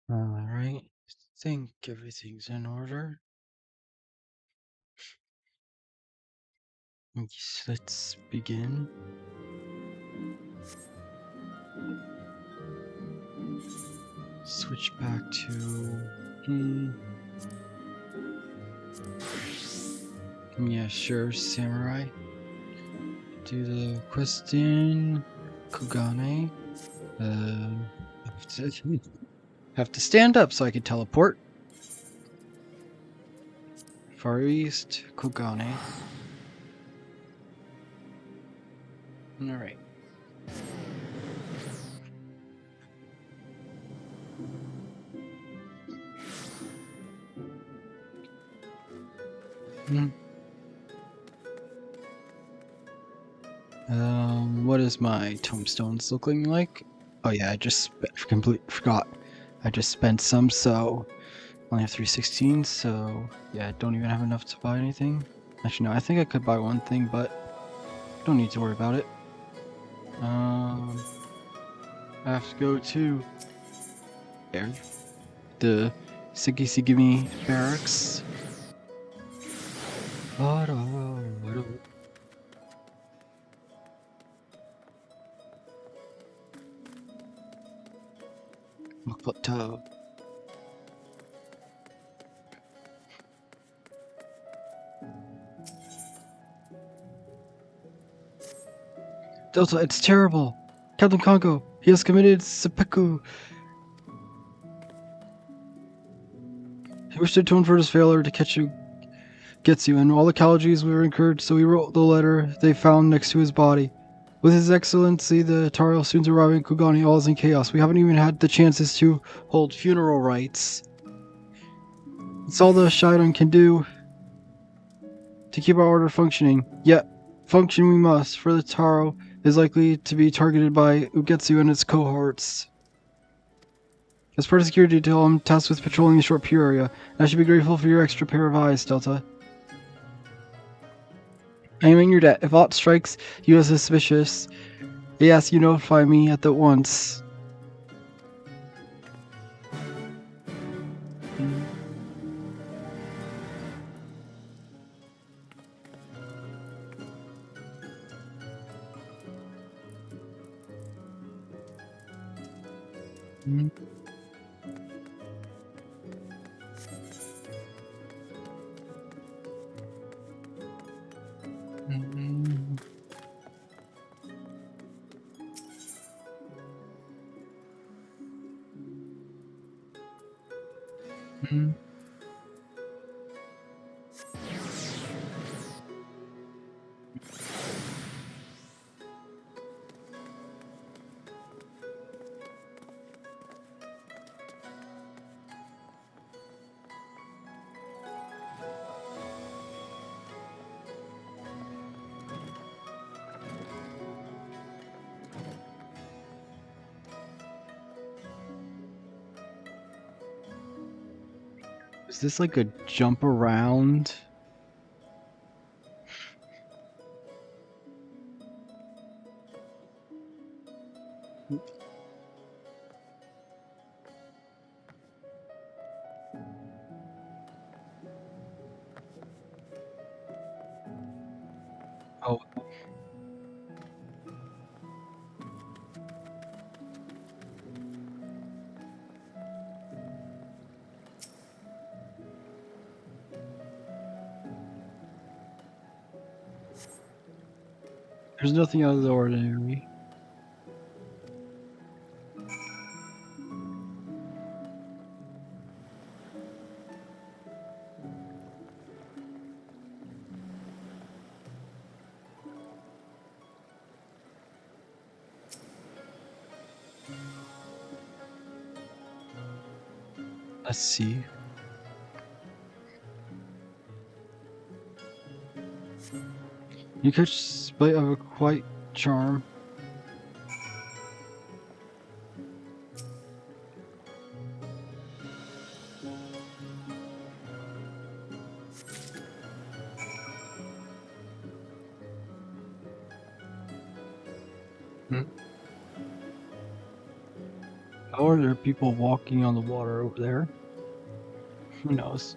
Alright, think everything's in order. Yes, let's begin. Switch back to... Yeah, sure, samurai. Do the question. Kugane. Have to stand up so I can teleport. Far East, Kugane. Alright. What is my tombstones looking like? Oh yeah, I just forgot. I just spent some, so only have 316, so yeah, don't even have enough to buy anything. Actually, no, I think I could buy one thing, but don't need to worry about it. I have to go to there, the Sigimi barracks. Makoto. Delta, it's terrible. Captain Congo, he has committed seppuku. He wished to atone for his failure to catch you, gets you, and all the casualties were incurred, so he wrote the letter they found next to his body. With His Excellency the Taro soon arriving in Kugani, all is in chaos. We haven't even had the chances to hold funeral rites. It's all the Shaidan can do to keep our order functioning. Yet, function we must, for the Taro is likely to be targeted by Ugetsu and its cohorts. As part of security detail, I'm tasked with patrolling the short Pure area, and I should be grateful for your extra pair of eyes, Delta. I am in your debt. If aught strikes you as suspicious, I ask you notify me at the once. Is this like a jump around? Oh. There's nothing out of the ordinary. Let's see. You catch display of a quite charm. How are there people walking on the water over there? Who knows?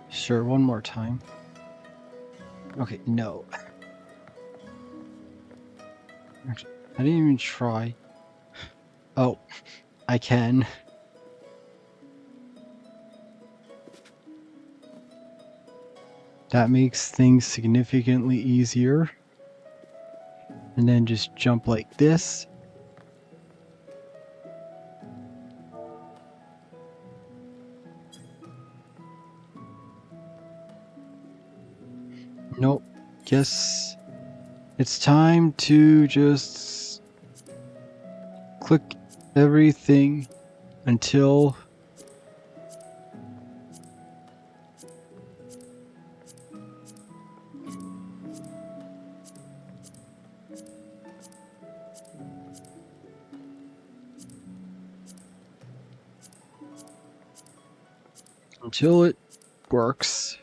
Sure, one more time. Okay, no. Actually, I didn't even try. Oh, I can. That makes things significantly easier. And then just jump like this. Nope. Guess it's time to just click everything until it works.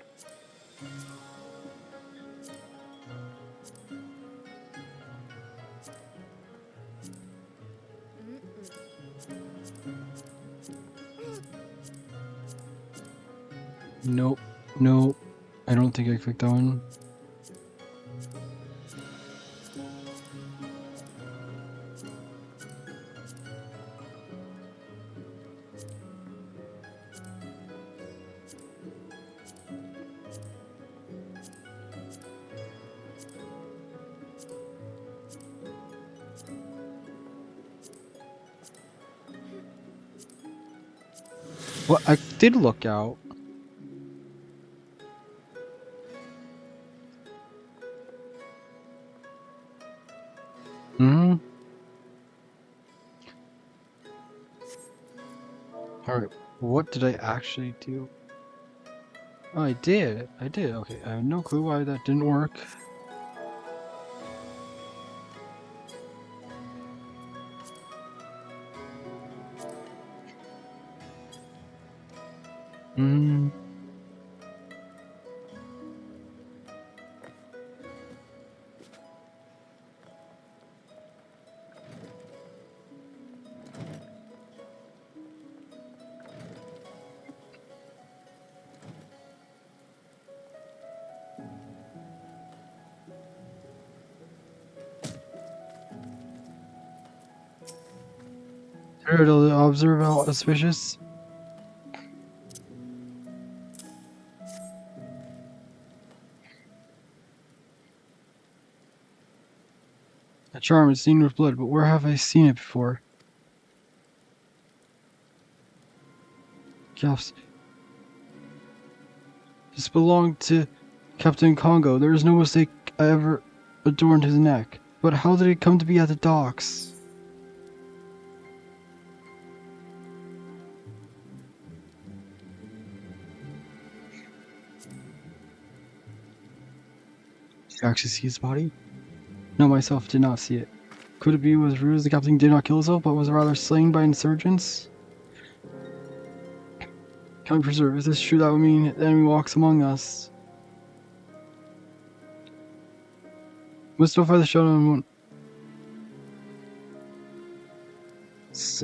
Nope. Nope. I don't think I clicked that one. Well, I did look out. Hmm. Alright, what did I actually do? Oh, I did. I did. Okay, I have no clue why that didn't work. Hmm. Here to observe how auspicious. A charm is seen with blood, but where have I seen it before? Gaps. This belonged to Captain Congo. There is no mistake I ever adorned his neck. But how did it come to be at the docks? Did you actually see his body? No, myself did not see it. Could it be it was ruse the captain did not kill himself, but was rather slain by insurgents? Can we preserve? If this is true, that would mean the enemy walks among us. Must notify the shadow and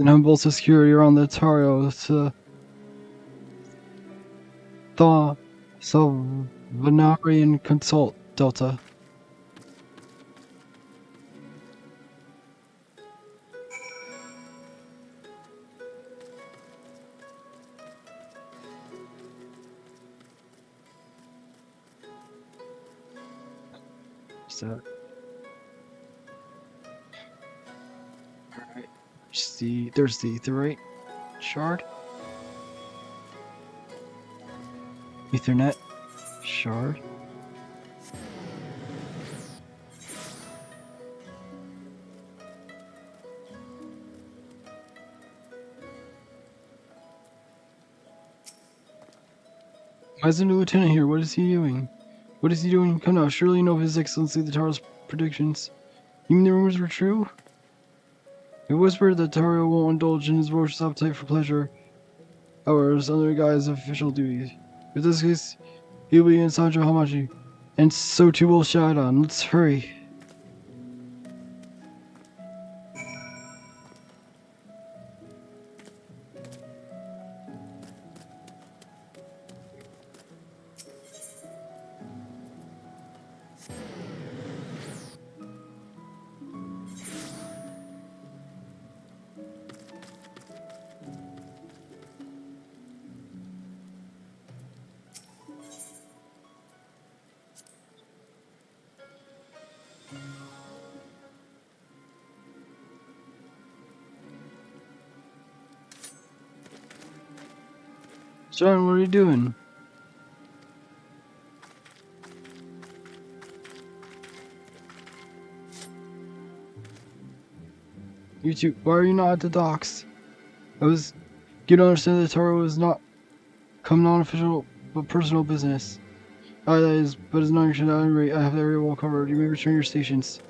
humble security around the Tario to thaw Salvanarian consult Delta. So, alright. There's the Etherite shard. Ethernet shard. Why is the new lieutenant here? What is he doing? What is he doing? Come now, surely you know of His Excellency the Taro's predictions. You mean the rumors were true? It whispered that Taro won't indulge in his voracious appetite for pleasure hours under the guise of official duties. In this case, he'll be in Sanjo Hamachi. And so too will Shadon. Let's hurry. John, what are you doing? You two, why are you not at the docks? You don't understand that Taro is not come non-official but personal business. That is, but as long as you're not at any rate, I have the area well covered. You may return your stations.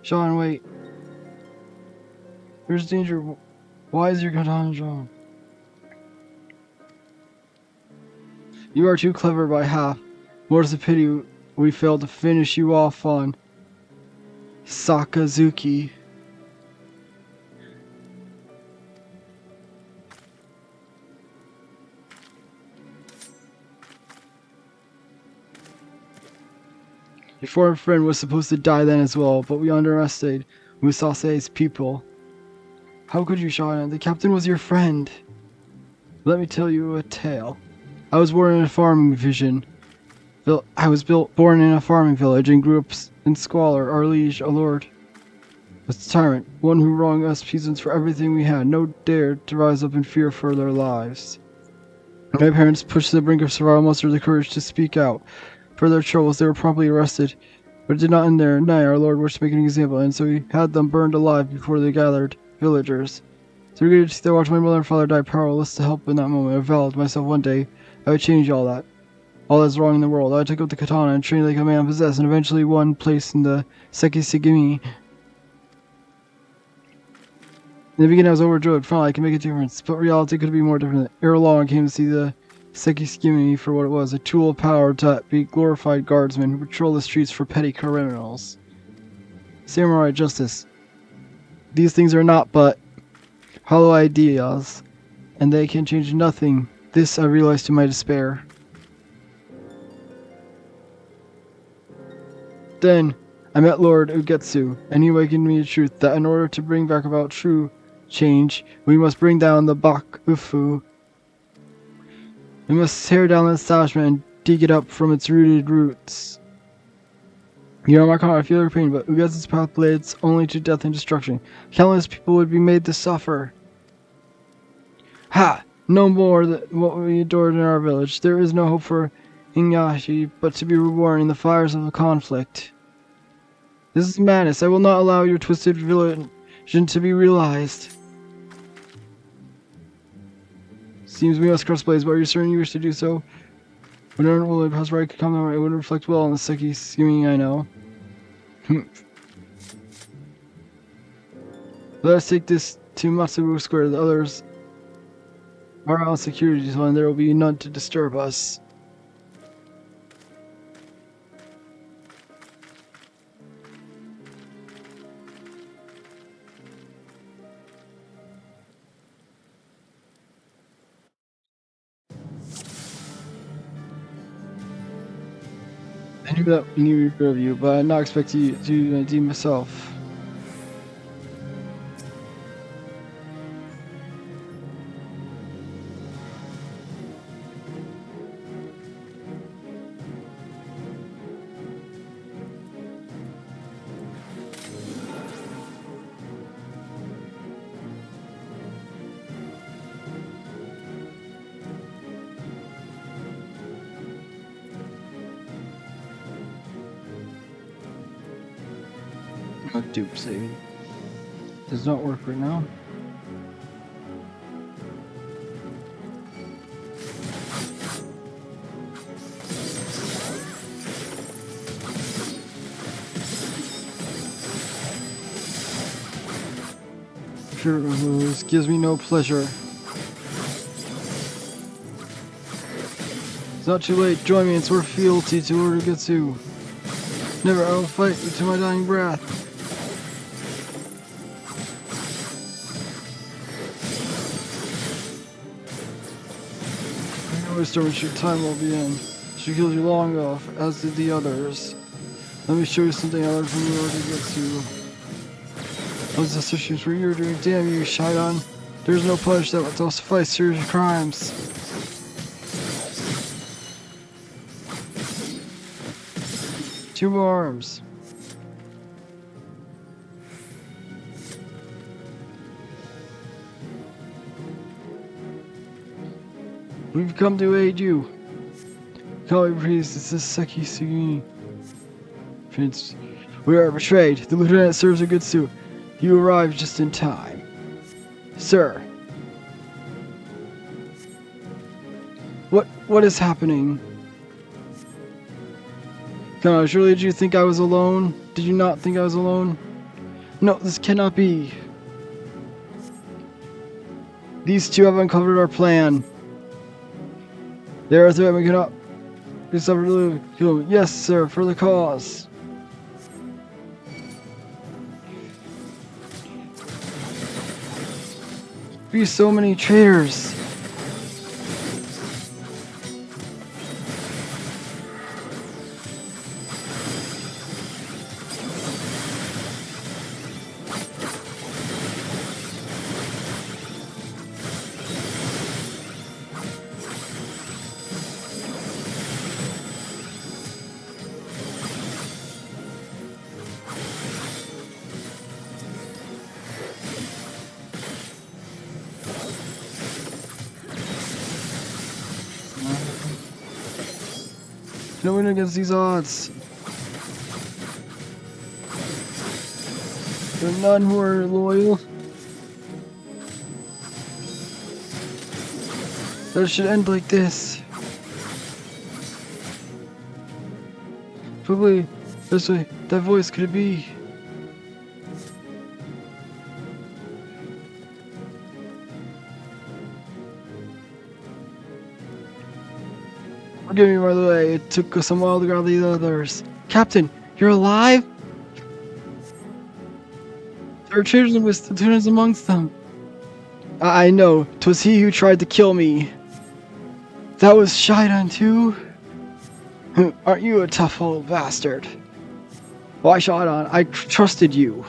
Sean, wait. There's danger. Why is your katana drawn? You are too clever by half. More's the pity we failed to finish you off on Sakazuki. Your foreign friend was supposed to die then as well, but we underestimated Musase's people. How could you, Shauna? The captain was your friend. Let me tell you a tale. I was born in a farming born in a farming village and grew up in squalor. Our liege, a lord, was a tyrant, one who wronged us peasants for everything we had. No dared to rise up in fear for their lives. My parents, pushed to the brink of survival, mustered the courage to speak out. For their troubles, they were promptly arrested, but it did not end there. Nay, our lord wished to make an example, and so he had them burned alive before the gathered villagers. So regretted to see that watched my mother and father die powerless to help in that moment. I vowed to myself one day I would change all that. All that's wrong in the world. I took up the katana and trained like a man possessed, and eventually won place in the Sekisegimi. In the beginning I was overjoyed. Finally I can make a difference, but reality could be more different. Ere long I came to see the Sekisegimi for what it was, a tool of power to be glorified guardsmen who patrol the streets for petty criminals. Samurai justice. These things are not but hollow ideas, and they can change nothing. This I realized to my despair. Then I met Lord Ugetsu, and he awakened me to truth that in order to bring back about true change, we must bring down the Bakufu. We must tear down the establishment and dig it up from its rooted roots. You know, my car, I feel your pain, but Ugetsu's path leads only to death and destruction. Countless people would be made to suffer. Ha! No more than what we adored in our village. There is no hope for Inyashi but to be reborn in the fires of the conflict. This is madness. I will not allow your twisted vision to be realized. Seems we must cross blades, but are you certain you wish to do so? Whenever will it pass right could come out, it would reflect well on the Seki scheming I know. Let us take this to Matsubu Square. The others are on security zone, and there will be none to disturb us. I knew that we needed of you, but I did not expect you to redeem myself. Dupe saving. Does not work right now. fear of those gives me no pleasure. It's not too late. Join me in sort of fealty to order Getsu. Never, I will fight you to my dying breath. I know which your time will be in. She killed you long enough, as did the others. Let me show you something I learned from the order Getsu. Those assertions were you were doing. Damn you, Shaidan. There's no punishment that will suffice serious crimes. Two more arms. We've come to aid you. Call me priest, this is Seki Sugini. Prince, we are betrayed. The lieutenant serves a good suit. You arrived just in time. Sir. What is happening? Come on, surely did you think I was alone? Did you not think I was alone? No, this cannot be. These two have uncovered our plan. They are a threat we cannot be suffered to live. Yes, sir, for the cause. Be so many traitors. No win against these odds. There are none who are loyal. That should end like this. Probably this way. That voice, could it be? Forgive me, by the way, it took us a while to grab the others. Captain, you're alive? There are traitors and lieutenants amongst them. I know, 'twas he who tried to kill me. That was Shaidan too? Aren't you a tough old bastard? Why, Shaidan, I trusted you.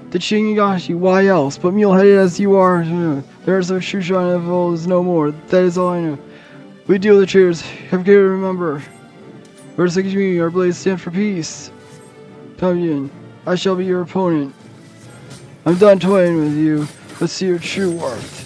The Shinigami, why else? But mule-headed as you are, there's a Shushan of old is no more. That is all I know. We deal with the traitors. Have care to remember. Where's the community? Our blades stand for peace. Tongyun, I shall be your opponent. I'm done toying with you. Let's see your true worth.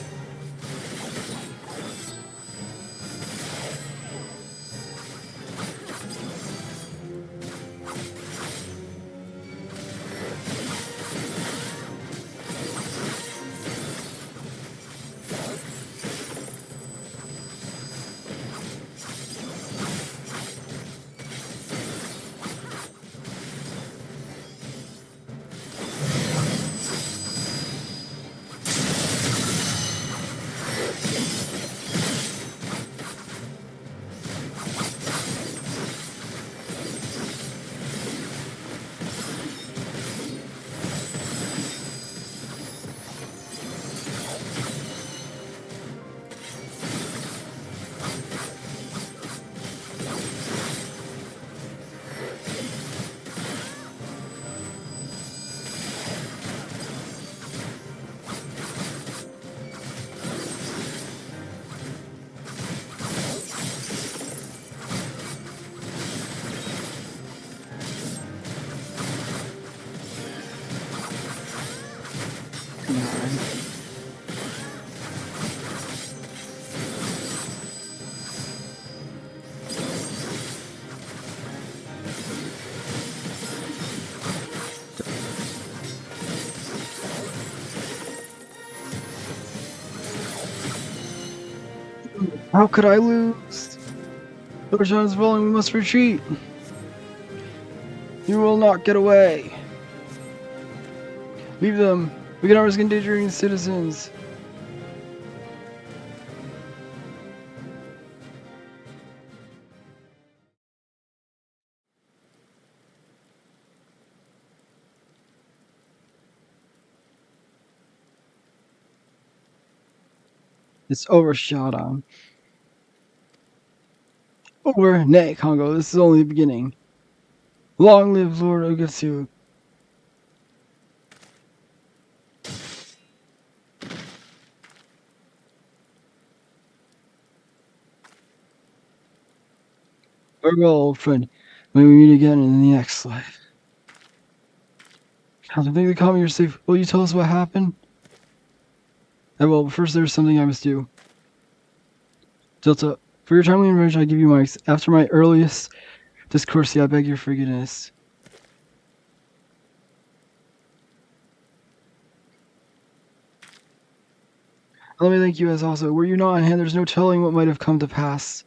How could I lose? The Shaidan is falling, we must retreat. You will not get away. Leave them. We cannot risk endangering citizens. It's overshot on. Over, nay, Congo, this is only the beginning. Long live Lord Ogetsu. Farewell, old friend. May we meet again in the next life. Captain, thank the comet you're safe. Will you tell us what happened? I will, but first there's something I must do. Delta, for your timely intervention, I give you my after my earliest discourse, I beg your forgiveness. Let me thank you as also. Were you not on hand, there's no telling what might have come to pass.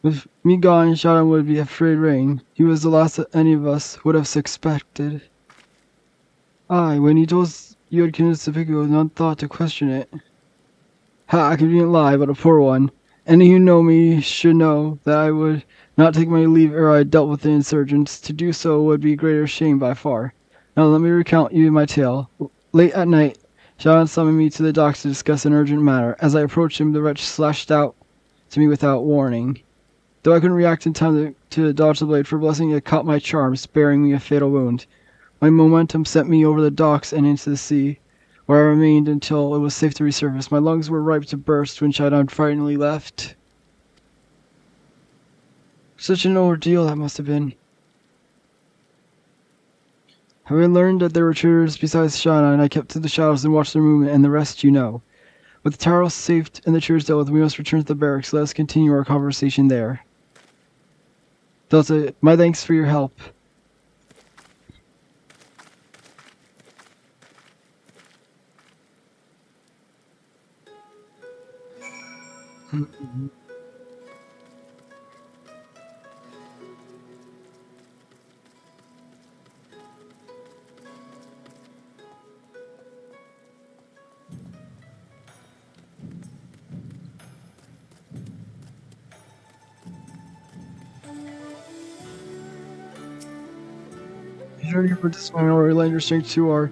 With me gone, Shadow would be afraid rain. He was the last that any of us would have suspected. Aye, when he told us you had convinced the Pico, none thought to question it. Ha, a convenient lie, but a poor one. Any who know me should know that I would not take my leave ere I dealt with the insurgents. To do so would be greater shame by far. Now let me recount you my tale. Late at night, Shadow summoned me to the docks to discuss an urgent matter. As I approached him, the wretch slashed out to me without warning. Though I couldn't react in time to dodge the blade, for blessing it caught my charm, sparing me a fatal wound. My momentum sent me over the docks and into the sea, where I remained until it was safe to resurface. My lungs were ripe to burst when Shadon frighteningly left. Such an ordeal that must have been. Having learned that there were traitors besides Shadon, I kept to the shadows and watched their movement, and the rest you know. With the tower safe and the traitors dealt with, we must return to the barracks. Let us continue our conversation there. Delta, my thanks for your help. Returning your participant or lend your strength to our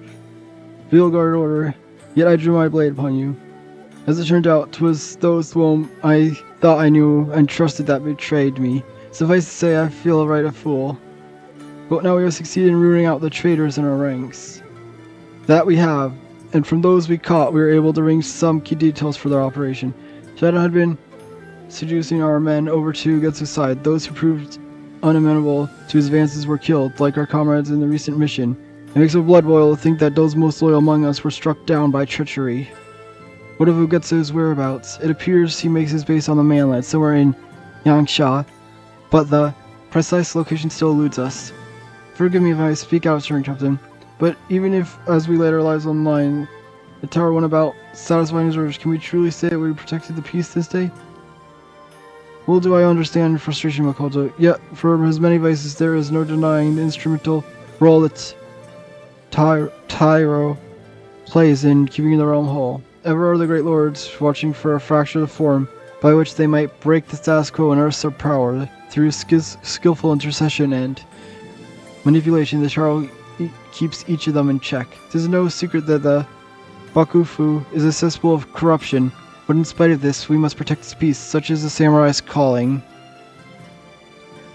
field guard order, yet I drew my blade upon you. As it turned out, 'twas those whom I thought I knew and trusted that betrayed me. Suffice to say, I feel right a fool. But now we have succeeded in rooting out the traitors in our ranks. That we have, and from those we caught, we were able to wring some key details for their operation. Shadow had been seducing our men over to Getsu's side. Those who proved unamenable to his advances were killed, like our comrades in the recent mission. It makes my blood boil to think that those most loyal among us were struck down by treachery. What of Ugetsu's whereabouts? It appears he makes his base on the mainland, somewhere in Yangsha, but the precise location still eludes us. Forgive me if I speak out of turn, Captain, but even if, as we laid our lives on the line, the tower went about satisfying his orders, can we truly say that we protected the peace this day? Well, do I understand your frustration, Makoto? Yet, for his many vices, there is no denying the instrumental role that Tyro plays in keeping the realm whole. Ever are the great lords watching for a fraction of the form by which they might break the status quo and usurp their power through skillful intercession and manipulation. The Charo keeps each of them in check. It is no secret that the Bakufu is a cesspool of corruption, but in spite of this, we must protect its peace. Such is the samurai's calling.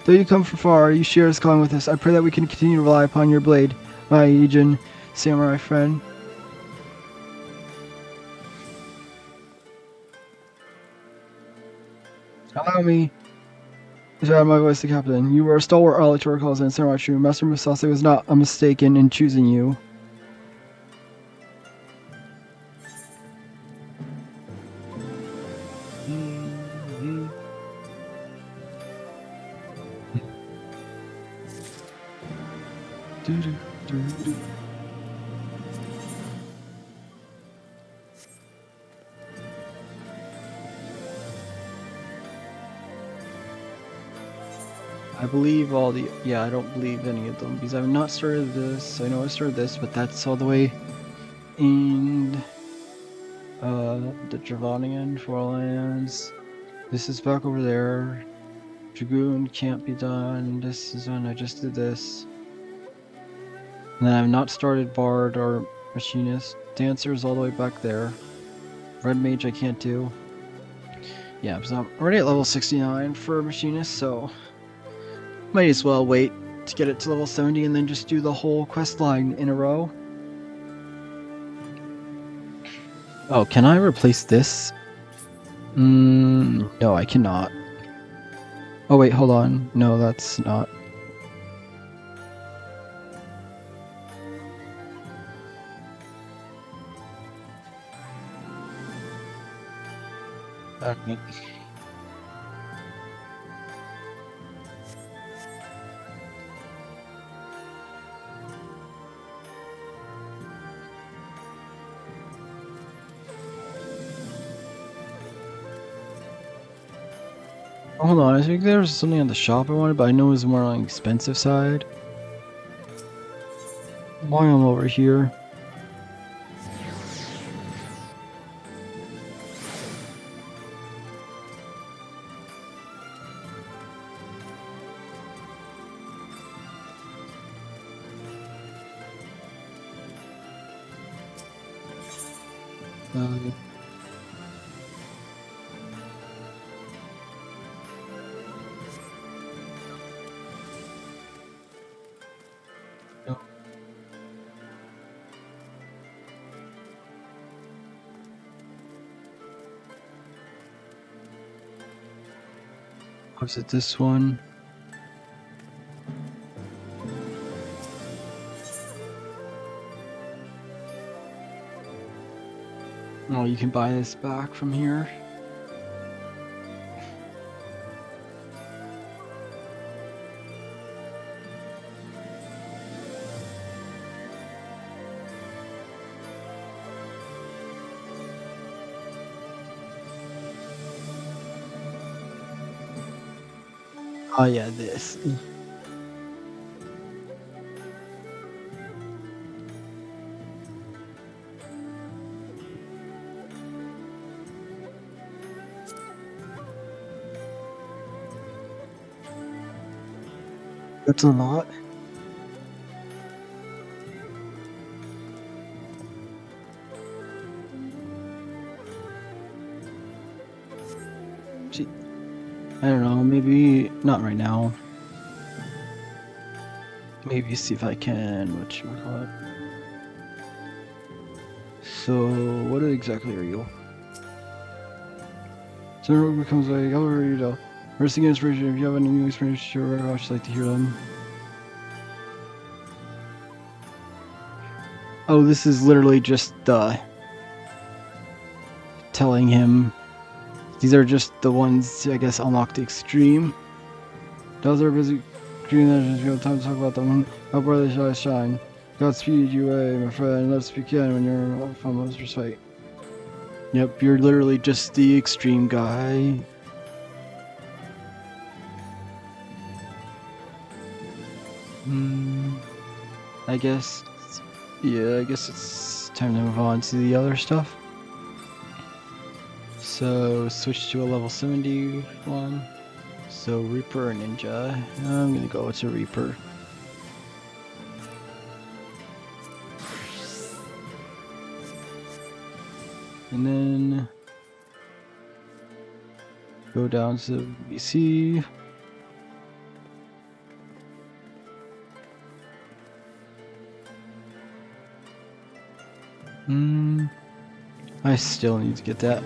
Though you come from far, you share his calling with us. I pray that we can continue to rely upon your blade, my Aegean samurai friend. Allow me to add my voice to Captain. You were a stalwart ally to our cause and samurai true. Master Musase was not mistaken in choosing you. I believe all the... Yeah, I don't believe any of them because I've not started this. I know I started this, but that's all the way in the Dravonian Shorelands. This is back over there. Dragoon can't be done. This is when I just did this. And then I've not started Bard or Machinist. Dancer is all the way back there. Red Mage I can't do. Yeah, because I'm already at level 69 for Machinist, so might as well wait to get it to level 70 and then just do the whole quest line in a row. Oh, can I replace this? No, I cannot. Oh wait, hold on. No, that's not. Okay. Hold on, I think there was something on the shop I wanted, but I know it was more on the expensive side. While I'm over here. No. Was it this one? Oh, you can buy this back from here. Oh yeah, this. That's a lot. Gee, I don't know, maybe not right now. Maybe see if I can, whatchamacallit. So, what exactly are you? So it becomes like, how are you to resting inspiration? If you have any new experience, sure, I'd just like to hear them. Oh, this is literally just telling him. These are just the ones, I guess, unlock the extreme. Those are busy green legends. We have time to talk about them. How brightly shall I shine? Godspeed you, my friend. Let's begin when you're from most fight. Yep, you're literally just the extreme guy. I guess, yeah, I guess it's time to move on to the other stuff. So, switch to a level 71. So, Reaper or Ninja. I'm gonna go with a Reaper. And then go down to BC. I still need to get that.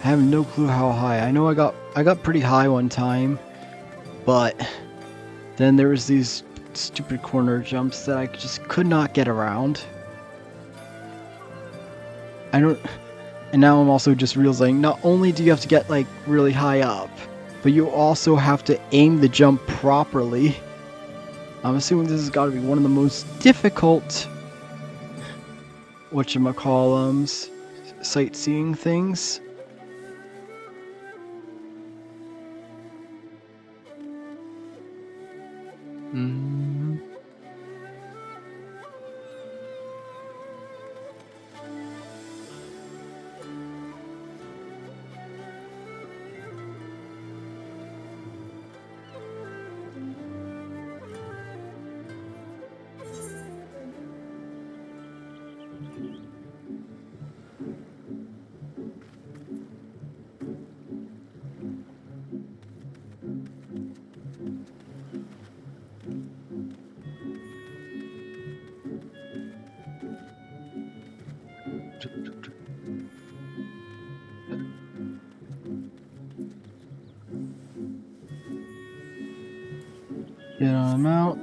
I have no clue how high. I know I got pretty high one time, but then there was these stupid corner jumps that I just could not get around. And now I'm also just realizing not only do you have to get like really high up, but you also have to aim the jump properly. I'm assuming this has got to be one of the most difficult whatchamacallums sightseeing things. Mm. Get on him out.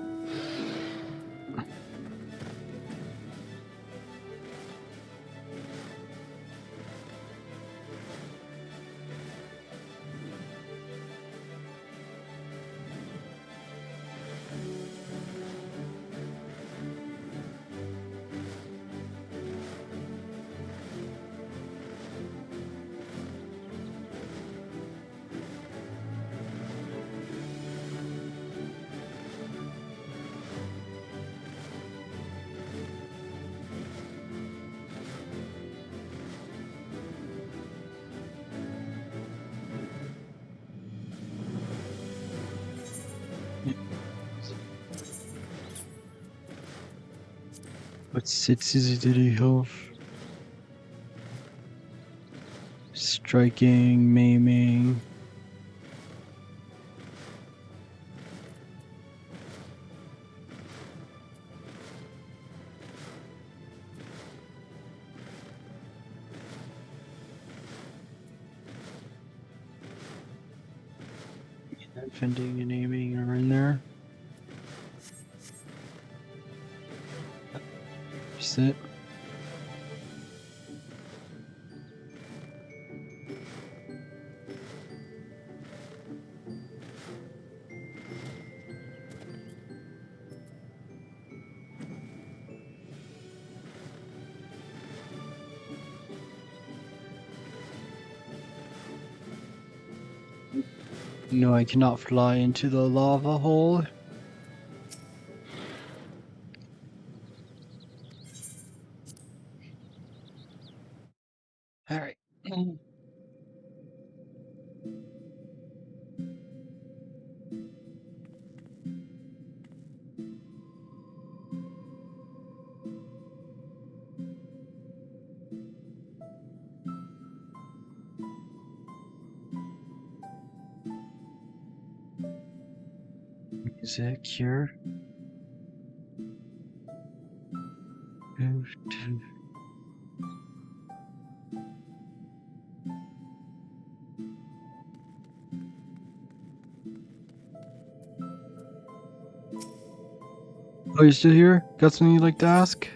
What city did he have? Striking, maiming. Defending and aiming are in there. Sit. No, I cannot fly into the lava hole. Alright. Music here. Move to. Oh, you're still here? Got something you'd like to ask?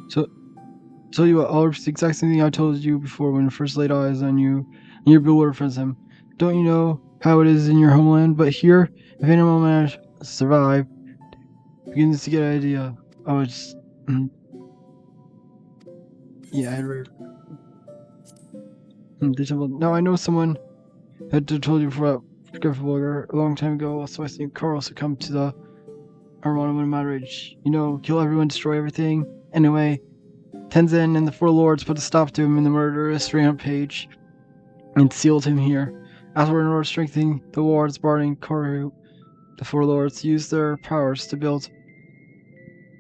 So, tell you what, I'll repeat the exact same thing I told you before when I first laid eyes on you and your bewildered friends him. Don't you know how it is in your homeland? But here, if anyone managed to survive, begins to get an idea. I was. Yeah, I read. Now I know someone had told you before a long time ago, so I think Carl succumbed to the Armada when marriage. You know, kill everyone, destroy everything. Anyway, Tenzin and the Four Lords put a stop to him in the murderous rampage and sealed him here. Afterward, in order to strengthen the wards guarding Koru, the Four Lords used their powers to build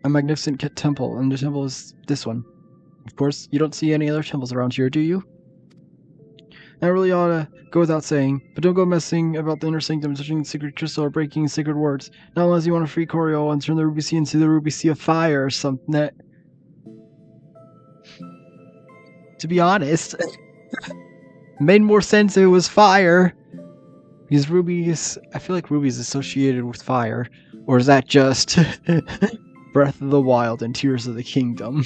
a magnificent temple, and the temple is this one. Of course, you don't see any other temples around here, do you? That really ought to go without saying, but don't go messing about the inner sanctum, touching sacred crystal, or breaking sacred words. Not unless you want to free Corio and turn the Ruby Sea into the Ruby Sea of Fire or something that... To be honest, made more sense if it was fire. Because rubies, I feel like rubies associated with fire. Or is that just Breath of the Wild and Tears of the Kingdom?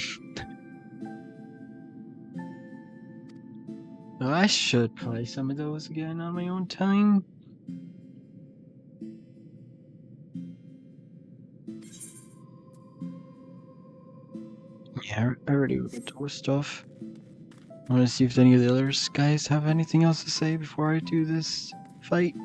I should play some of those again on my own time. Yeah, I already went with stuff. I want to see if any of the other guys have anything else to say before I do this fight.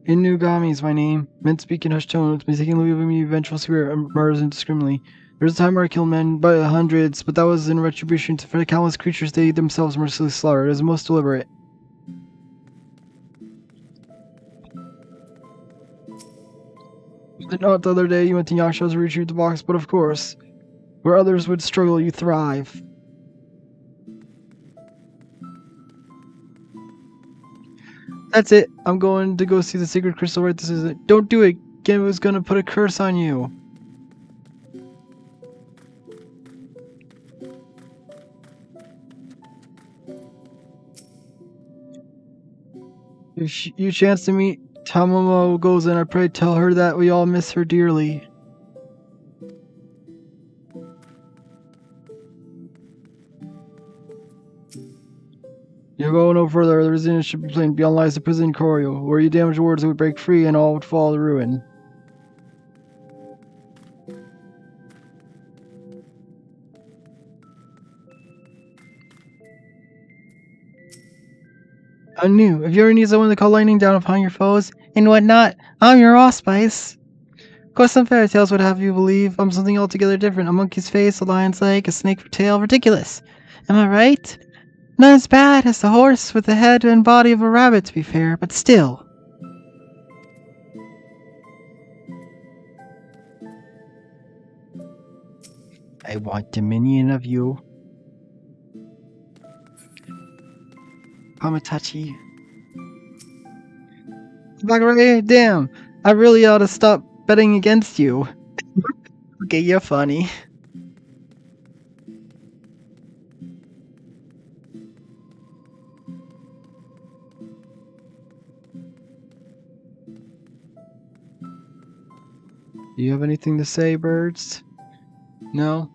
Inugami is my name. Men speak in hushed tones, mistaking leave of me vengeful spirit murders indiscriminately. There was a time where I killed men by the hundreds, but that was in retribution for the countless creatures they themselves mercilessly slaughtered. It was most deliberate. Not the other day you went to Yasha's to retrieve the box, but of course, where others would struggle, you thrive. That's it. I'm going to go see the sacred crystal right this instant. Don't do it. Gen was gonna put a curse on you. If you chance to meet Tamamo goes in, I pray tell her that we all miss her dearly. You go no further, the resistance should be plain. Beyond lies the prison Koryo, where you damage wards would break free and all would fall to ruin. I knew. If you ever need someone to call lightning down upon your foes and whatnot, I'm your allspice. Of course, some fairy tales would have you believe I'm something altogether different. A monkey's face, a lion's leg, a snake tail. Ridiculous. Am I right? Not as bad as the horse with the head and body of a rabbit, to be fair, but still. I want dominion of you. Hamatachi. Bakare, damn! I really ought to stop betting against you. Okay, you're funny. Do you have anything to say, birds? No?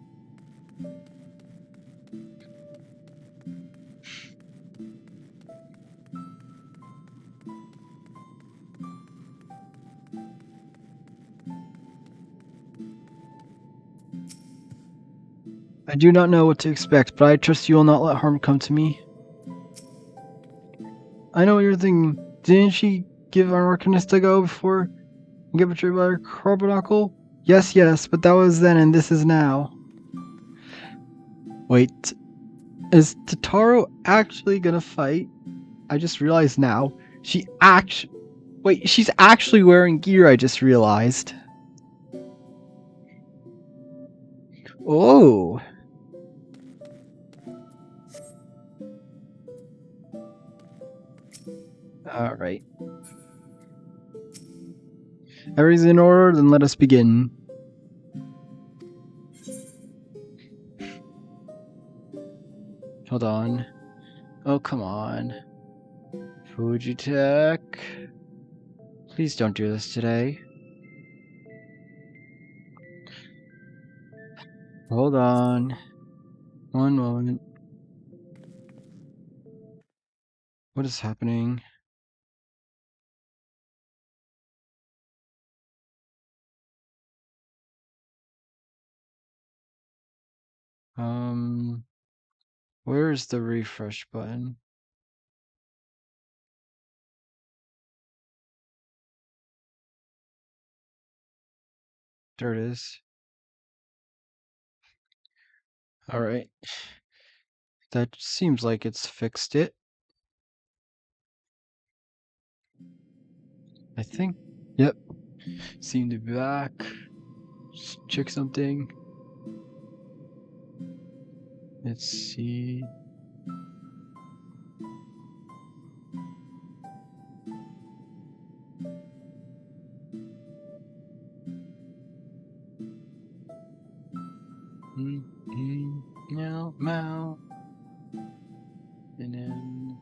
I do not know what to expect, but I trust you will not let harm come to me. I know what you're thinking. Didn't she give our Arcanist a go before and get betrayed by her carbuncle? Yes, but that was then and this is now. Wait, is Totaro actually gonna fight? I just realized now. She's actually wearing gear, I just realized. Oh. Alright. Everything's in order, then let us begin. Hold on. Oh, come on. Fujitech. Please don't do this today. Hold on. One moment. What is happening? Where's the refresh button? There it is. Alright. That seems like it's fixed it. I think. Yep. Seem to be back. Just check something. Let's see. Meow. And then.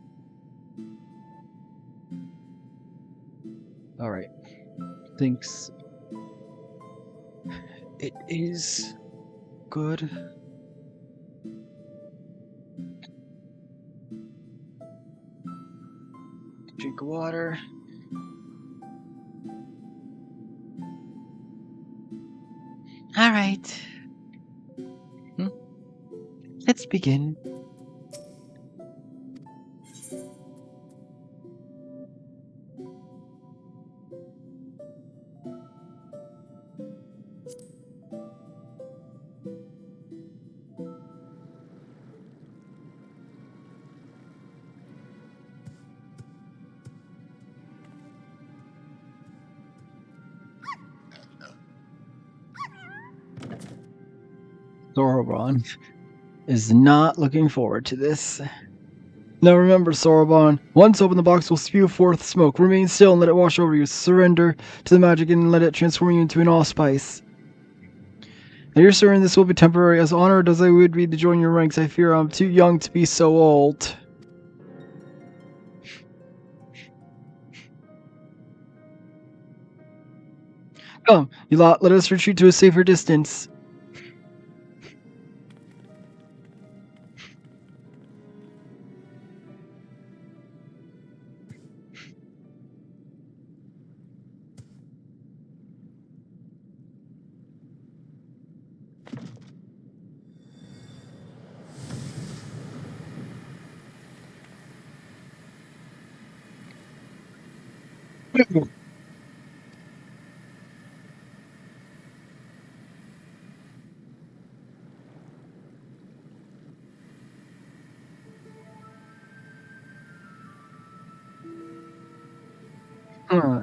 Alright. Thinks it is good. Drink water. All right. Let's begin. Sorobon is not looking forward to this. Now remember, Sorobon, once open the box will spew forth smoke. Remain still and let it wash over you. Surrender to the magic and let it transform you into an allspice. Now you're certain this will be temporary. As honored as I would be to join your ranks, I fear I'm too young to be so old. Come, you lot, let us retreat to a safer distance.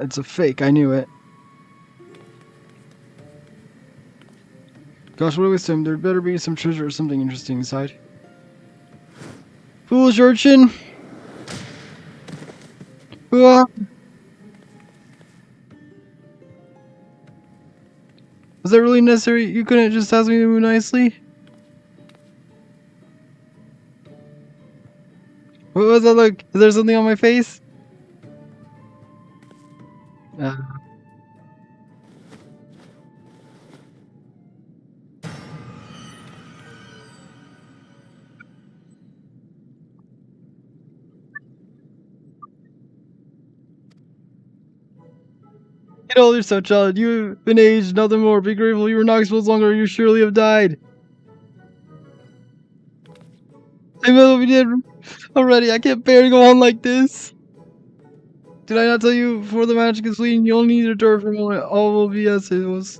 It's a fake, I knew it. Gosh, what a waste of time. There better be some treasure or something interesting inside. Foolish urchin! Ah! Was that really necessary? You couldn't just ask me to move nicely? What was that look? Is there something on my face? Uh, Get old yourself, child. You've been aged, nothing more. Be grateful you were not exposed longer, or you surely have died. I know we did already. I can't bear to go on like this. Did I not tell you before the magic is fleeting, you only need to endure for a moment. All will be as it was.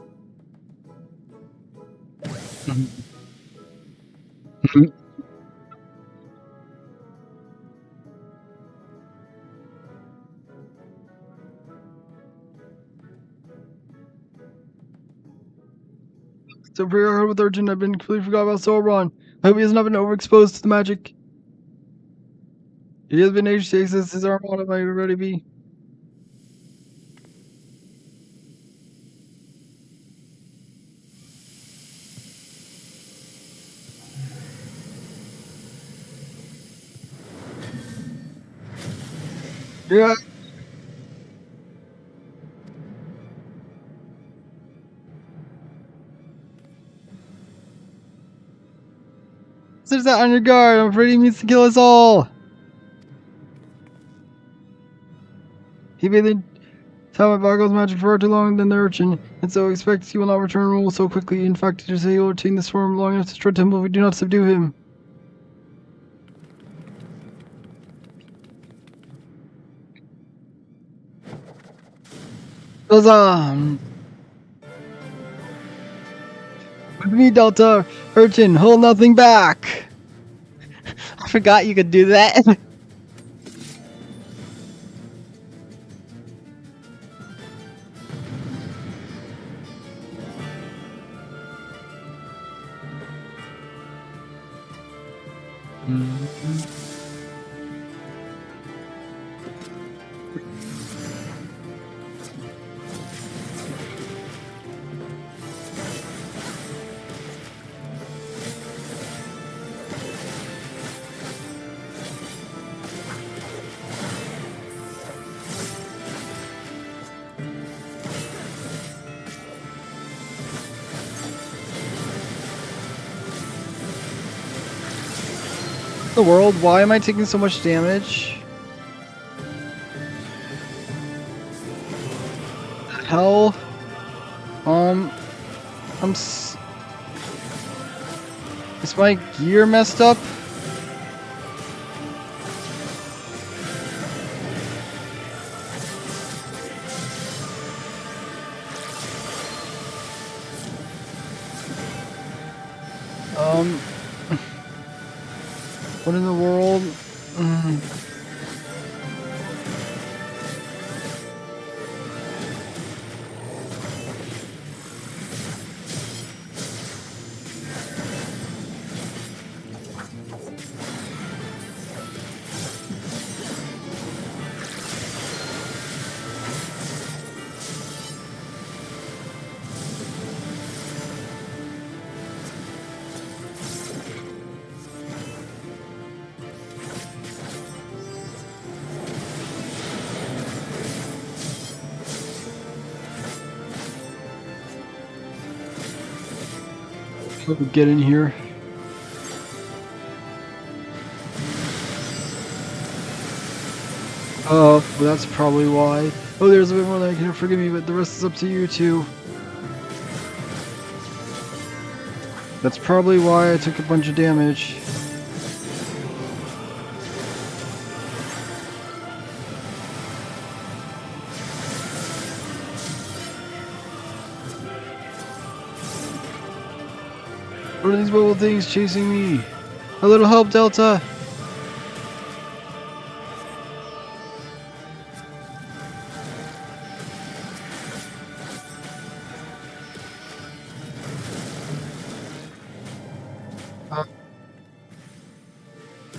So for your with Urchin, I've been completely forgot about Sorobon. I hope he has not been overexposed to the magic. He has been aged to access his armada might already be. Yeah. There's that on your guard. I'm afraid he means to kill us all. He made the time of Bago's magic for far too long than the urchin, and so expects he will not return rule so quickly. In fact, to say he will retain this form long enough to destroy temple if we do not subdue him. Huzzah! With me, Delta Urchin, hold nothing back. I forgot you could do that. The world, why am I taking so much damage? Hell. I'm Is my gear messed up? What in the world? Get in here. Oh, well, that's probably why. Oh, there's a bit more than I can forgive me, but the rest is up to you two. That's probably why I took a bunch of damage. What are these little things chasing me? A little help, Delta!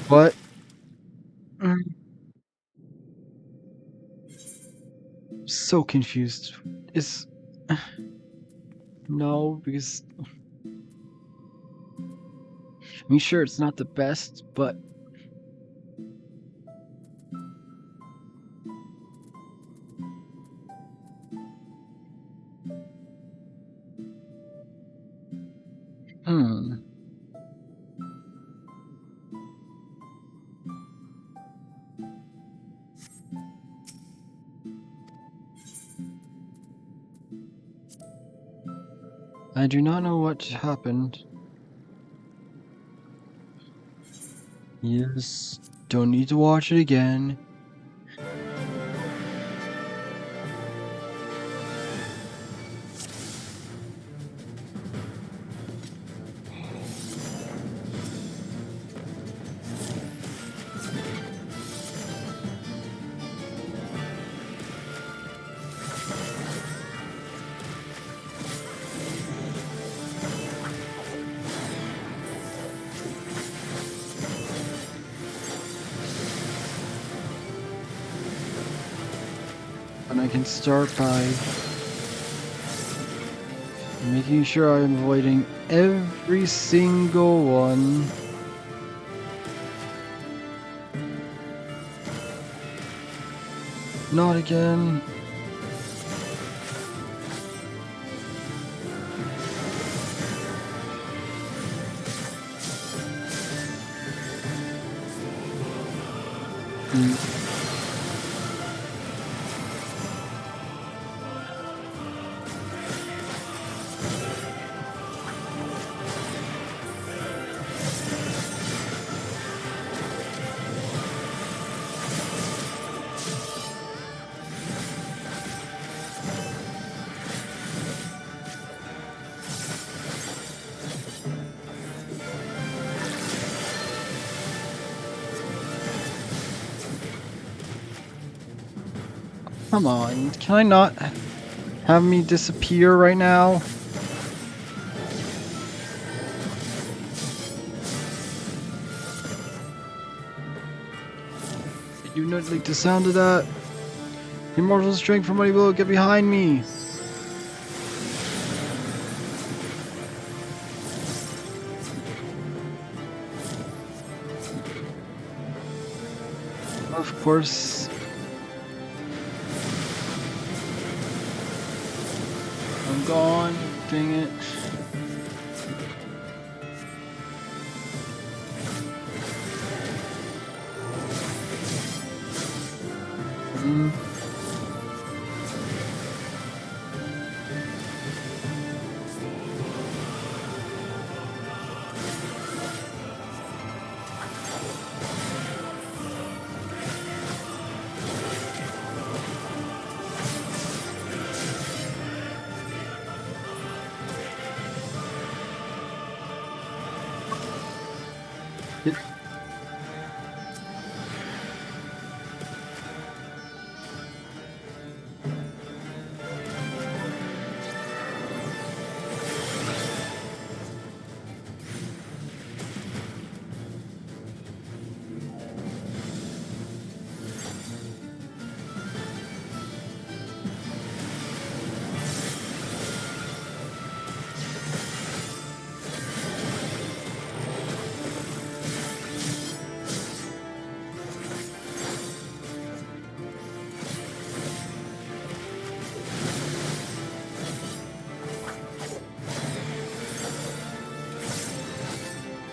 What? So confused. Is... No, because... I mean, sure, it's not the best, but... I do not know what happened. Yes, don't need to watch it again. And I can start by making sure I'm avoiding every single one. Not again. Come on, can I not have me disappear right now? I do not like the sound of that. Immortal strength from Money Below, get behind me! Of course. I'm gone. Dang it.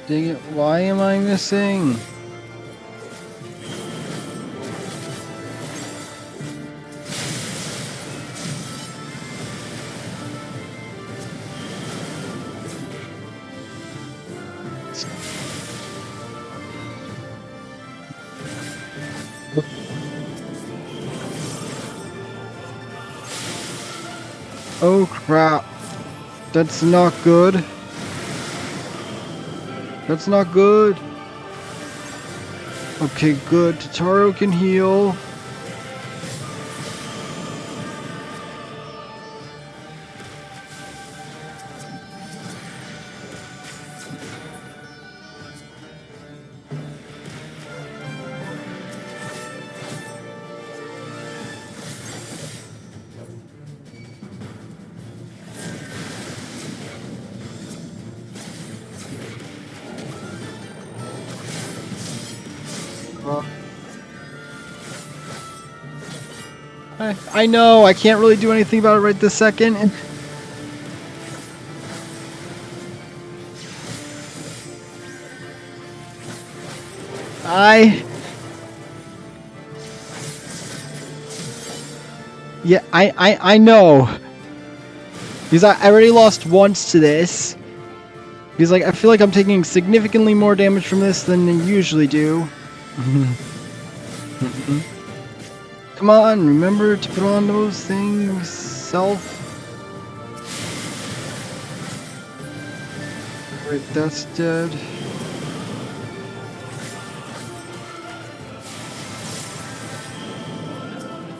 Dang it, why am I missing? Oh crap. That's not good. That's not good. Okay, good. Tataru can heal. I know, I can't really do anything about it right this second. Yeah, I know. Because I already lost once to this. Because like I feel like I'm taking significantly more damage from this than I usually do. Come on, remember to put on those things, self. Right, that's dead.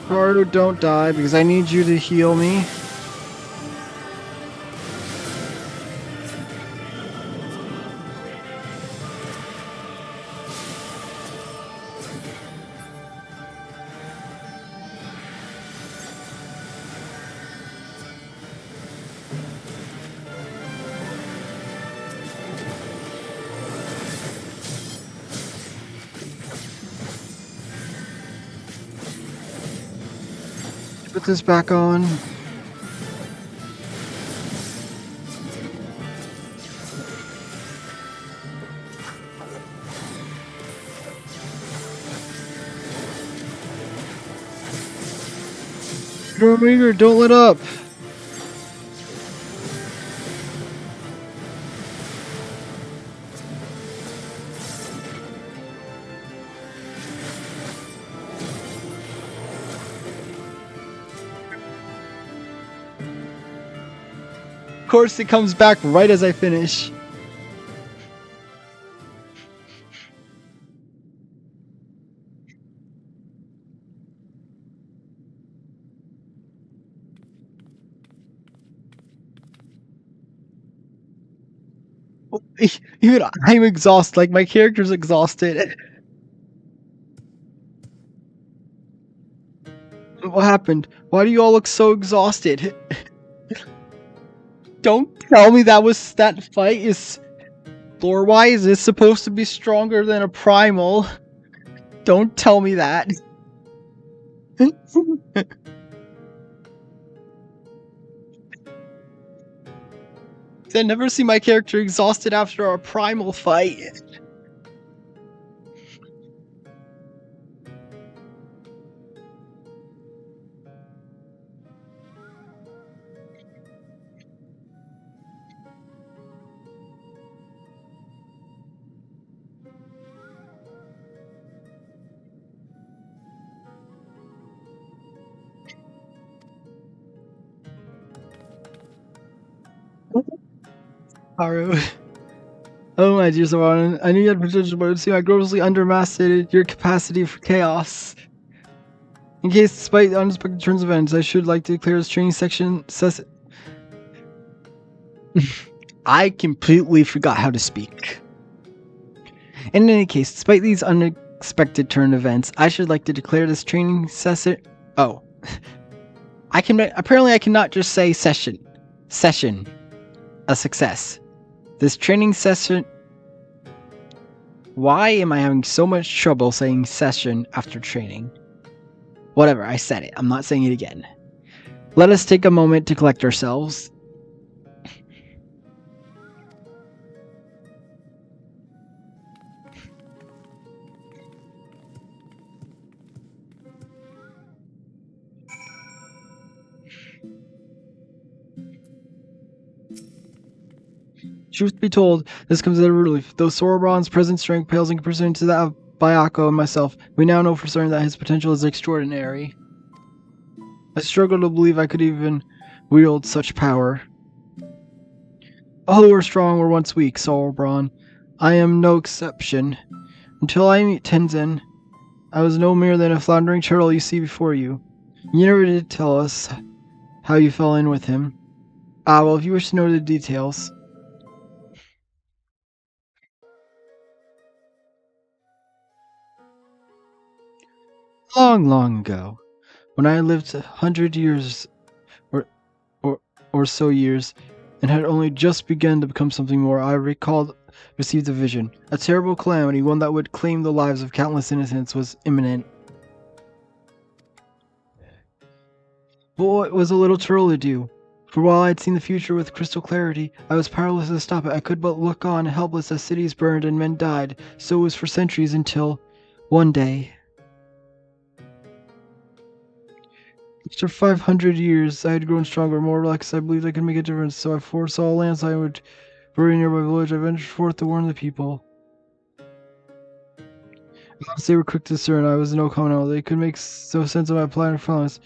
Ricardo, don't die because I need you to heal me. Put this back on. Don't let up. Of course, it comes back right as I finish. Even I'm exhausted. Like my character's exhausted. What happened? Why do you all look so exhausted? Don't tell me that fight is lore-wise is supposed to be stronger than a primal. Don't tell me that. I never see my character exhausted after a primal fight. Haru. Oh my dear Sorobon, I knew you had potential, but it seemed I grossly underestimated your capacity for chaos. In case, despite the unexpected turns of events, I should like to declare this training section I completely forgot how to speak. In any case, despite these unexpected turn events, I should like to declare this training session. Oh. I cannot just say session. Session. A success. This training session. Why am I having so much trouble saying session after training? Whatever, I said it. I'm not saying it again. Let us take a moment to collect ourselves. Truth be told, this comes as a relief. Though Sorobon's present strength pales in comparison to that of Bayako and myself, we now know for certain that his potential is extraordinary. I struggle to believe I could even wield such power. All who are strong were once weak, Sorobon. I am no exception. Until I meet Tenzin, I was no more than a floundering turtle you see before you. You never did tell us how you fell in with him. Ah, well, if you wish to know the details. Long, long ago, when I lived 100 years or, or so years, and had only just begun to become something more, I received a vision. A terrible calamity, one that would claim the lives of countless innocents, was imminent. But what was a little turtle to do? For while I had seen the future with crystal clarity, I was powerless to stop it. I could but look on, helpless as cities burned and men died. So it was for centuries until one day. After 500 years, I had grown stronger, more relaxed. I believed I could make a difference, so I foresaw a landslide would bury nearby village. I ventured forth to warn the people. Unless they were quick to discern, I was no commonwealth. They could make no sense of my plan or violence.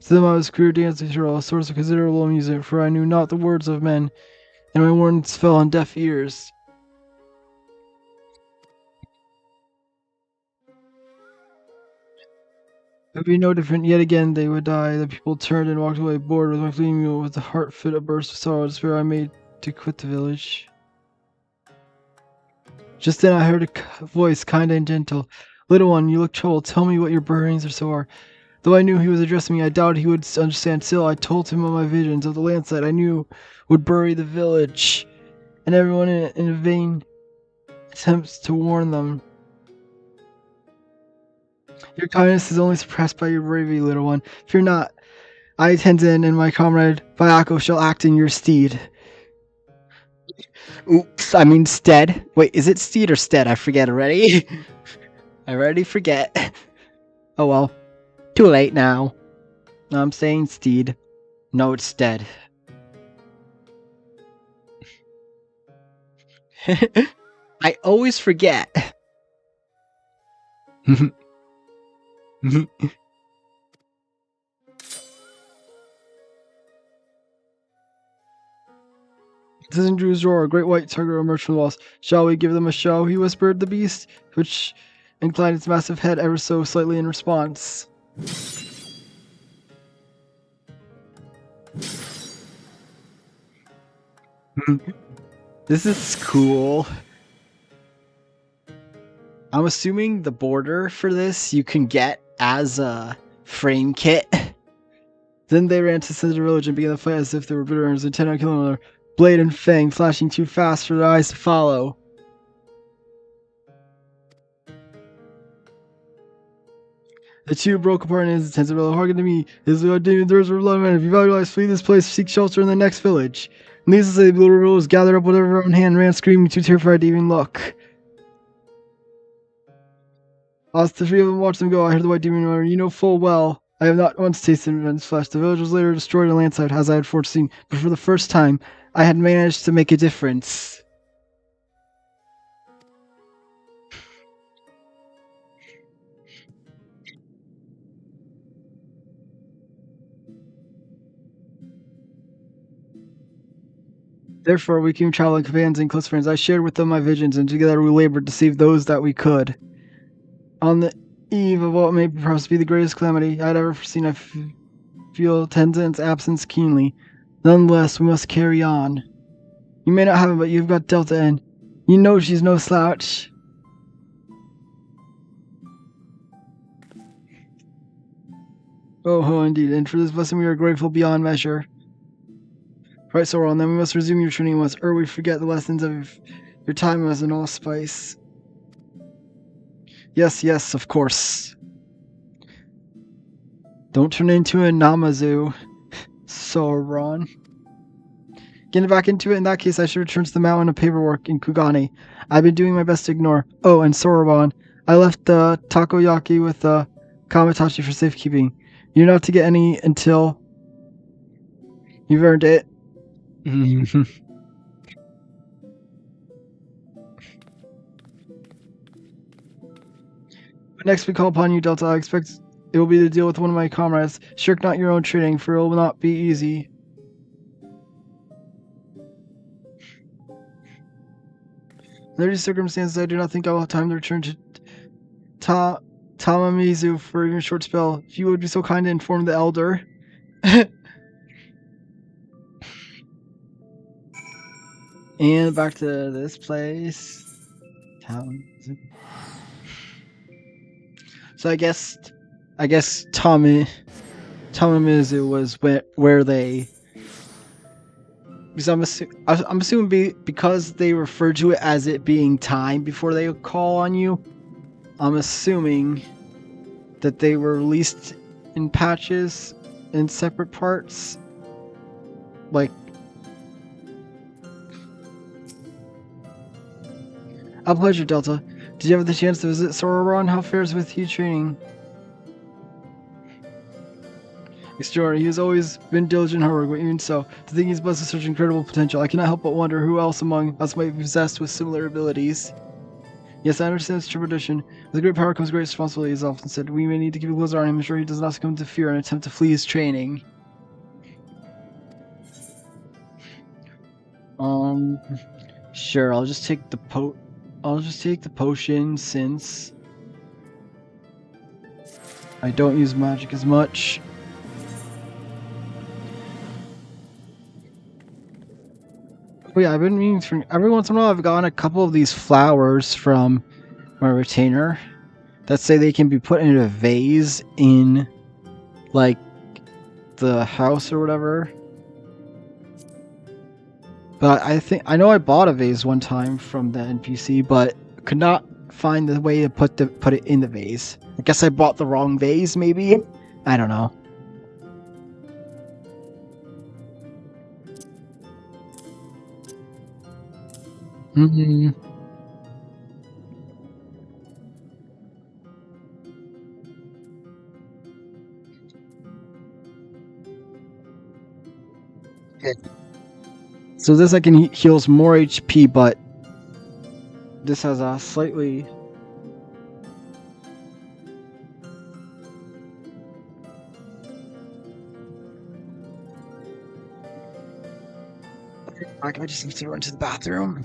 To them I was queer dancing turtle, a source of considerable amusement, for I knew not the words of men, and my warnings fell on deaf ears. It would be no different. Yet again they would die. The people turned and walked away, bored with my fleeing mule. With a heart fit of burst of sorrow and despair, I made to quit the village. Just then I heard a voice, kind and gentle. Little one, you look troubled. Tell me what your burnings are so are. Though I knew he was addressing me, I doubted he would understand. Still, I told him of my visions of the landslide I knew would bury the village, and everyone in a vain attempts to warn them. Your kindness is only surpassed by your bravery, little one. Fear not. I, Tenzin, and my comrade Bayako shall act in your stead. Oops, I mean stead. Wait, is it steed or stead? I forget already. I already forget. Oh well. Too late now. I'm saying steed. No, it's stead. I always forget. Tenzin drew his roar. A great white tiger emerged from the walls. Shall we give them a show? He whispered. The beast, which inclined its massive head ever so slightly in response. This is cool. I'm assuming the border for this you can get as a frame kit. Then they ran to center village and began to fight as if they were bitter enemies, intent on killing one another, blade and fang flashing too fast for their eyes to follow. The two broke apart in instants and really hearkened to me. His demon thirst for blood men. If you value life, flee this place, seek shelter in the next village. Needless to say, the little rose gathered up whatever her own hand, ran screaming, too terrified to even look. Whilst the three of them watched them go, I heard the white demon murmur, "You know full well I have not once tasted men's flesh. The village was later destroyed in a landslide, as I had foreseen, but for the first time, I had managed to make a difference." Therefore, we became traveling companions and close friends. I shared with them my visions, and together we labored to save those that we could. On the eve of what may perhaps be the greatest calamity I had ever foreseen, I feel Tenzin's absence keenly. Nonetheless, we must carry on. You may not have it, but you've got Delta in. You know she's no slouch. Oh, indeed, and for this blessing we are grateful beyond measure. Right, so on, then we must resume your training once, or we forget the lessons of your time as an allspice. Yes, of course. Don't turn into a Namazu, Sorobon. Getting back into it, in that case, I should return to the mountain of paperwork in Kugane. I've been doing my best to ignore. Oh, and Sorobon. I left the takoyaki with the Kamatachi for safekeeping. You're not to get any until you've earned it. But next we call upon you, Delta. I expect it will be to deal with one of my comrades. Shirk not your own training, for it will not be easy. Under these circumstances, I do not think I will have time to return to Tamamizu for even a short spell. If you would be so kind to inform the elder. And back to this place. So I guess Tamamizu was where they. Because I'm assuming because they refer to it as it being time before they call on you. I'm assuming that they were released in patches in separate parts. Like, a pleasure, Delta. Did you have the chance to visit Sorobon? How fares with you training? Extraordinary. He has always been diligent and hard work, but even so, to think he's blessed with such incredible potential, I cannot help but wonder who else among us might be possessed with similar abilities. Yes, I understand it's true tradition. With great power comes great responsibility, as often said. We may need to keep a close eye on him, ensure he does not succumb to fear and attempt to flee his training. Sure, I'll just take the potion since I don't use magic as much. But yeah, I've been meaning for every once in a while I've gotten a couple of these flowers from my retainer that say they can be put in a vase in like the house or whatever. But I know I bought a vase one time from the NPC, but could not find the way to put it in the vase. I guess I bought the wrong vase, maybe. I don't know. Mm-hmm. Okay. So this I can heals more HP, but this has a slightly. I just have to run to the bathroom.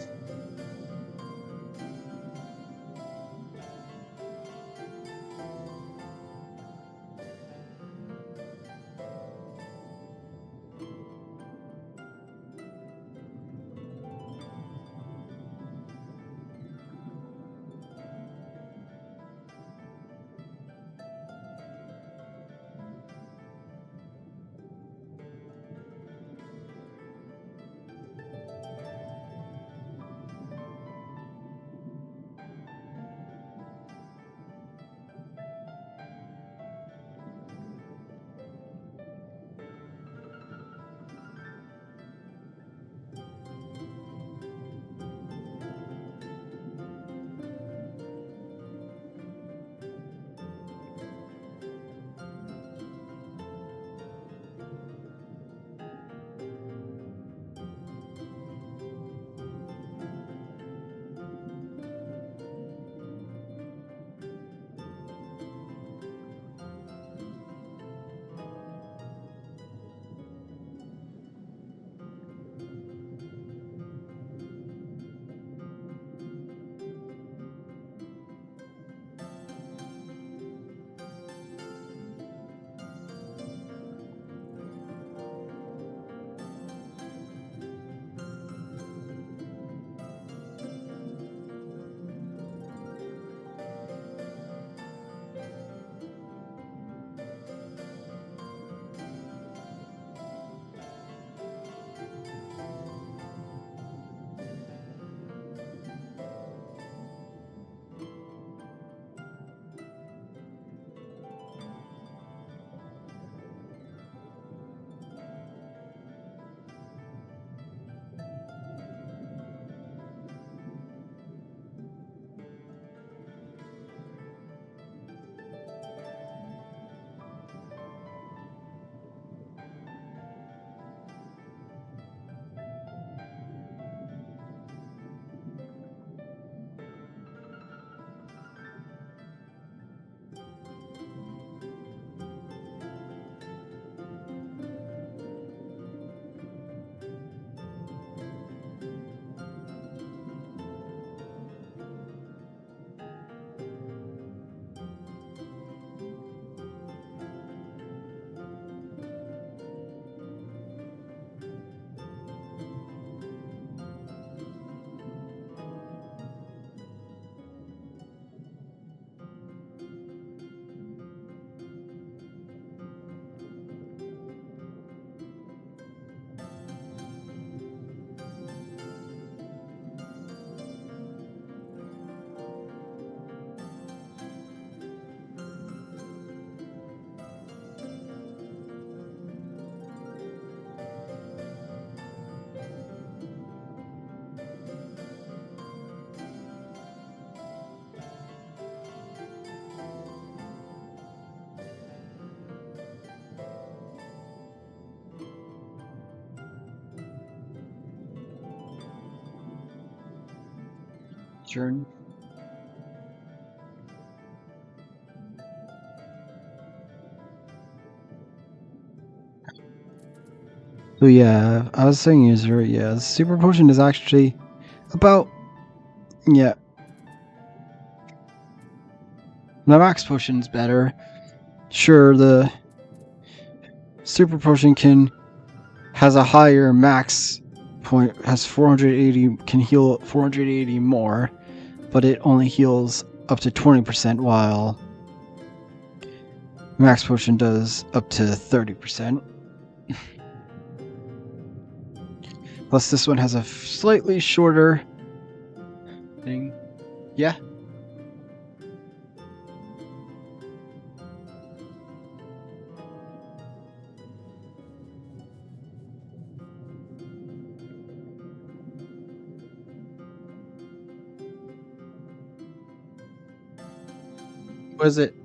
turn. So yeah, I was saying user, yeah, the super potion is actually about, yeah. The max potion's better. Sure, the super potion has a higher max point, has 480, can heal 480 more, but it only heals up to 20%, while max potion does up to 30%. Plus this one has a slightly shorter thing. Yeah. What is it?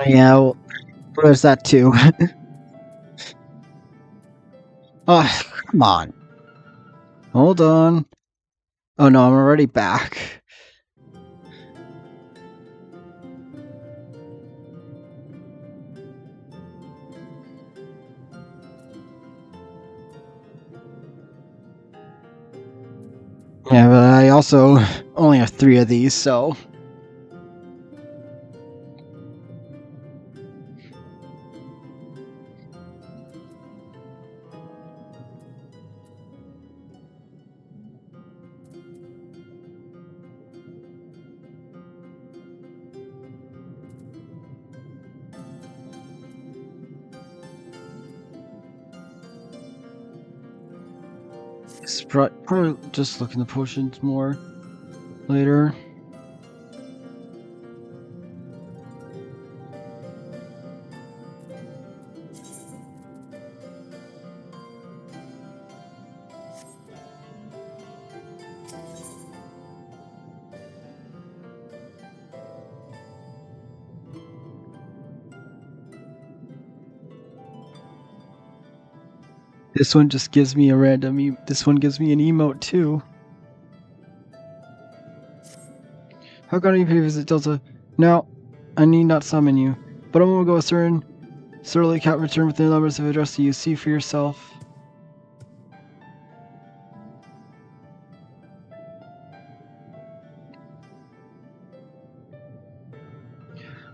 Yeah, well, there's that too. Oh, come on. Hold on. Oh no, I'm already back. Yeah, but I also only have 3 of these, so. It's probably just look in the potions more later. This one just gives me a random. This one gives me an emote too. How can I visit Delta? Now, I need not summon you, but a moment ago a certain surly cat returned with the numbers of address to you. See for yourself.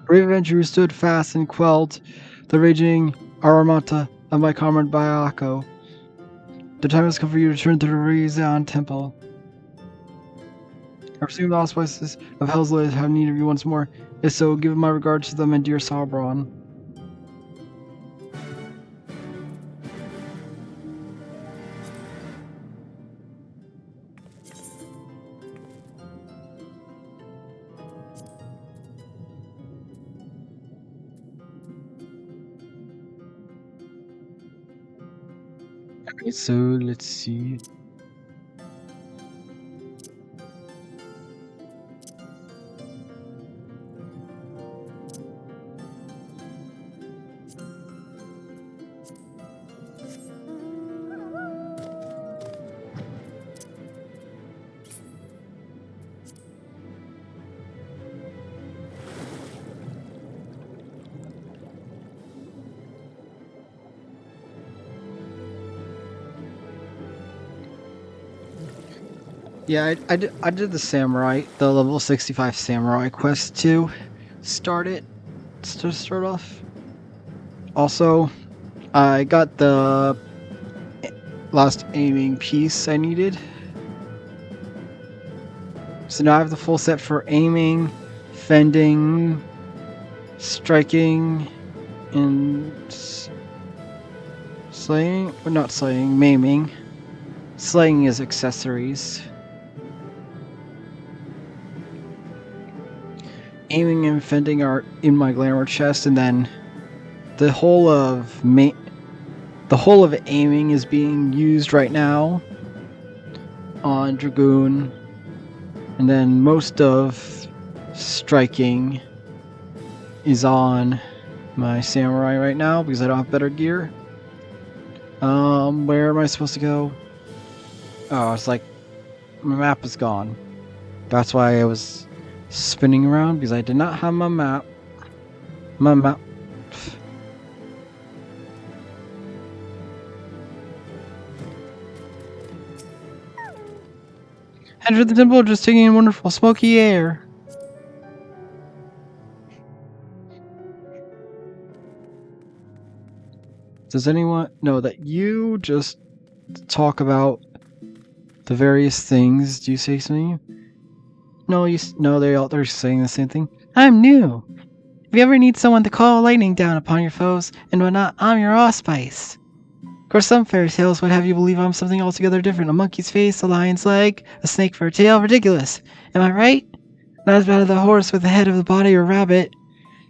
Brave adventurer who stood fast and quelled the raging armata of my comrade Bayako. The time has come for you to return to the Rizan Temple. I presume the auspices of Hell's Light have need of you once more. If so, give my regards to them and dear Sorobon. Okay, so let's see. Yeah, I did the samurai, the level 65 samurai quest to start off. Also, I got the last aiming piece I needed. So now I have the full set for aiming, fending, striking, and slaying. Or not slaying, maiming. Slaying is accessories. Aiming and fending are in my glamour chest, and then the whole of aiming is being used right now on Dragoon, and then most of striking is on my samurai right now because I don't have better gear. Where am I supposed to go? Oh, it's like my map is gone. That's why I was spinning around, because I did not have my map. My map. Enter the temple, just taking in wonderful smoky air. Does anyone know that you just talk about the various things? Do you say something? No, they're saying the same thing. I'm new. If you ever need someone to call lightning down upon your foes and whatnot, I'm your allspice. Of course, some fairy tales would have you believe I'm something altogether different. A monkey's face, a lion's leg, a snake for a tail. Ridiculous. Am I right? Not as bad as the horse with the head of the body or rabbit,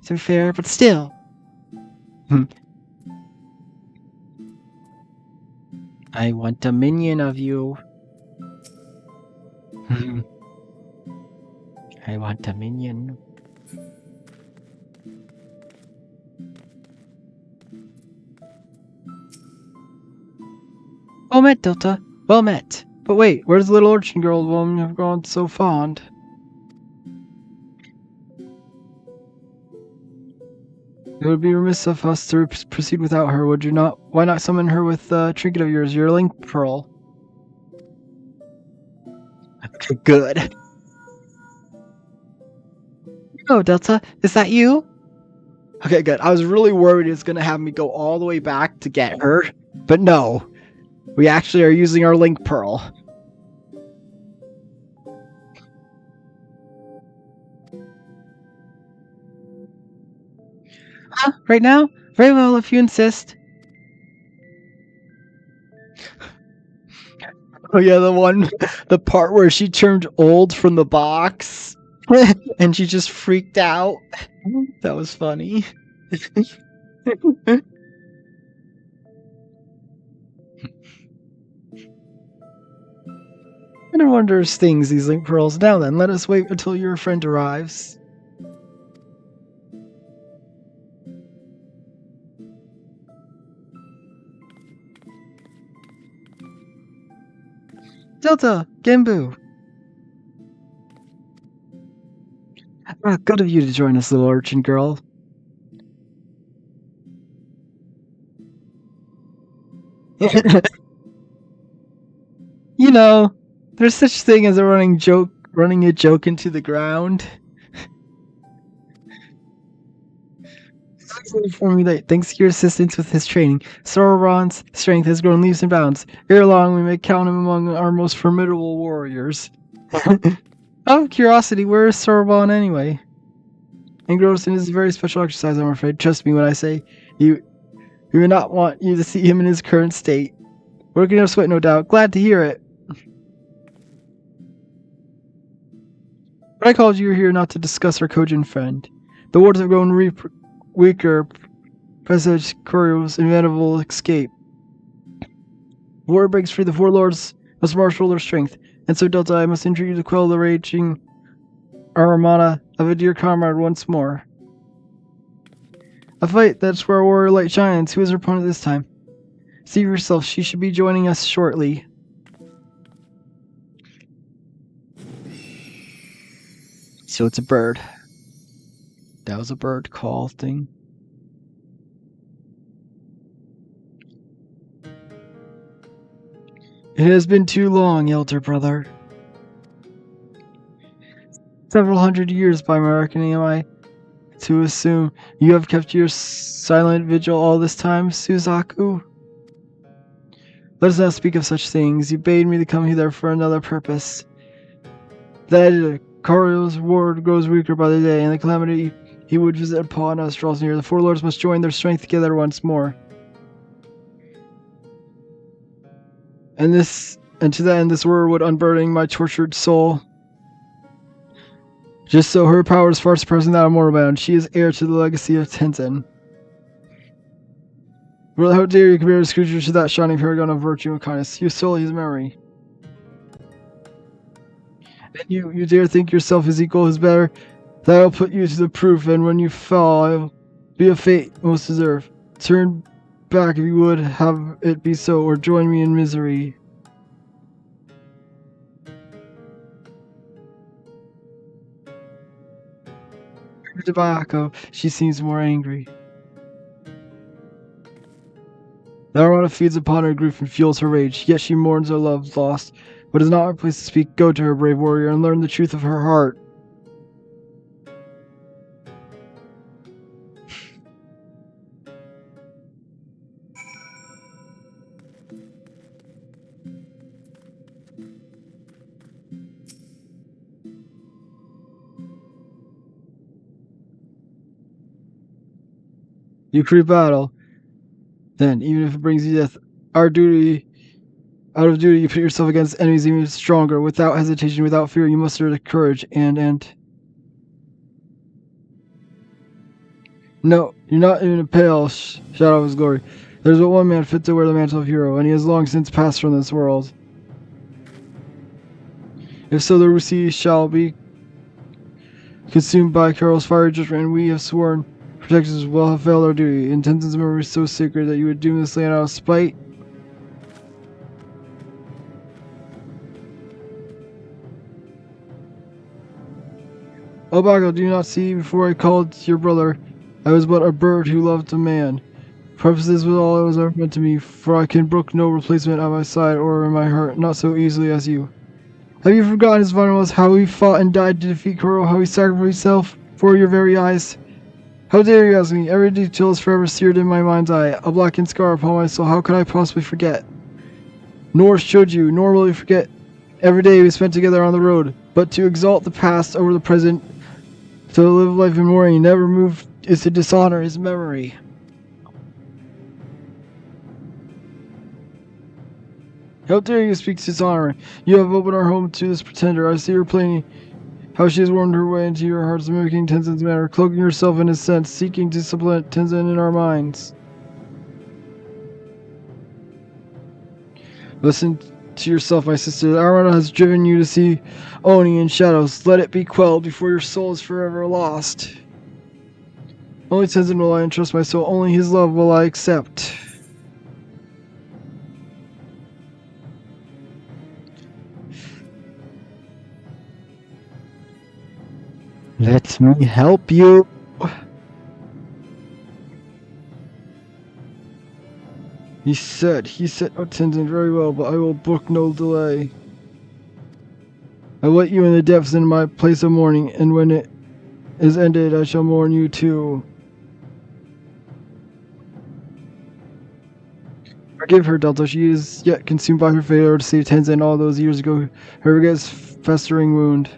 to be fair, but still. I want a minion of you. I want a minion. Well met, Delta. Well met. But wait, where's the little urchin girl woman you've grown so fond? It would be remiss of us to proceed without her, would you not? Why not summon her with a trinket of yours, your link pearl? Okay, good. Oh, Delta, is that you? Okay, good. I was really worried it's gonna have me go all the way back to get her, but no. We actually are using our link pearl. Huh? Right now? Very well, if you insist. Oh yeah, the part where she turned old from the box, and she just freaked out. That was funny. No wonder stings, these link pearls. Now then, let us wait until your friend arrives. Delta! Genbu! Ah, good of you to join us, little urchin girl. You know, there's such thing as a running a joke into the ground. For me that thanks to your assistance with his training, Sorobon's strength has grown leaps and bounds. Ere long, we may count him among our most formidable warriors. Out of curiosity, where is Sorobon anyway? Engrossed in his very special exercise, I'm afraid. Trust me when I say we would not want you to see him in his current state. Working up sweat, no doubt. Glad to hear it. But I called you here not to discuss our Kojin friend. The wards have grown weaker, presage Kuryo's inevitable escape. War breaks free, the four lords must marshal their strength, and so Delta, I must entreat you to quell the raging armada of a dear comrade once more. A fight, that's where our warrior light shines. Who is her opponent this time? See for yourself, she should be joining us shortly. So it's a bird. That was a bird call thing. It has been too long, elder brother. Several hundred years by my reckoning, am I to assume you have kept your silent vigil all this time, Suzaku? Let us not speak of such things. You bade me to come hither for another purpose. That I did. Cario's ward grows weaker by the day, and the calamity he would visit upon us draws near. The four lords must join their strength together once more. And to that end, this word would unburden my tortured soul. Just so, her power is far surpassing that of mortal man. She is heir to the legacy of Tenzin. Well, how dare you compare this creature to that shining paragon of virtue and kindness? You stole his memory. And you dare think yourself his equal, his better? That will put you to the proof, and when you fall, I will be a fate most deserve. Turn back if you would have it be so, or join me in misery. Tobacco, she seems more angry. The Armada feeds upon her grief and fuels her rage, yet she mourns her love lost. But it is not our place to speak. Go to her, brave warrior, and learn the truth of her heart. You create battle. Then, even if it brings you death, out of duty, you put yourself against enemies even stronger. Without hesitation, without fear, you muster the courage and... No, you're not even a pale shadow of his glory. There's but one man fit to wear the mantle of hero, and he has long since passed from this world. If so, the Rusi shall be consumed by Carol's fiery judgment, and we have sworn protectors will have failed our duty. And Tenzin's memory is so sacred that you would doom this land out of spite. Oh, Bago, do you not see? Before I called your brother, I was but a bird who loved a man. Perhaps this was all it was ever meant to me, for I can brook no replacement at my side or in my heart, not so easily as you. Have you forgotten his vulnerableness, how he fought and died to defeat Kuro, how he sacrificed himself for your very eyes? How dare you ask me? Every detail is forever seared in my mind's eye, a blackened scar upon my soul. How could I possibly forget? Nor should you, nor will you forget every day we spent together on the road. But to exalt the past over the present, to live life in mourning, never move, is to dishonor his memory. How dare you speak dishonor? You have opened our home to this pretender. I see her plainly. How she has wormed her way into your hearts, mimicking Tenzin's manner, cloaking herself in his sense, seeking to supplant Tenzin in our minds. Listen to yourself, my sister. The Armada has driven you to see Oni in shadows. Let it be quelled before your soul is forever lost. Only Tenzin will I entrust my soul. Only his love will I accept. Let me help you. He said, oh Tenzin, very well, but I will brook no delay. I let you in the depths in my place of mourning, and when it is ended, I shall mourn you too. Forgive her, Delta. She is yet consumed by her failure to save Tenzin all those years ago. Her regret's festering wound.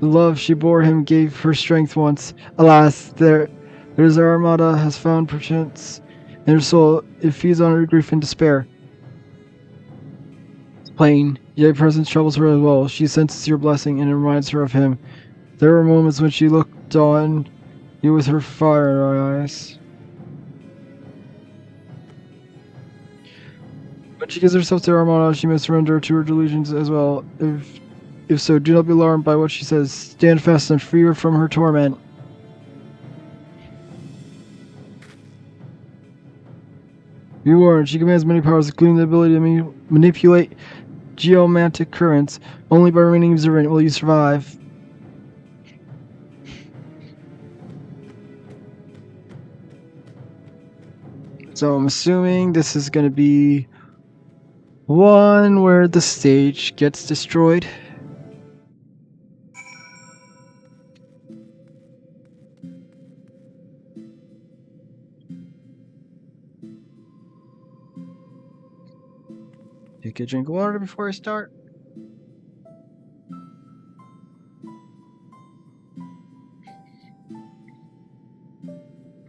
The love she bore him gave her strength once. Alas, there's our Armada has found perchance in her soul. It feeds on her grief and despair. It's plain, yet presence troubles her as well. She senses your blessing and it reminds her of him. There were moments when she looked on you with her fire eyes. When she gives herself to Armada, she must surrender to her delusions as well. If so, do not be alarmed by what she says. Stand fast and free her from her torment. Be warned, she commands many powers, including the ability to manipulate geomantic currents. Only by remaining observant will you survive. So I'm assuming this is going to be one where the stage gets destroyed. Take a drink of water before I start.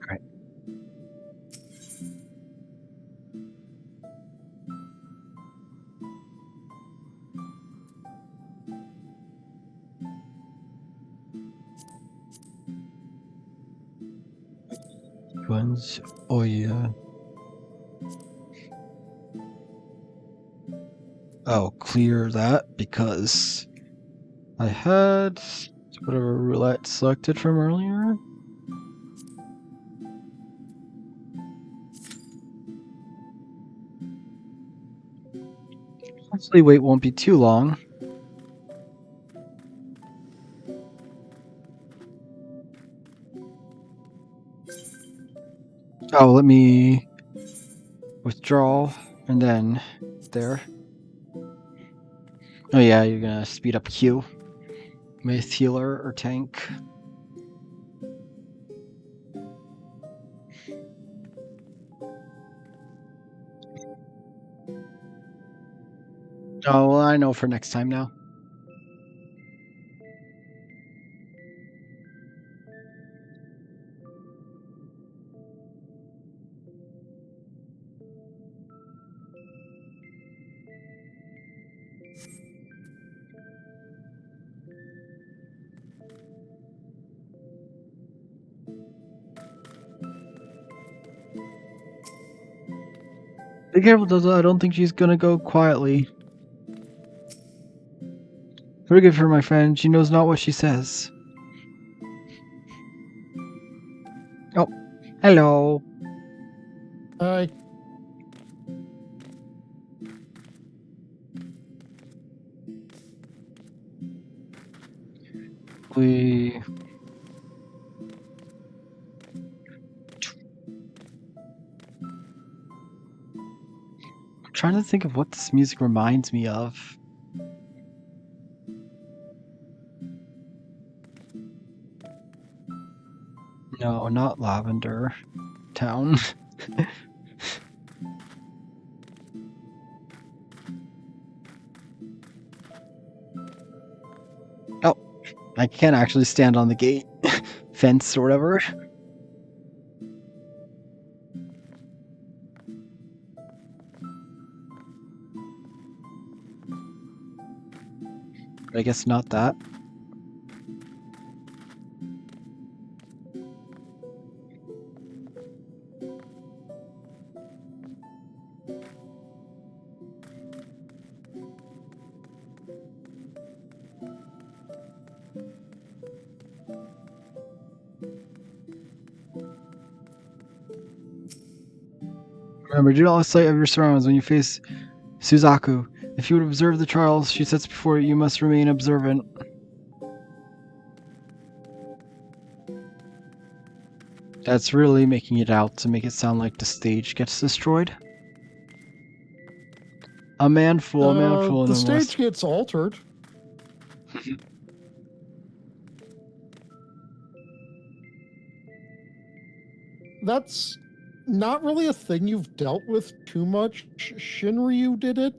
Alright. Ones. Oh yeah. I'll clear that because I had whatever roulette selected from earlier. Hopefully wait won't be too long. Oh, let me withdraw and then there. Oh yeah, you're gonna speed up Q with healer or tank. Oh, well, I know for next time now. Be careful, Dozo. I don't think she's gonna go quietly. Forgive her, my friend. She knows not what she says. Oh, hello. Hi. We... I'm trying to think of what this music reminds me of. No, not Lavender Town. Oh, I can't actually stand on the gate fence or whatever. I guess not that. Remember, do not lose sight of your surroundings when you face Suzaku. If you would observe the trials she sets before you, you must remain observant. That's really making it out to make it sound like the stage gets destroyed. A man full, The no stage less. gets altered. That's not really a thing you've dealt with too much. Shinryu did it.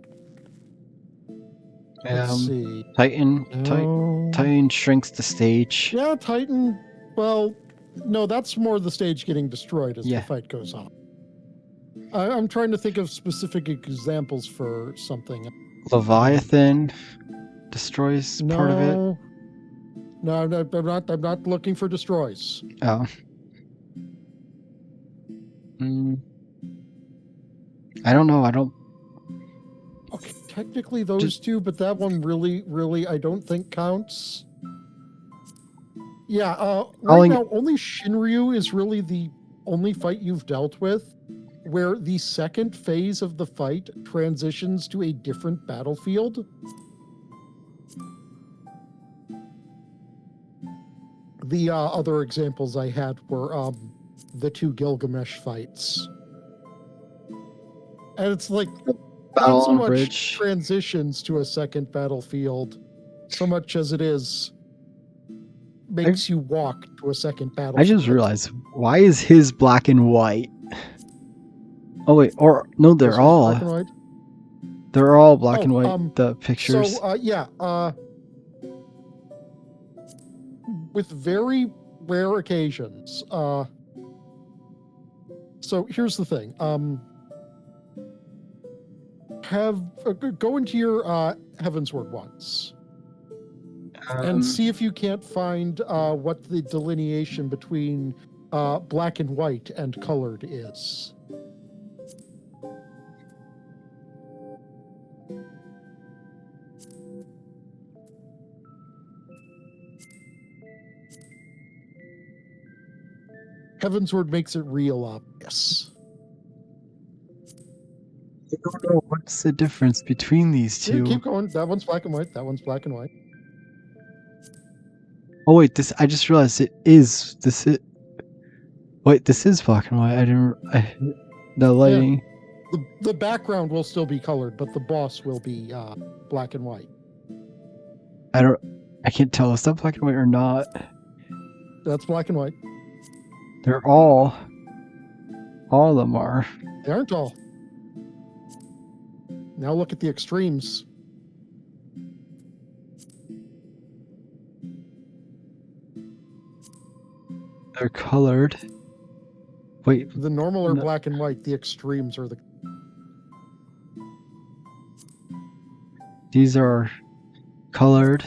Let's see. Titan shrinks the stage. Yeah, Titan. Well, no, that's more the stage getting destroyed as the fight goes on. I'm trying to think of specific examples for something. Leviathan destroys part of it. No, I'm not looking for destroys. Oh. I don't know. Okay, technically those two, but that one really, I don't think counts. Yeah, right now, only Shinryu is really the only fight you've dealt with where the second phase of the fight transitions to a different battlefield. The other examples I had were the two Gilgamesh fights. And it's like, not so much transitions to a second battlefield, so much as it is makes you walk to a second battlefield. I just realized, why is his black and white? Oh wait, or no, they're all. Black and white? They're all black and white. Oh, The pictures. So, yeah. With very rare occasions. So here's the thing. Go into your Heavensward once and see if you can't find what the delineation between black and white and colored is. Heavensward makes it real obvious. I don't know what's the difference between these Yeah, two. keep going. That one's black and white. That one's black and white. Oh wait, this I just realized it is this is. Wait, this is black and white. The lighting. The background will still be colored, but the boss will be black and white. I can't tell. Is that black and white or not? That's black and white. They're all of them are. They aren't all. Now look at the extremes. They're colored. Wait, The normal are No. black and white. The extremes are the. these are colored.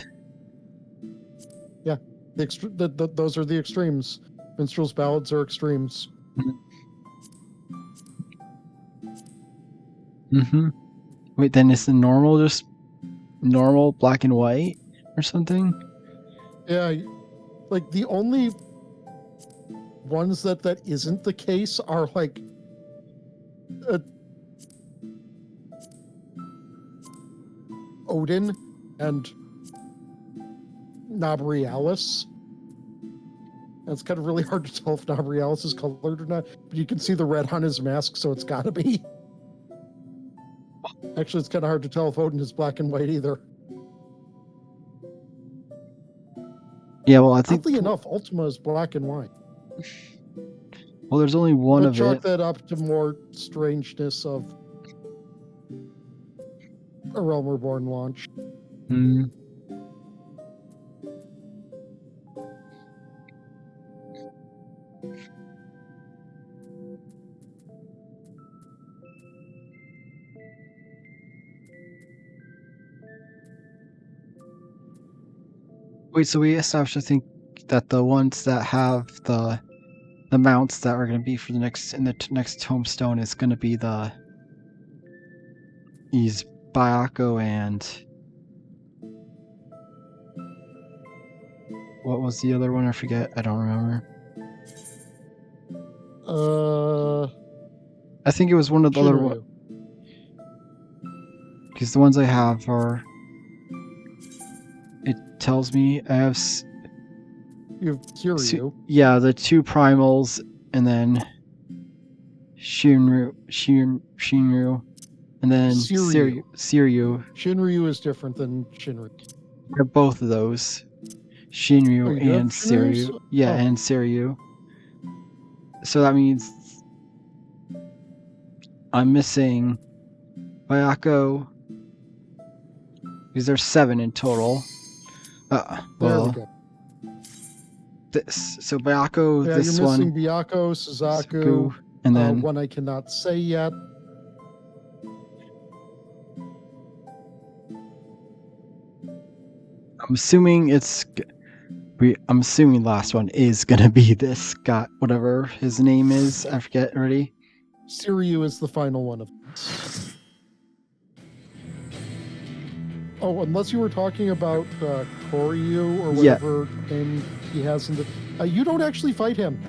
Those are the extremes. Minstrel's ballads are extremes. Mm-hmm. Wait, then is the normal just normal black and white or something? Yeah, like the only ones that isn't the case are like Odin and Nobrialis. It's kind of really hard to tell if Nobrialis is colored or not, but you can see the red on his mask, so it's got to be. Actually, it's kind of hard to tell if Odin is black and white either. Yeah, well, I think. Oddly enough, Ultima is black and white. Well, there's only one But of chalk it. that up to more strangeness of a Realm Reborn launch. Hmm. Wait, so we established, I think, that the ones that have the mounts that are going to be for the next next tombstone is going to be these Bayako and what was the other one? I forget. I don't remember. I think it was one of the other ones. Shinryu. Because the ones I have are. It tells me I have. You have Kiryu. Yeah, the two primals, and then Shinryu, and then Siryu. Siryu. Shinryu is different than Shinryu. I have both of those. Shinryu Oh, you have and Shinryus? Siryu. Yeah, Oh. and Siryu. So that means I'm missing Bayako. Because there's 7 in total. There Well, we go. this. So Bayako, Yeah, this you're one. missing Byako, Suzaku, and then one I cannot say yet. I'm assuming I'm assuming the last one is gonna be this Scott, whatever his name is. I forget already. Siryu is the final one of these. Oh, unless you were talking about Koryu or Yeah. whatever name he has in the. You don't actually fight him.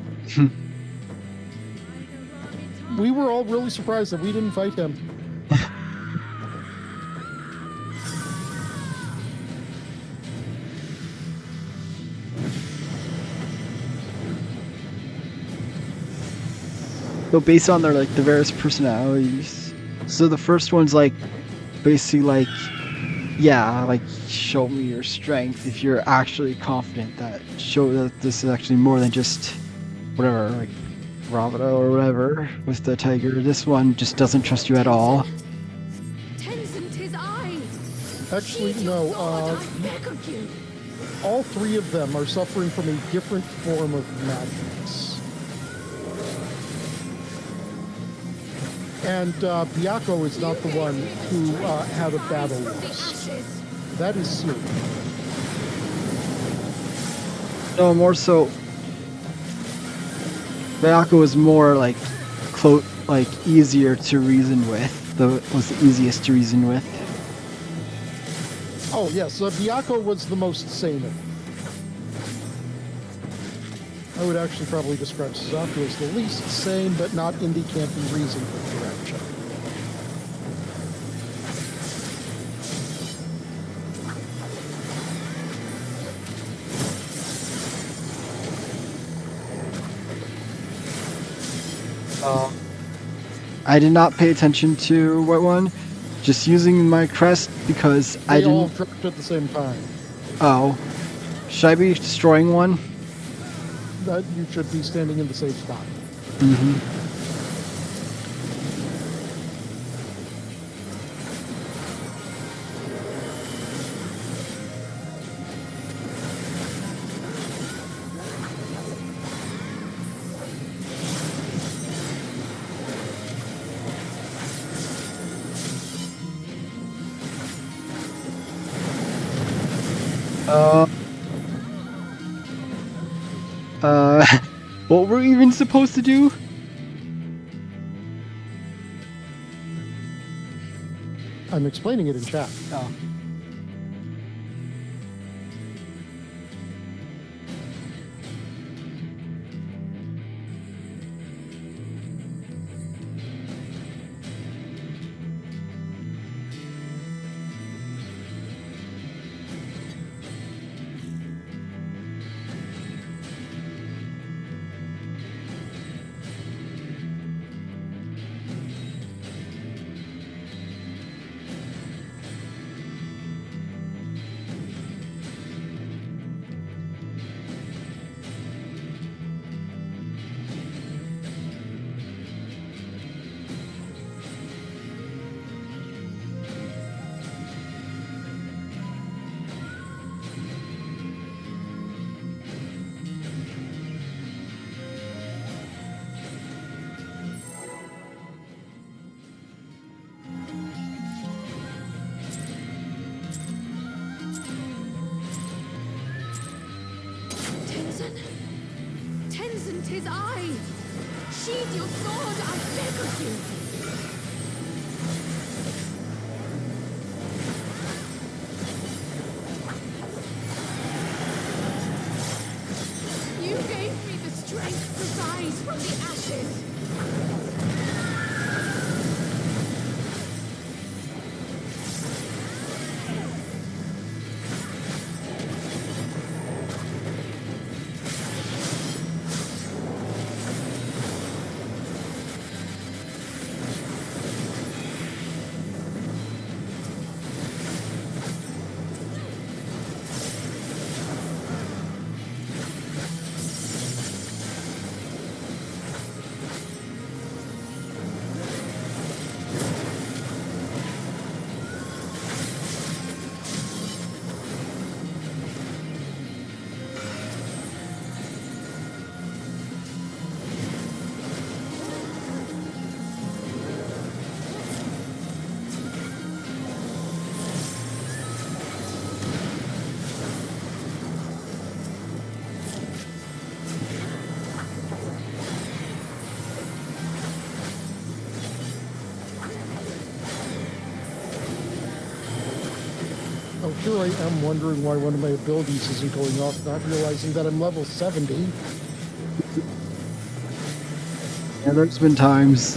We were all really surprised that we didn't fight him. So based on their the various personalities. So the first one's basically show me your strength if you're actually confident that show that this is actually more than just whatever bravado or whatever with the tiger. This one just doesn't trust you at all. Tenzin Actually, no. All three of them are suffering from a different form of madness. And Byakko is not the one who had a battle loss. That is serious. No, more so. Byakko was more like easier to reason with. Was the easiest to reason with. Oh yes, Byakko was the most sane. I would actually probably describe Suzaku as the least sane, but not in the can't be reasoned with direction. I did not pay attention to what one. Just using my crest because I They all didn't. dropped at the same time. Oh, should I be destroying one? That you should be standing in the same spot. Mm-hmm. What were we even supposed to do? I'm explaining it in chat. Oh. Tenzin, 'tis I! Sheathe your sword, I beg of you! You gave me the strength to rise from the ashes! Oh, here I am wondering why one of my abilities isn't going off, not realizing that I'm level 70. Yeah, there's been times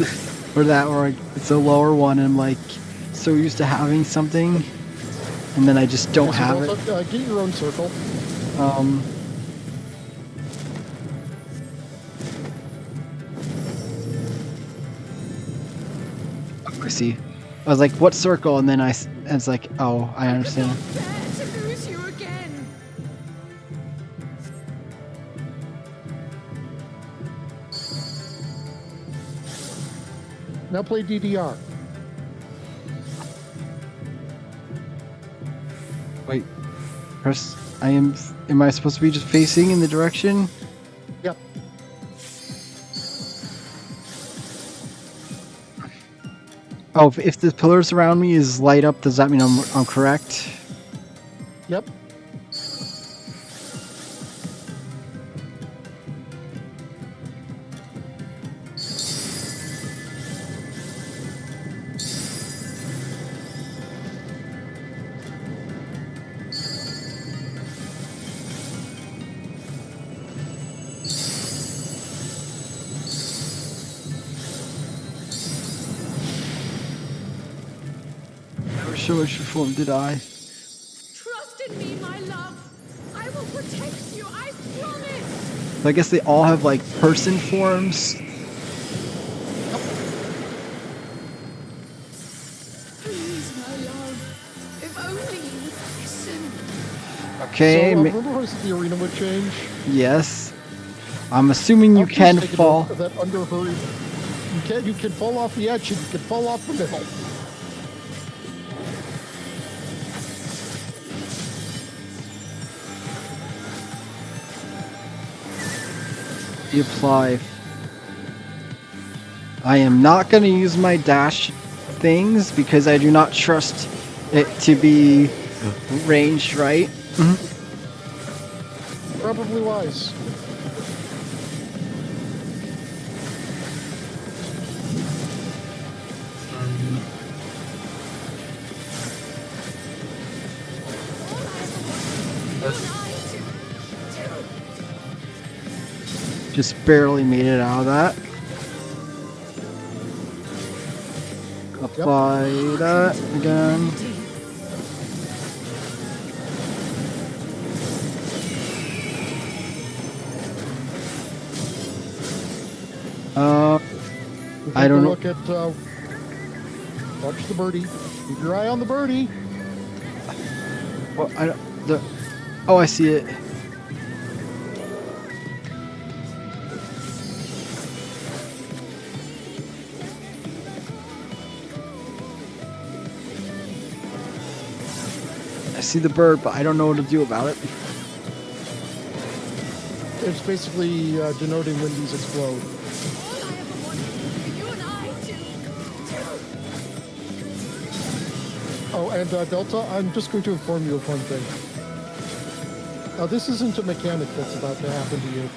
where it's a lower one and I'm like so used to having something and then I just don't have it. Get your own circle. I see. I was like, what circle? And then it's like, oh, I understand. I could not bear to lose you again! Now play DDR. Press. I am. Am I supposed to be just facing in the direction? Yep. Oh, if the pillars around me is light up, does that mean I'm correct? Yep. Never so much reform, did I? Trust in me, my love. I will protect you, I promise. So I guess they all have like person forms. Please, my love. If only you would listen. Okay. So, remember how I said the arena would change? Yes. I'm assuming you I'm just can taking fall. note that under her, you can fall off the edge and you can fall off the middle. You apply. I am not going to use my dash things because I do not trust it to be ranged right. Probably wise. Just barely made it out of that. Apply that again. I don't know. Look at, watch the birdie. Keep your eye on the birdie. Well, I don't. Oh, I see it. I see the bird, but I don't know what to do about it. It's basically denoting when these explode. Oh, and Delta, I'm just going to inform you of one thing. This isn't a mechanic that's about to happen to you.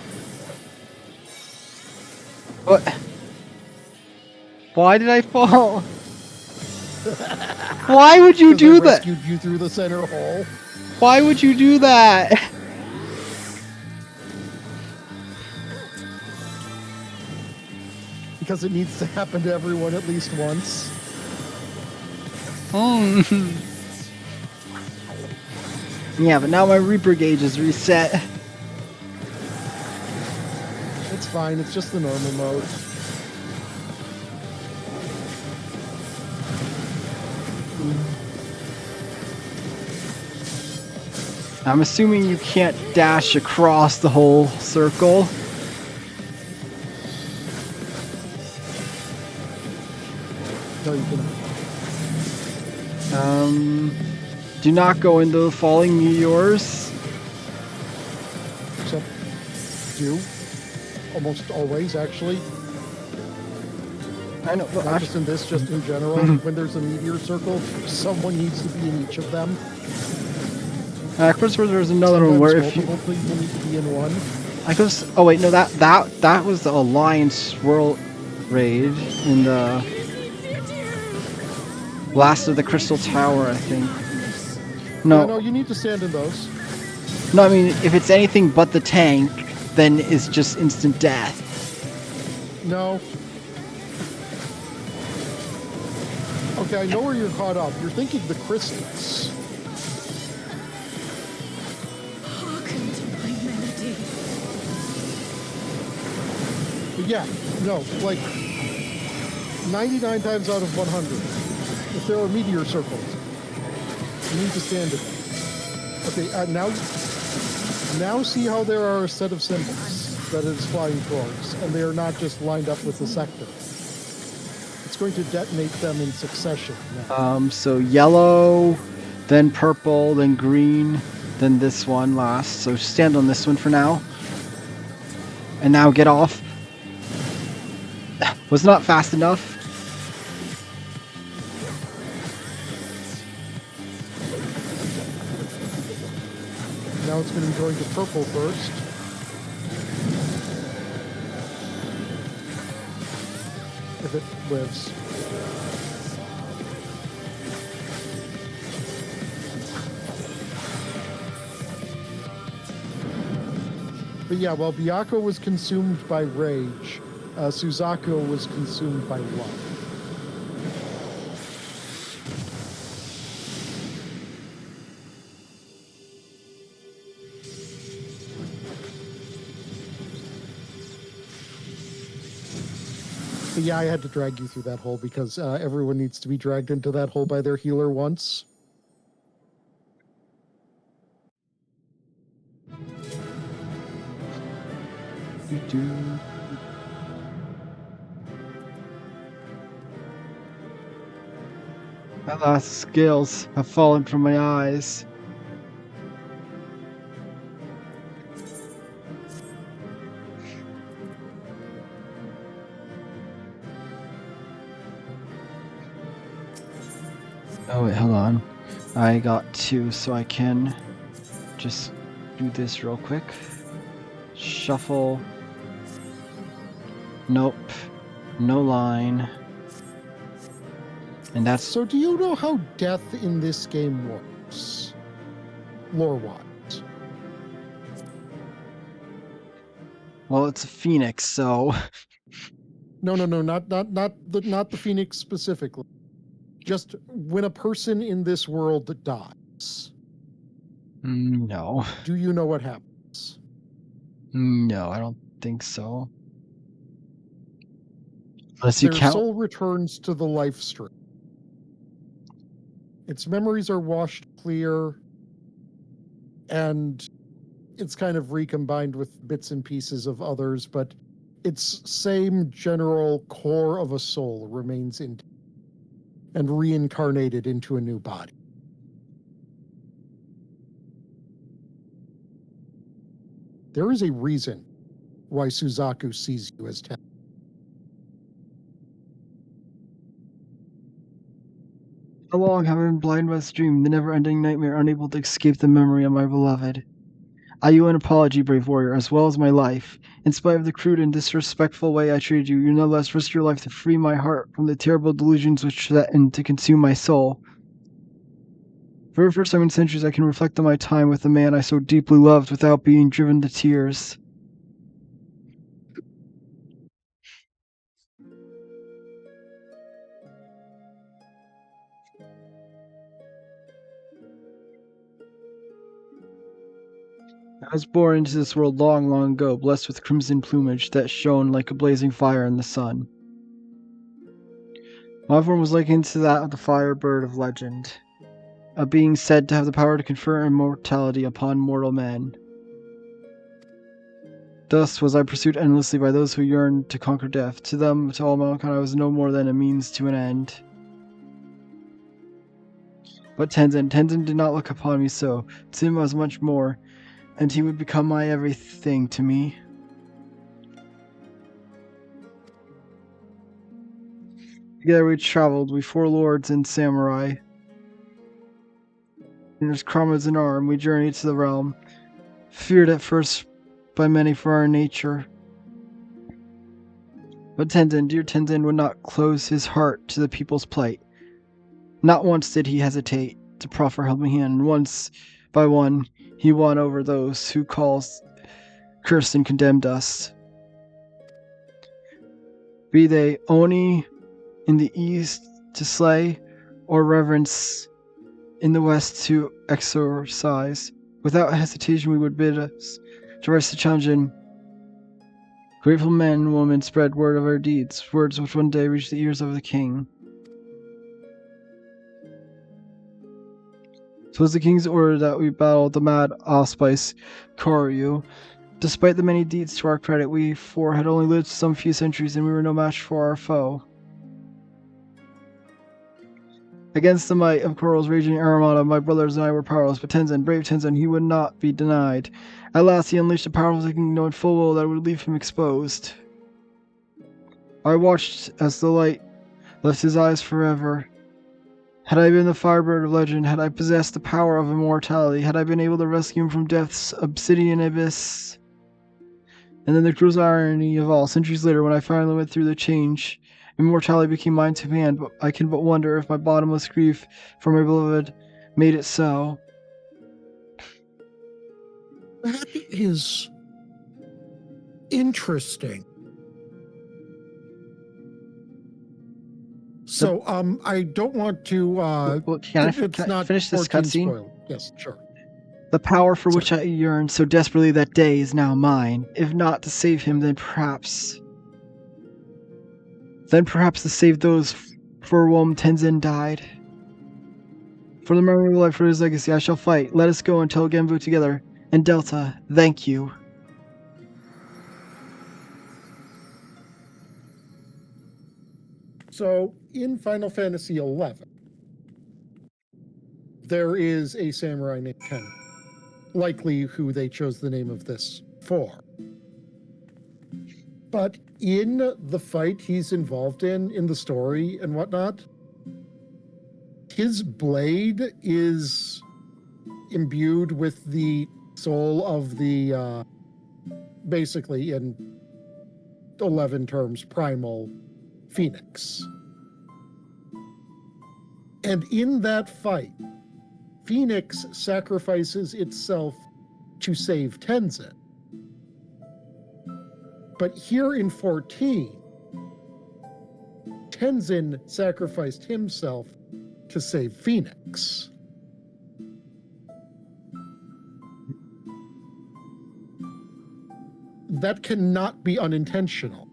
What? Why did I fall? Why would you do I that? rescued you through the center hole. Why would you do that? Because it needs to happen to everyone at least once. Yeah, but now my Reaper gauge is reset. It's fine, it's just the normal mode. I'm assuming you can't dash across the whole circle. No, you cannot. Do not go into the falling meteors. Except do. Almost always, actually. I know, but Not just in this, just in general. When there's a meteor circle, someone needs to be in each of them. Christopher, there's another one where if you, multiple people need to be in one. I guess. Oh wait, no, that was the Alliance World Raid in the Blast of the Crystal Tower, I think. No, No, you need to stand in those. no, I mean if it's anything but the tank, then it's just instant death. No. Okay, I know where you're caught up. You're thinking the crystals. Hearken to my melody. But yeah, no, like 99 times out of 100, if there are meteor circles, you need to stand in them. Okay, now see how there are a set of symbols that it is flying towards, and they are not just lined up with the sector. It's going to detonate them in succession now. So yellow, then purple, then green. then this one last. So stand on this one for now. And now get off. Was not fast enough. Now it's going to be going to purple first. If it lives. But yeah, while Byakko was consumed by rage, Suzaku was consumed by love. But yeah, I had to drag you through that hole because everyone needs to be dragged into that hole by their healer once. My last scales have fallen from my eyes. Oh wait, hold on. I got 2, so I can just do this real quick. Shuffle. Nope. No line. And that's... So do you know how death in this game works? Lore-wise. Well, it's a phoenix, so... No, not the Phoenix specifically. Just when a person in this world dies. No. Do you know what happens? No, I don't think so. Unless you Their count... soul returns to the life stream. Its memories are washed clear, and it's kind of recombined with bits and pieces of others, but its same general core of a soul remains intact and reincarnated into a new body. There is a reason why Suzaku sees you as Ten. How long have I been blind by this dream, the never-ending nightmare, unable to escape the memory of my beloved? I owe you an apology, brave warrior, as well as my life. In spite of the crude and disrespectful way I treated you, you nonetheless risked your life to free my heart from the terrible delusions which threatened to consume my soul. For the first time in centuries, I can reflect on my time with the man I so deeply loved without being driven to tears. I was born into this world long, long ago, blessed with crimson plumage that shone like a blazing fire in the sun. My form was likened to that of the fire bird of legend, a being said to have the power to confer immortality upon mortal men. Thus was I pursued endlessly by those who yearned to conquer death. To them, to all mankind, I was no more than a means to an end. But Tenzin did not look upon me so. To him I was much more, and he would become my everything to me. Together we traveled, we 4 lords and samurai. And as comrades in arm, we journeyed to the realm, feared at first by many for our nature. But dear Tenzin would not close his heart to the people's plight. Not once did he hesitate to proffer helping hand, and once by one he won over those who cursed and condemned us. Be they Oni in the east to slay, or reverence in the west to exorcise, without hesitation we would bid us traverse the challenge, and grateful men and women spread word of our deeds, words which one day reached the ears of the king. 'Twas the king's order that we battled the mad allspice Koryu. Despite the many deeds to our credit, we 4 had only lived some few centuries, and we were no match for our foe. Against the might of Koral's raging armada, my brothers and I were powerless, but Tenzin, brave Tenzin, he would not be denied. At last he unleashed a powerful technique knowing full well that would leave him exposed. I watched as the light left his eyes forever. Had I been the Firebird of legend, had I possessed the power of immortality, had I been able to rescue him from death's obsidian abyss. And then the cruel irony of all, centuries later, when I finally went through the change, immortality became mine to command, but I can but wonder if my bottomless grief for my beloved made it so. That is interesting. So, I don't want to. Can I finish this 14 cutscene? spoil. Yes, sure. The power for which I yearned so desperately that day is now mine. If not to save him, then perhaps to save those for whom Tenzin died. For the memory of life, for his legacy, I shall fight. Let us go and tell Genbu together. And Delta, thank you. So, in Final Fantasy XI, there is a samurai named Ken, likely who they chose the name of this for. But in the fight he's involved in the story and whatnot, his blade is imbued with the soul of the, basically in 11 terms, primal Phoenix. And in that fight, Phoenix sacrifices itself to save Tenzin. But here in 14, Tenzin sacrificed himself to save Phoenix. That cannot be unintentional,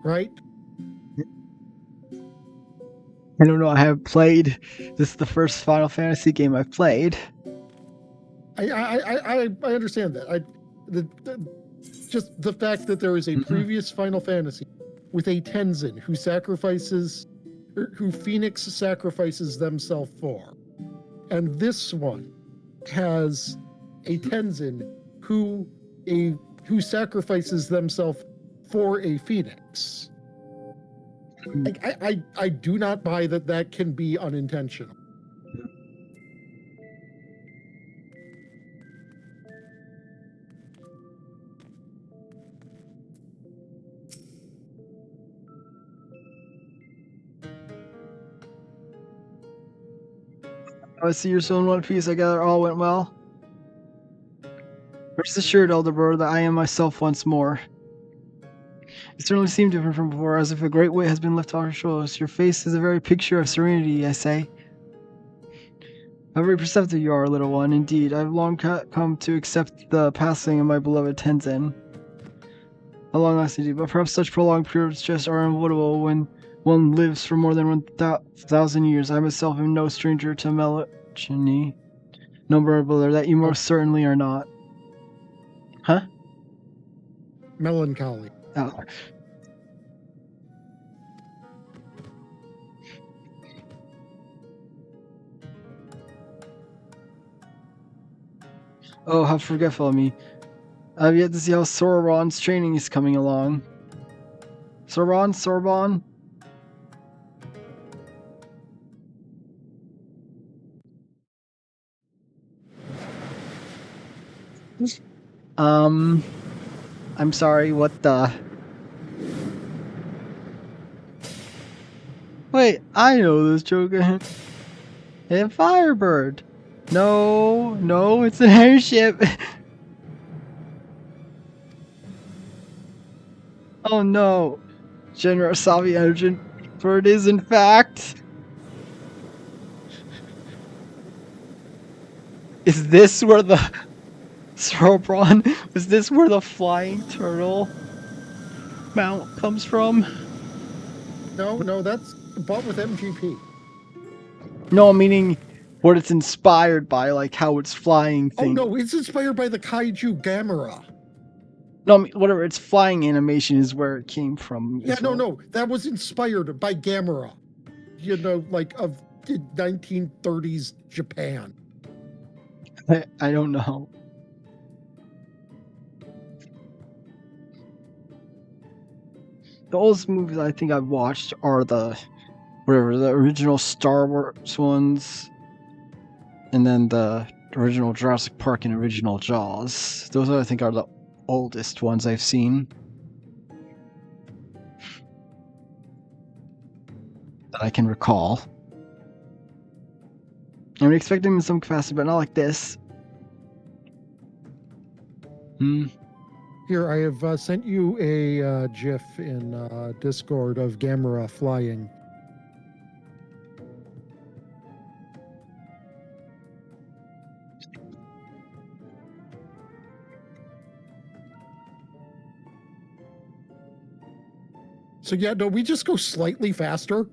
right? I don't know, I have played. This is the first Final Fantasy game I've played. I understand that. Just the fact that there is a previous Final Fantasy with a Tenzin who Phoenix sacrifices themselves for, and this one has a Tenzin who sacrifices themselves for a Phoenix. I do not buy that can be unintentional. I see you're still in one piece. I gather all went well. Rest assured, Elder Brother, that I am myself once more. You certainly seem different from before, as if a great weight has been lifted off your shoulders. Your face is a very picture of serenity, I say. How very perceptive you are, little one. Indeed, I have long come to accept the passing of my beloved Tenzin. A long lasting deed, but perhaps such prolonged periods just are unavoidable when one lives for more than 1,000 years. I myself am no stranger to melancholy. No, brother, that you most certainly are not. Huh? Melancholy. Oh. Oh, how forgetful of me. I have yet to see how Sorobon's training is coming along. Sorobon? I'm sorry, what the... Wait, I know this joke. Hey, Firebird. No, it's an airship. Oh no. General Savi engine, for it is in fact. Is this where the Sorobon? Is this where the flying turtle mount comes from? No, that's bought with MGP. No, meaning what it's inspired by, like how it's flying thing. Oh no, it's inspired by the Kaiju Gamera. No, I mean, whatever, its flying animation is where it came from. Yeah, no, that was inspired by Gamera. You know, like of 1930s Japan. I don't know. The oldest movies I think I've watched are the original Star Wars ones, and then the original Jurassic Park and original Jaws. Those I think are the oldest ones I've seen that I can recall. I'm expecting them in some capacity, but not like this. Here, I have sent you a GIF in Discord of Gamera flying. So yeah, no, we just go slightly faster.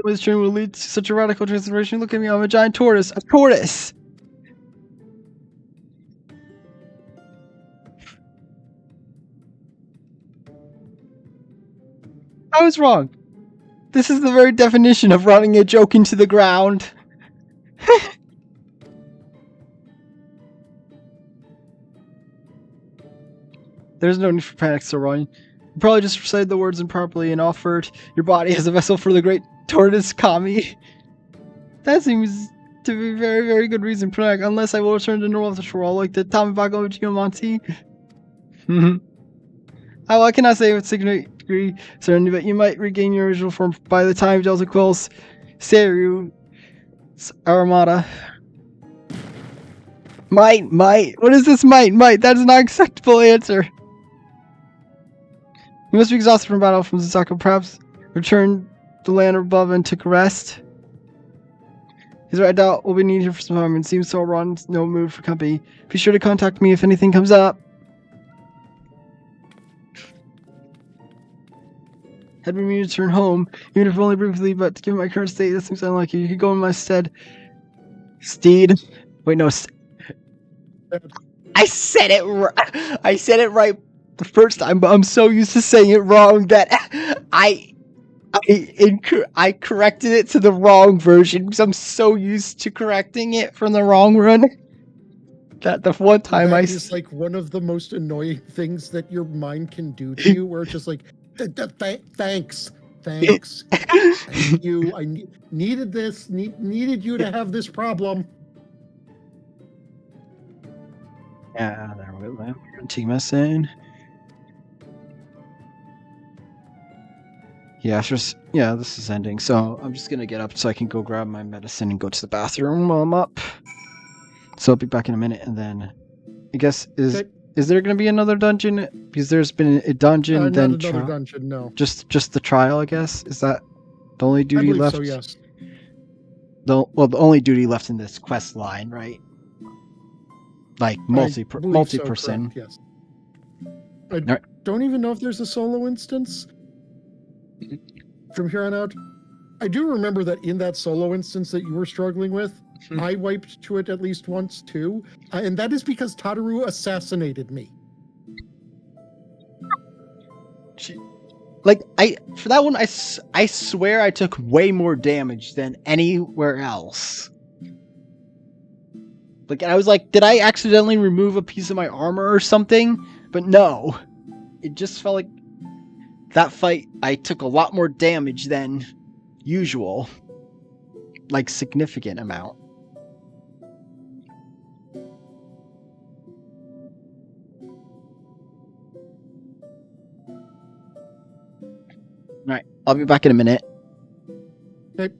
This dream will lead to such a radical transformation. Look at me, I'm a giant tortoise. A tortoise! I was wrong. This is the very definition of running a joke into the ground. There's no need for panic, Sorobon. You probably just recited the words improperly and offered your body as a vessel for the great tortoise Kami. That seems to be a very, very good reason for panic, unless I will return to normal after all, like the Tamabago Geomanti. I cannot say with degree certainty, but you might regain your original form by the time Delta Quill's Seru Aramata. Might. What is this might? That is not an acceptable answer. You must be exhausted from battle from Zasako. Perhaps return to land above and took a rest. He's right, I doubt we'll be needed here for some time. It seems Sorobon's no mood for company. Be sure to contact me if anything comes up. Had been meaning to return home, even if only briefly, but given my current state, this seems unlikely. You could go in my stead. Steed. Wait, no. I said it right. I said it right the first time, but I'm so used to saying it wrong that I corrected it to the wrong version because I'm so used to correcting it from the wrong one. That the one time that is like one of the most annoying things that your mind can do to you, where it's just like, thanks. Thank you. I needed this. Needed you to have this problem. Yeah, there we go. Team saying. Yeah, this is ending. So I'm just gonna get up so I can go grab my medicine and go to the bathroom while I'm up. So I'll be back in a minute, and then I guess is there gonna be another dungeon? Because there's been a dungeon, then not another dungeon. No, just the trial. I guess is that the only duty left? So yes. The only duty left in this quest line, right? Like multi-person. So, yes. I don't even know if there's a solo instance from here on out. I do remember that in that solo instance that you were struggling with, I wiped to it at least once too, and that is because Tataru assassinated me. For that one, I swear I took way more damage than anywhere else. Like, I was like, did I accidentally remove a piece of my armor or something? But no. It just felt like that fight, I took a lot more damage than usual. Like, significant amount. Alright, I'll be back in a minute. Okay.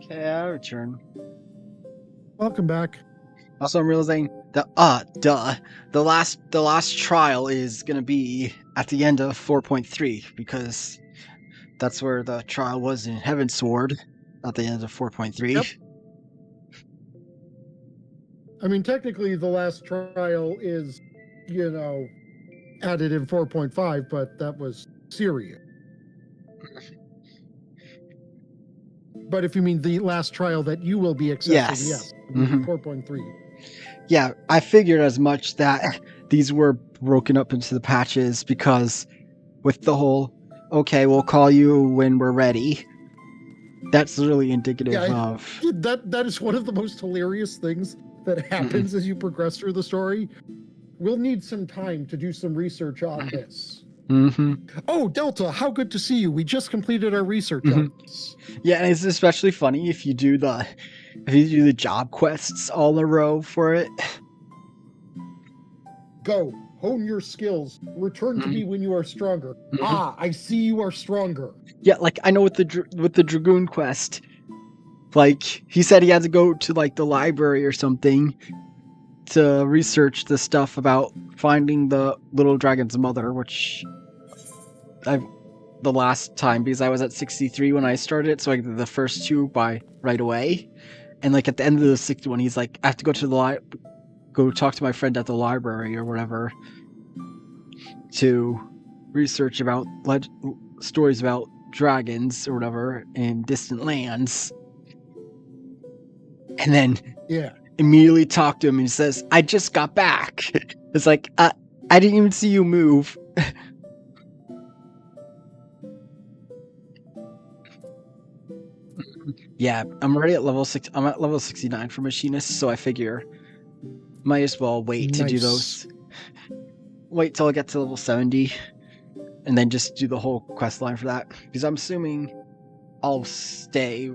Okay, I return. Welcome back. Also, I'm realizing that the last trial is gonna be at the end of 4.3 because that's where the trial was in Heaven's Sword at the end of 4.3. Yep. I mean, technically, the last trial is, added in 4.5, but that was Syria. But if you mean the last trial that you will be accessing, yes, Mhm. 4.3. Yeah, I figured as much that these were broken up into the patches because with the whole, okay, we'll call you when we're ready. That's really indicative of. That is one of the most hilarious things that happens as you progress through the story. We'll need some time to do some research on this. Mm-hmm. Oh, Delta, how good to see you. We just completed our research on this. Yeah, and it's especially funny if you do the job quests all in a row for it. Go, hone your skills. Return to me when you are stronger. Ah, I see you are stronger. Yeah, like I know with the Dragoon quest, like he said he had to go to like the library or something, to research the stuff about finding the little dragon's mother, which the last time, because I was at 63 when I started it, so I did the first 2 by right away. And like at the end of the 6th one, he's like, I have to go to the go talk to my friend at the library or whatever to research about stories about dragons or whatever in distant lands. And then immediately talk to him and he says, I just got back. It's like, I didn't even see you move. Yeah, I'm already at level 6. I'm at level 69 for machinist, so I figure might as well wait to do those. Wait till I get to level 70 and then just do the whole quest line for that. Because I'm assuming I'll stay.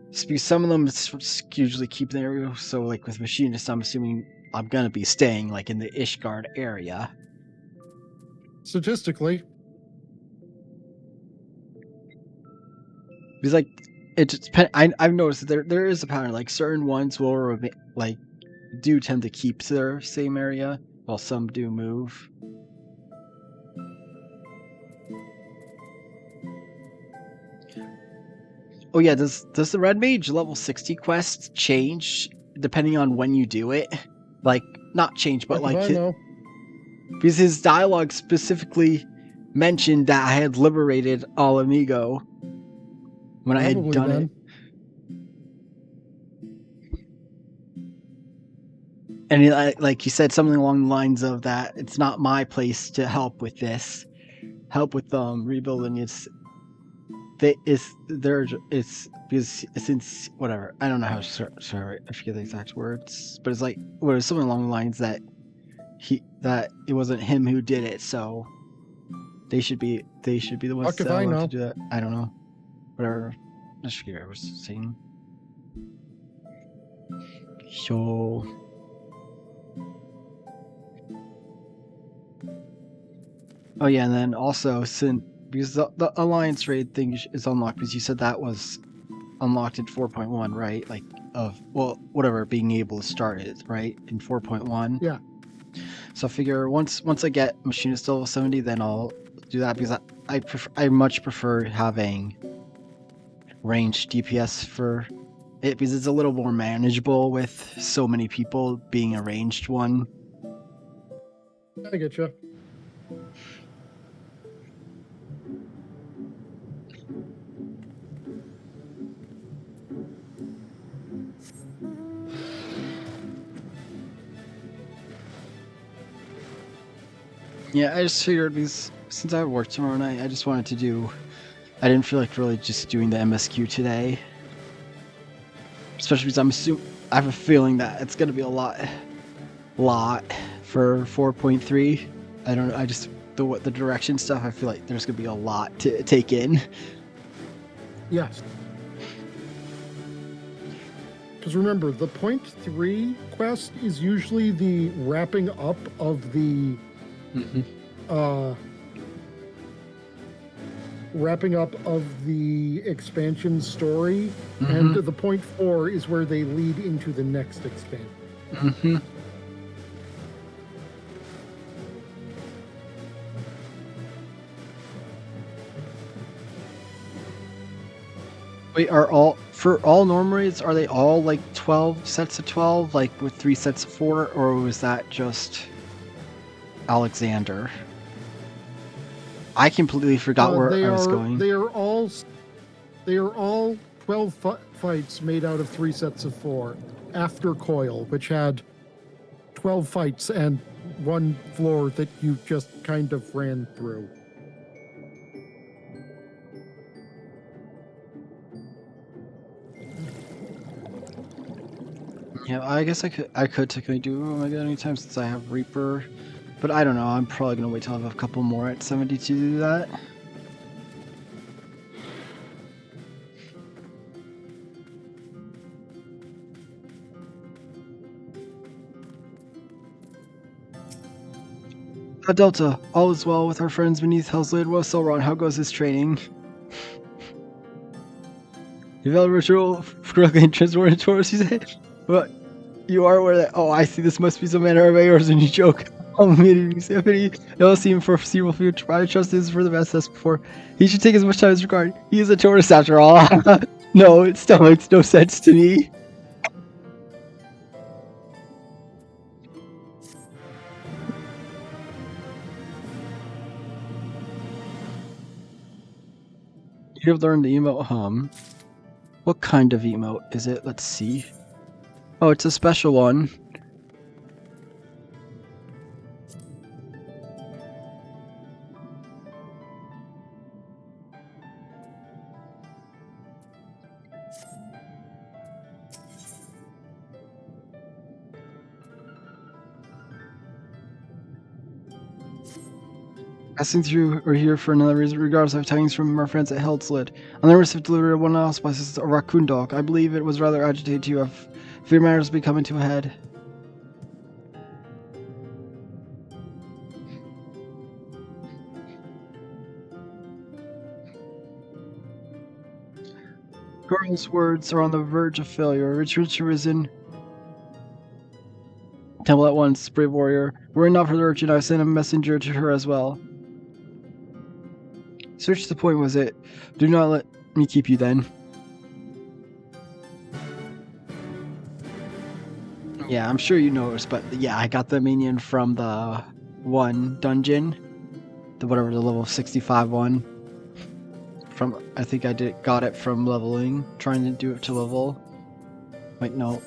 Because some of them usually keep the area, so like with machinist, I'm assuming I'm gonna be staying like in the Ishgard area. Statistically. Because like it just I've noticed that there is a pattern. Like certain ones will like do tend to keep to their same area, while some do move. Oh yeah, does the Red Mage level 60 quest change depending on when you do it? Like not change, but like because his dialogue specifically mentioned that I had liberated Al Amigo when I had done it. And he, like he said something along the lines of that it's not my place to help with this. Help with rebuilding it's because since whatever, I don't know how sorry, I forget the exact words, but it's like it was something along the lines that it wasn't him who did it, so they should be the ones to do that. I don't know. Whatever. I forget what I was saying. So oh yeah, and then also because the Alliance raid thing is unlocked, because you said that was unlocked in 4.1, right? Like whatever, being able to start it, right? In 4.1. Yeah. So I figure once I get machinist level 70, then I'll do that, because I much prefer having ranged DPS for it, because it's a little more manageable with so many people being a ranged one. I get you. Yeah, I just figured because since I have work tomorrow night, I just wanted to do. I didn't feel like really just doing the MSQ today, especially because I have a feeling that it's gonna be a lot for 4.3. I don't know. I just the direction stuff. I feel like there's gonna be a lot to take in. Yes. Because remember, the 0.3 quest is usually the wrapping up of the expansion story, and the 0.4 is where they lead into the next expansion. Wait, for all norm raids, are they all like 12 sets of 12, like with 3 sets of 4, or was that just Alexander? I completely forgot where I was going. They are all 12 fights made out of 3 sets of 4 after Coil, which had 12 fights and 1 floor that you just kind of ran through. Yeah, I guess I could technically do Omega anytime since I have Reaper, but I don't know. I'm probably gonna wait till I have a couple more at 70 to do that. Delta, all is well with our friends beneath Hell's Lid. Well, Sorobon, how goes his training? Develop ritual correctly and transport towards, he said. What? You are aware that. Oh, I see. This must be some manner of yours when you joke. Oh, me, Stephanie. No seem foreseeable future. I trust this for the best as before. He should take as much time as required. He is a tourist after all. No, it still makes no sense to me. You've learned the emote hum. What kind of emote is it? Let's see. Oh, it's a special one. Passing through or here for another reason, regardless of tidings from our friends at Heldslit. On the receipt delivery of one auspices a raccoon dog. I believe it was rather agitated to you of fear matters be coming to a head. Girl's words are on the verge of failure. Retreat risen. Temple at once, brave warrior. Worry not for the urchin, I sent a messenger to her as well. Search the point was it. Do not let me keep you then. Yeah, I'm sure you noticed, but yeah, I got the minion from the one dungeon. The whatever, the level 65 one. I think I got it from leveling, trying to do it to level. Wait, no.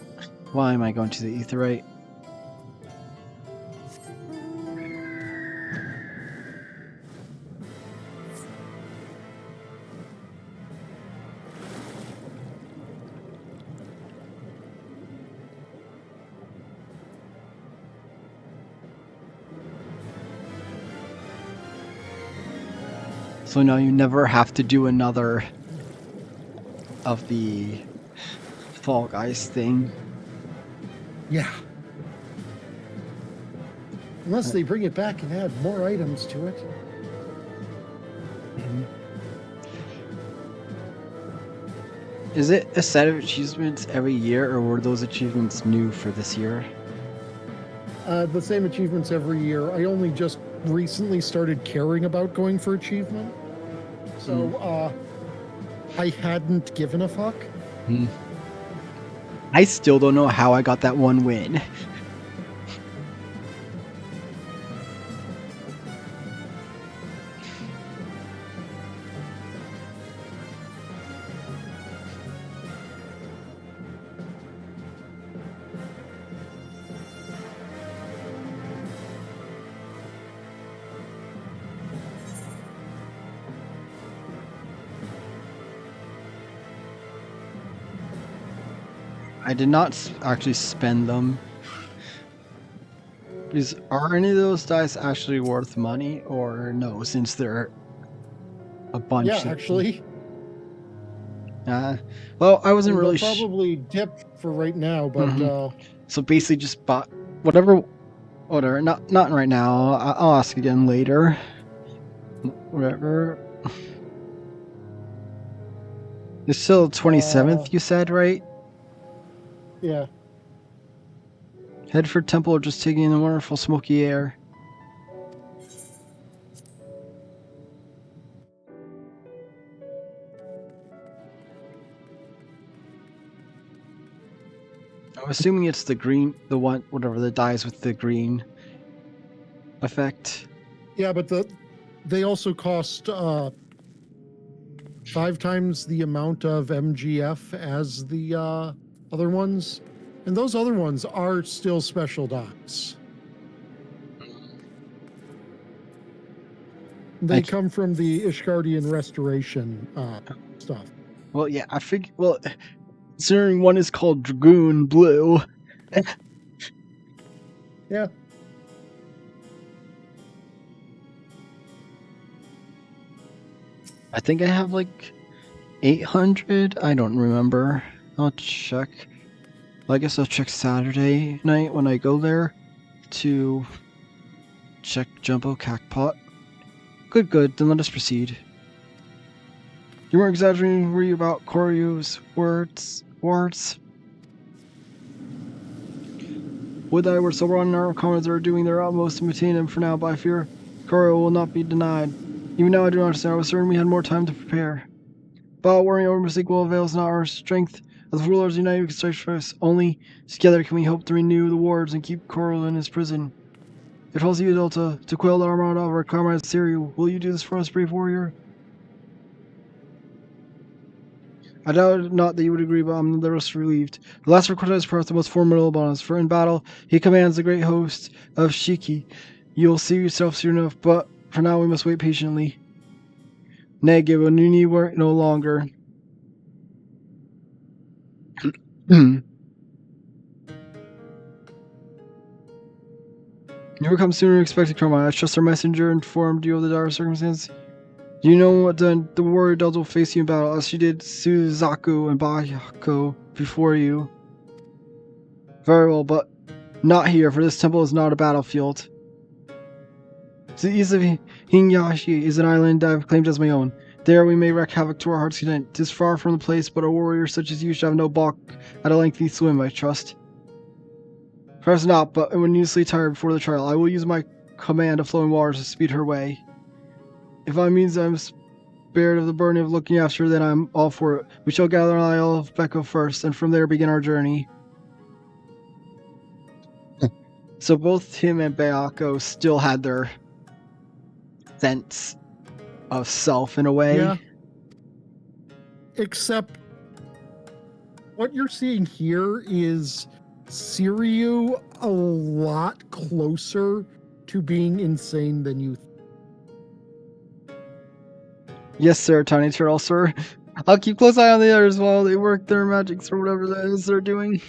Why am I going to the Aetheryte? So now you never have to do another of the Fall Guys thing. Yeah. Unless they bring it back and add more items to it. Is it a set of achievements every year, or were those achievements new for this year? The same achievements every year. I only just recently started caring about going for achievement. So, I hadn't given a fuck. I still don't know how I got that one win. I did not actually spend them. Are any of those dice actually worth money, or no, since they're a bunch Yeah, of... actually. Well, I wasn't They'll really probably dip for right now, but so basically just bought whatever, not right now. I'll ask again later. Whatever. It's still 27th, you said, right? yeah. Head for temple or just taking in the wonderful smoky air. I'm assuming it's the green, the one, whatever, the dies with the green effect. Yeah, but they also cost 5 times the amount of MGF as the other ones. And those other ones are still special dies. They come from the Ishgardian Restoration stuff. Well, yeah, I figured. Well, considering one is called Dragoon Blue. Yeah. I think I have like 800. I don't remember. I'll check. Well, I guess I'll check Saturday night when I go there to check Jumbo Cacpot. Good. Then let us proceed. You weren't exaggerating, were you, about Koryu's words? Would that I were Sorobon and our comrades are doing their utmost to maintain him for now, but I fear Koro will not be denied. Even now I do not understand. I was certain we had more time to prepare. But worrying over sequel avails not our strength. As the rulers united, we can strike first. Only together can we hope to renew the wars and keep Koro in his prison. It falls to you, Delta, to quell the armada of our comrade Siriu. Will you do this for us, brave warrior? I doubt not that you would agree, but I'm the rest relieved. The last of Cortez is perhaps the most formidable among us, for in battle he commands the great host of Shiki. You'll see yourself soon enough, but for now we must wait patiently. Nay, Gibbo, you need work no longer. You will come sooner than expected, Carmine. I trust our messenger informed you of the dire circumstance. Do you know what the warrior Delta will face you in battle, as she did Suzaku and Bayako before you? Very well, but not here, for this temple is not a battlefield. To the east of Hinyashi is an island I have claimed as my own. There we may wreak havoc to our heart's content. 'Tis far from the place, but a warrior such as you should have no balk at a lengthy swim, I trust. Perhaps not, but when needlessly tired before the trial, I will use my command of flowing waters to speed her way. If I means I'm spared of the burden of looking after her, then I'm all for it. We shall gather on the Isle of Beko first, and from there begin our journey. So both him and Bayako still had their sense of self in a way. Yeah. Except what you're seeing here is Siriu a lot closer to being insane than you Yes, sir, Tiny Turtle, sir. I'll keep close eye on the others while they work their magics or whatever that is they're doing.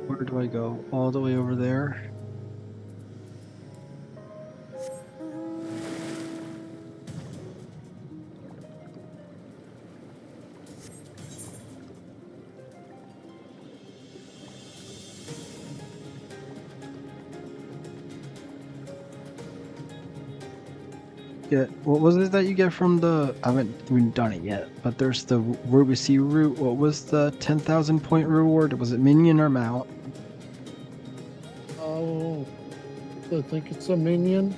Where do I go? All the way over there? Yeah, what was it that you get from the... I haven't even done it yet, but there's the Ruby Sea route. What was the 10,000 point reward? Was it minion or mount? Oh, I think it's a minion.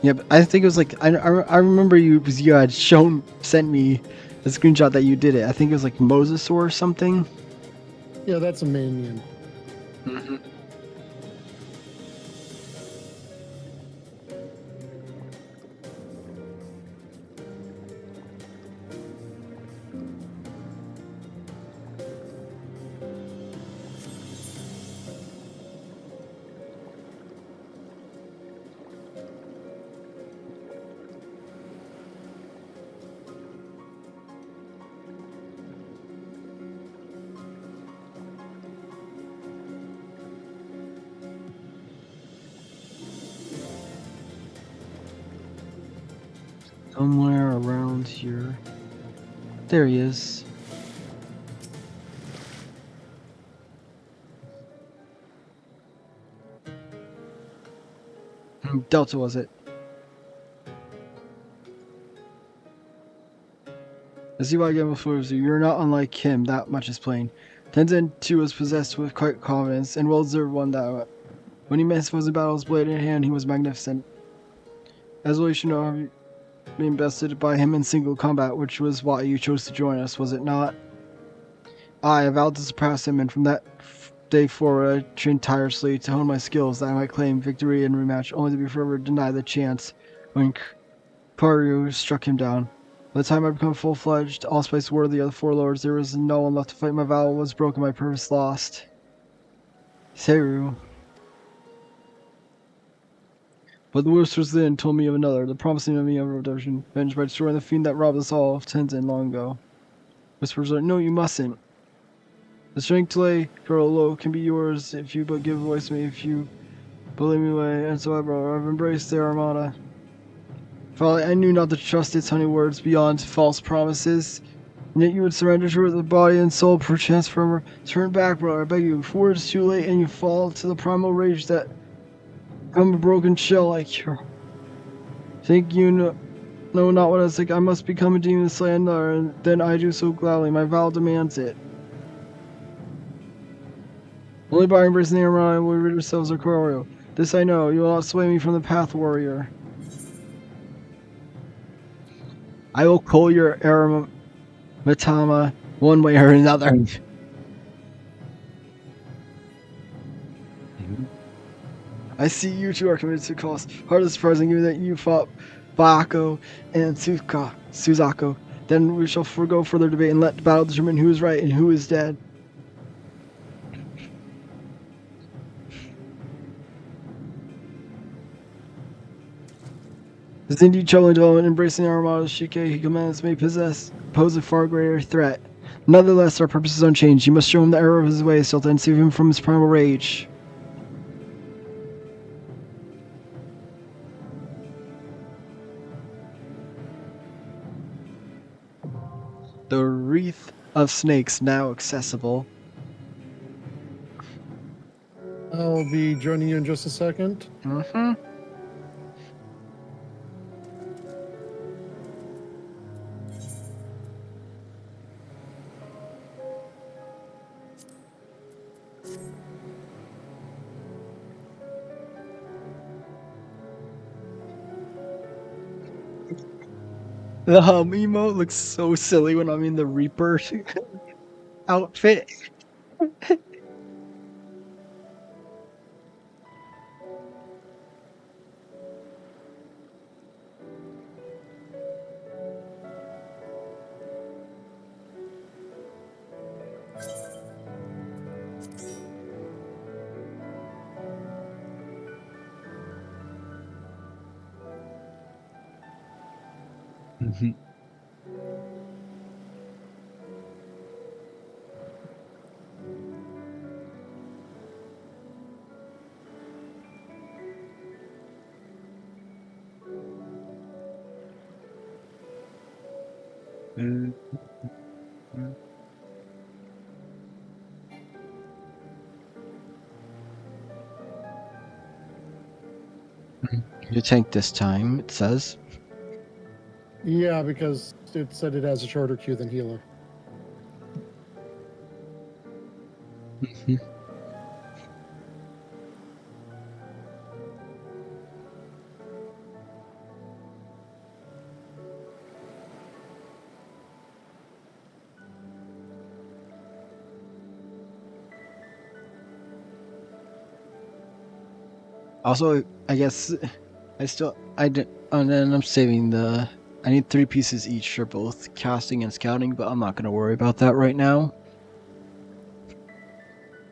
Yeah, but I think it was like... I remember you had sent me a screenshot that you did it. I think it was like Moses or something. Yeah, that's a minion. Mm-hmm. Somewhere around here. There he is. Delta, was it? I see why I get before you. You're not unlike him, that much is plain. Tenzin too was possessed with quite confidence, and well deserved one that when he met his foes in battle, his blade in hand, he was magnificent. As well you should know, being bested by him in single combat, which was why you chose to join us, was it not? I vowed to surpass him, and from that day forward I trained tirelessly to hone my skills that I might claim victory in rematch, only to be forever denied the chance when Karyu struck him down. By the time I become full-fledged, allspice worthy of the four lords, there was no one left to fight. My vow was broken, my purpose lost. Seru. But the worst was then told me of another, the promising of me of redemption, avenged by destroying the fiend that robbed us all of Tenzin long ago. Whispers like, no, you mustn't. The strength to lay girl low can be yours if you but give voice to me, if you believe me way, and so I've embraced the Armada. Folly, I knew not to trust its honey words beyond false promises, and yet you would surrender to her the body and soul perchance from her. Turn back, brother, I beg you, before it's too late and you fall to the primal rage that come a broken shell like your. Think you know not what I think. I must become a demon slayer, and then I do so gladly. My vow demands it. Only by embracing the Armada will we rid ourselves of Corio. This I know, you will not sway me from the path, warrior. I will call your Matama one way or another. I see you two are committed to cause. Hardly surprising given that you fought Bako and Suzako. Then we shall forego further debate and let the battle determine who is right and who is dead. This indeed troubling development, embracing the Armada Shike he commands may pose a far greater threat. Nonetheless, our purpose is unchanged. You must show him the error of his ways, so then save him from his primal rage. The wreath of snakes now accessible. I'll be joining you in just a second. Mm-hmm. The hum emote looks so silly when I'm in the Reaper outfit. You tank this time, it says. Yeah, because it said it has a shorter queue than healer. Also, I guess and then I'm saving I need 3 pieces each for both casting and scouting, but I'm not going to worry about that right now.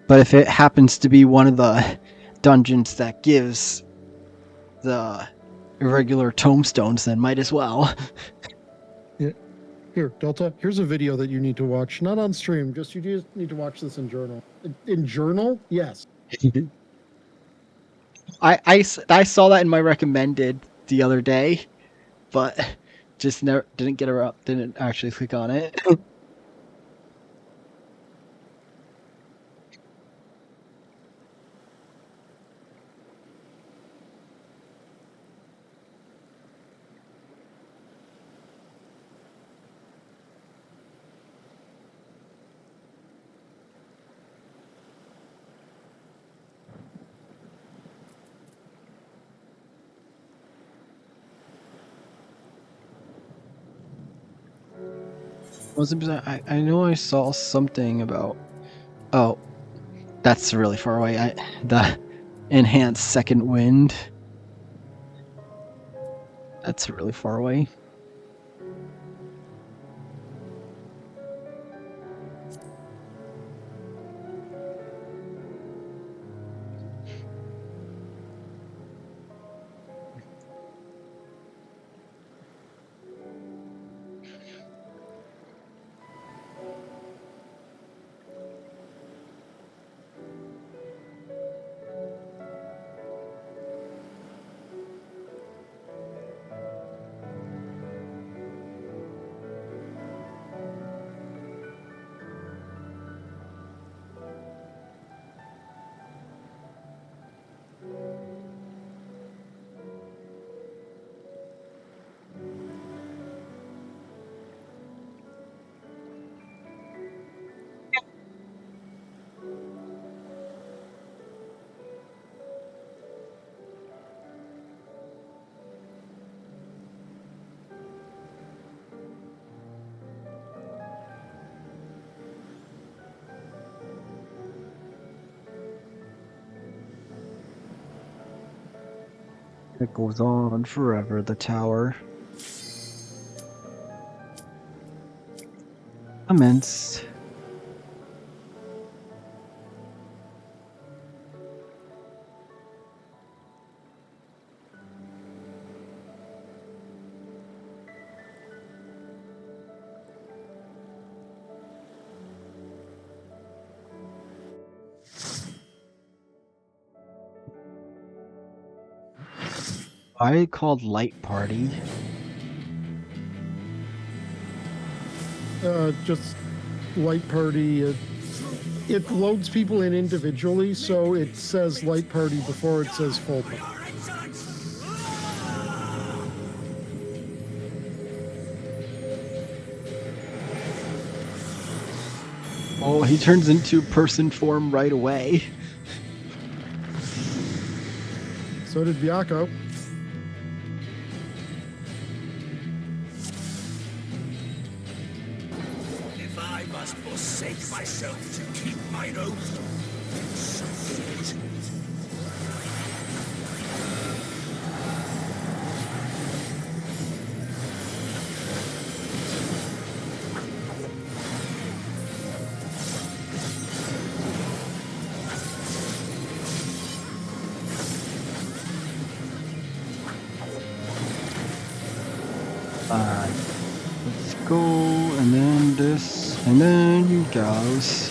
But if it happens to be one of the dungeons that gives the irregular tomestones, then might as well. Here, Delta, here's a video that you need to watch. Not on stream, you just need to watch this in journal. In journal? Yes. I saw that in my recommended the other day, but just never didn't actually click on it. I know I saw something about. Oh, that's really far away. The enhanced second wind. That's really far away. It goes on forever, the tower. Commenced. I called light party. Just light party. It loads people in individually, so it says light party before it says full party. Oh, he turns into person form right away. So did Vyako. If I must forsake myself to keep mine oath, so be it. Let's go, and then this, and then you guys.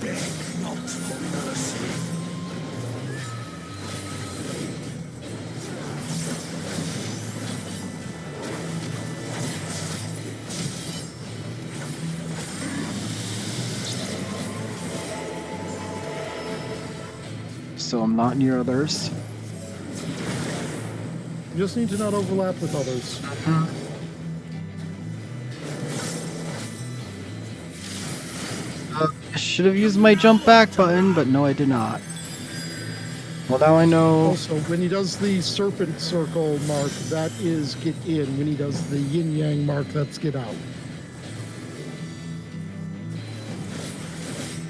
Beg not for mercy. So I'm not near others. You just need to not overlap with others. I should have used my jump back button, but no, I did not. Well, now I know. Also, when he does the serpent circle mark, that is get in. When he does the yin yang mark, that's get out.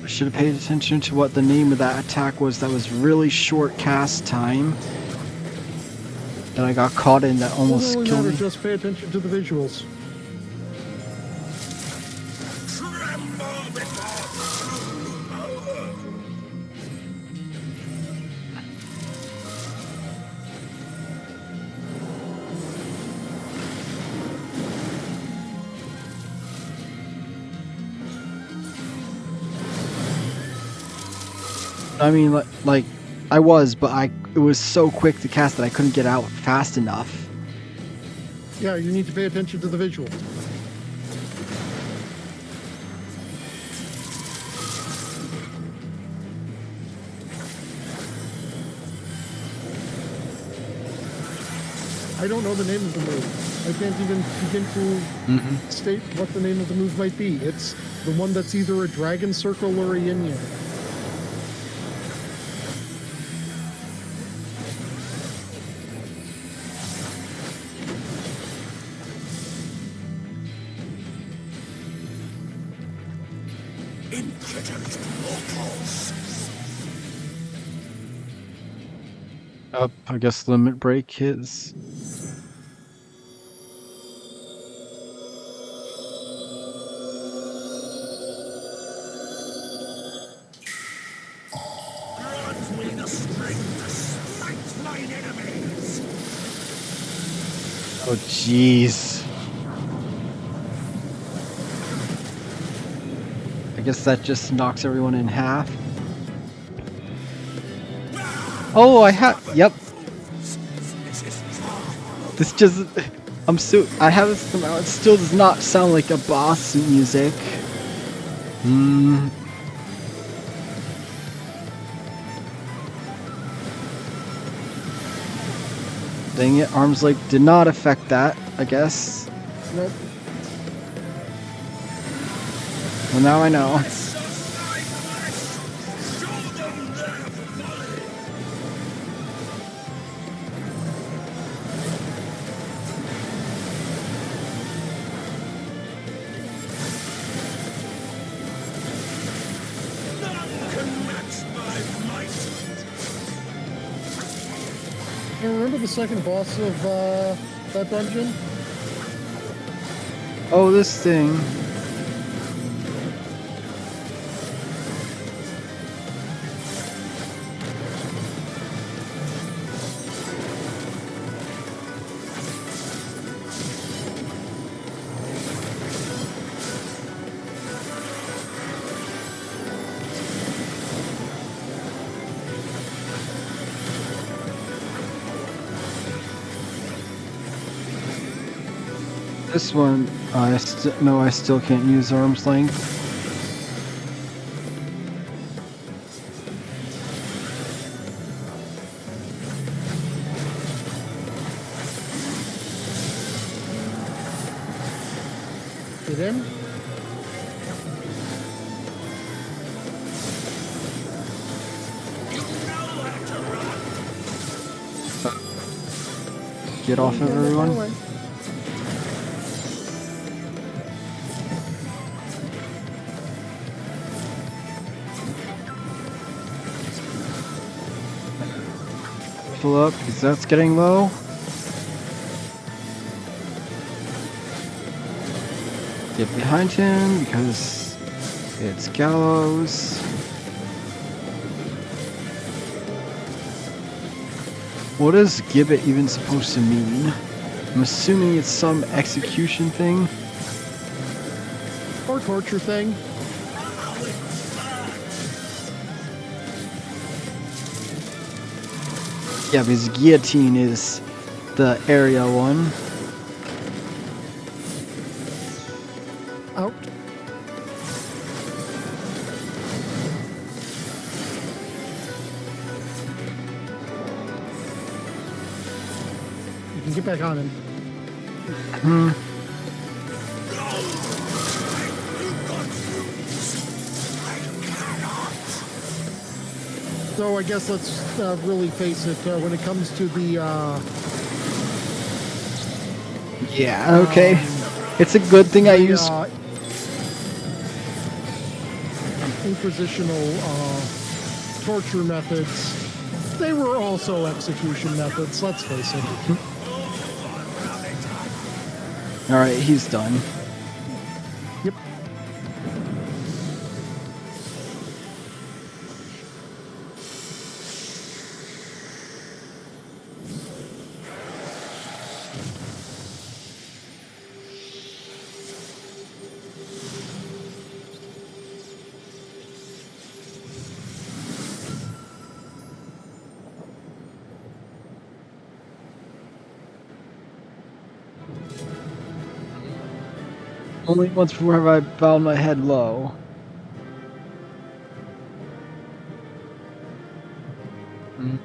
I should have paid attention to what the name of that attack was. That was really short cast time. That I got caught in that almost Doesn't really killed matter, me. just pay attention to the visuals. Tremble before power. I mean, like I was, but it was so quick to cast that I couldn't get out fast enough. Yeah, you need to pay attention to the visuals. I don't know the name of the move. I can't even begin to state what the name of the move might be. It's the one that's either a dragon circle or a yin yang. Impudent mortals. Up, I guess limit break his. Grant me the strength to smite mine enemies. Oh, jeez. I guess that just knocks everyone in half. Oh, I have. Yep. This just. I have this somehow. It still does not sound like a boss music. Dang it, arms like did not affect that, I guess. Nope. Well, now I know. You remember the second boss of that dungeon? Oh, this thing. This one, I still can't use arm's length. Get him? Get off of everyone. Fill up, because that's getting low. Get behind him, because it's gallows. What is gibbet even supposed to mean? I'm assuming it's some execution thing. Or torture thing. Yeah, because guillotine is the area one. Out. You can get back on him. Hmm. So I guess let's really face it. When it comes to the Yeah, okay. It's a good thing I use. Inquisitional torture methods, they were also execution methods, let's face it. Alright, he's done. Yep. Only once before have I bowed my head low. Hmm.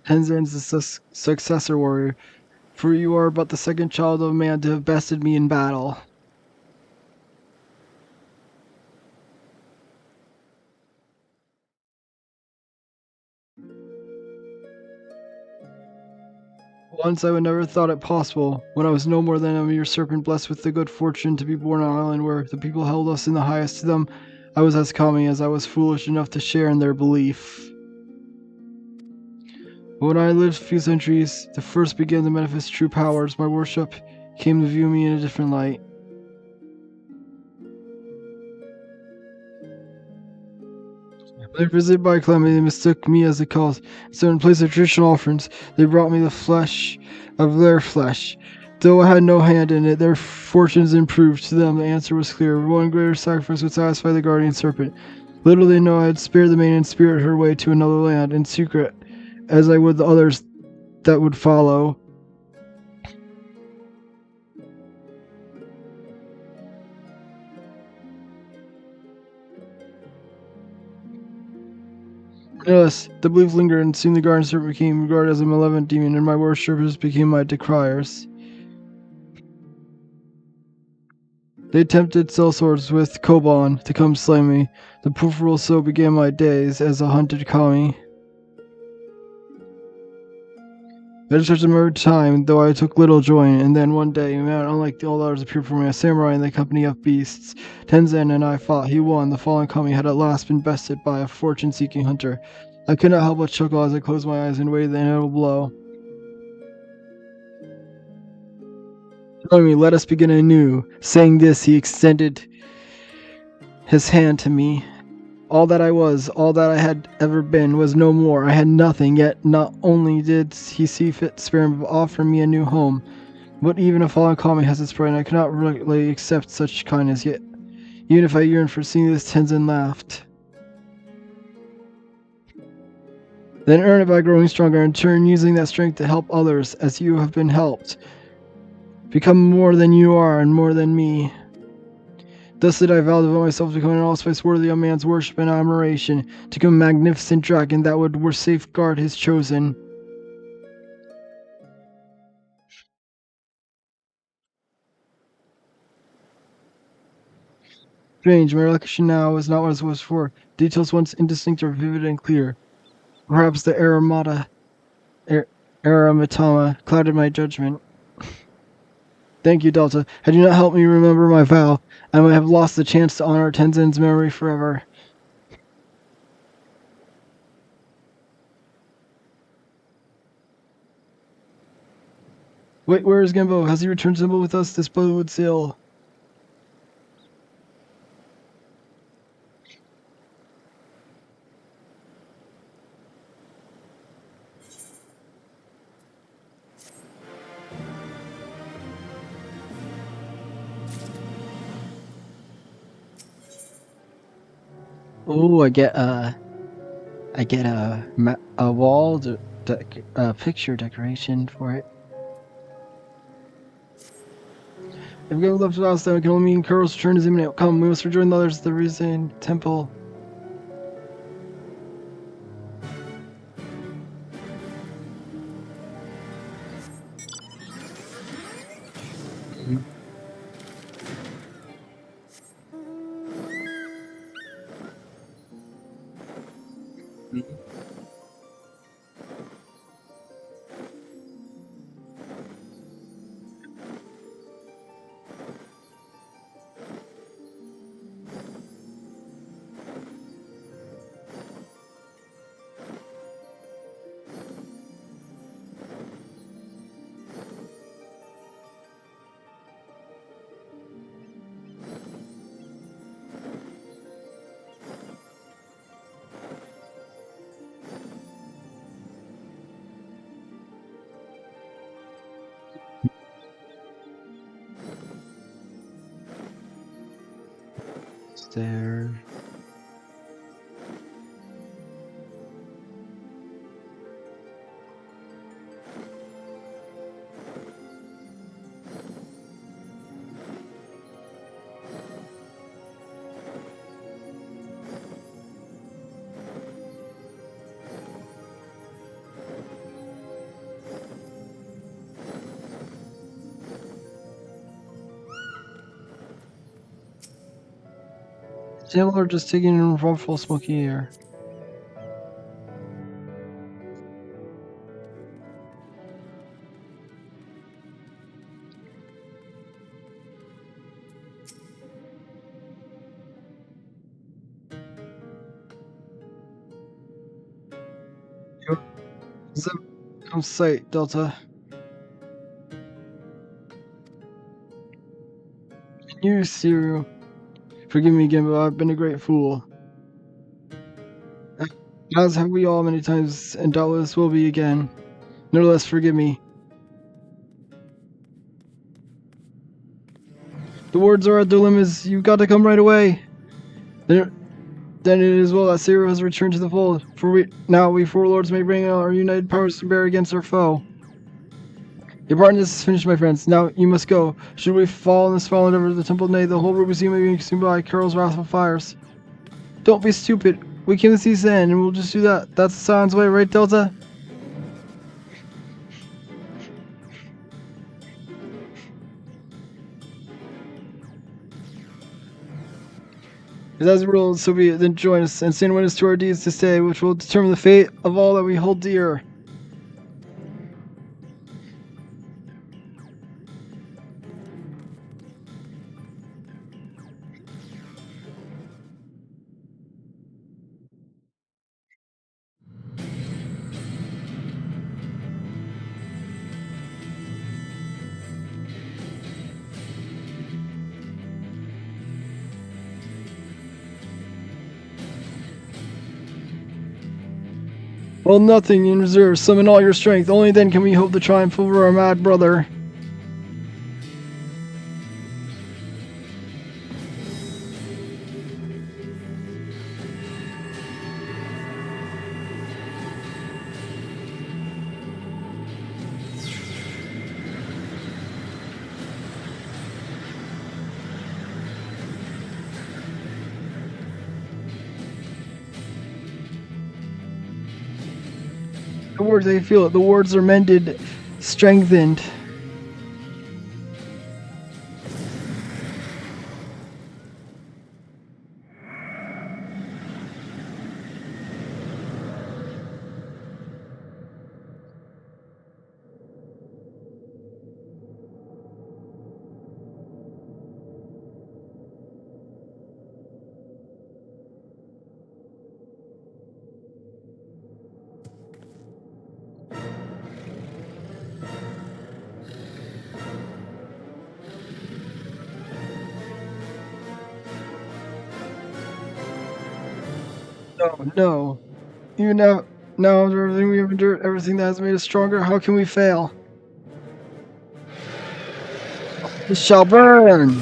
Tenzin's the successor warrior, for you are but the second child of a man to have bested me in battle. Once I would never thought it possible, when I was no more than a mere serpent blessed with the good fortune to be born on an island where the people held us in the highest to them, I was as common as I was foolish enough to share in their belief. But when I lived a few centuries, the first began to manifest true powers, my worship came to view me in a different light. When they visited by calamity, they mistook me as the cause. So in place of traditional offerings, they brought me the flesh of their flesh. Though I had no hand in it, their fortunes improved. To them, the answer was clear. One greater sacrifice would satisfy the guardian serpent. Little they know I had spared the maiden spirit her way to another land, in secret, as I would the others that would follow. Yes, the belief lingered, and soon the guardian serpent became regarded as a malevolent demon, and my worshippers became my decriers. They attempted sell swords with Sorobon to come slay me. The peripheral so began my days as a hunted kami. I just tried to remember time, though I took little joy in it, and then one day, a man unlike all others appeared for me, a samurai in the company of beasts. Tenzin and I fought. He won. The fallen kami had at last been bested by a fortune-seeking hunter. I could not help but chuckle as I closed my eyes and waited the inevitable blow. Join me, let us begin anew. Saying this, he extended his hand to me. All that I was, all that I had ever been, was no more. I had nothing, yet not only did he see fit to spare him, but offer me a new home. But even a fallen kami has its pride, and I could not really accept such kindness, yet even if I yearned for seeing this, Tenzin laughed. Then earn it by growing stronger, in turn using that strength to help others, as you have been helped. Become more than you are, and more than me. Thus did I vow to devote myself to becoming an allspice worthy of man's worship and admiration, to become a magnificent dragon that would safeguard his chosen. Strange, my recollection now is not what it was before. Details once indistinct are vivid and clear. Perhaps the Aramatama clouded my judgment. Thank you, Delta. Had you not helped me remember my vow, I might have lost the chance to honor Tenzin's memory forever. Wait, where is Genbo? Has he returned to Simba with us? This boat would sail. Oh, I get a wall picture decoration for it. If we go left to last time, we can only mean Kuro's return is imminent. Come, we must rejoin the others at the Risen Temple. There. Sailor just taking in rumful smoky air. Zip, come sight, Delta. Can you, Siru? Forgive me again, but I've been a great fool. As have we all many times, and doubtless will be again. Nevertheless, forgive me. The wards are at their limits. You've got to come right away. Then it is well that Siru has returned to the fold. For we four lords may bring our united powers to bear against our foe. Your partners is finished, my friends. Now you must go. Should we fall in this fallen over the temple, nay, the whole Ruby Sea may be consumed by Kuro's wrathful fires. Don't be stupid. We came to see Zen, and we'll just do that. That's the Science way, right, Delta? As rules, so be it. Then join us and stand witness to our deeds this day, which will determine the fate of all that we hold dear. Hold nothing in reserve. Summon all your strength. Only then can we hope to triumph over our mad brother. The words, they feel it. The words are mended, strengthened. No, no. Even now after everything we have endured, everything that has made us stronger, how can we fail? It shall burn!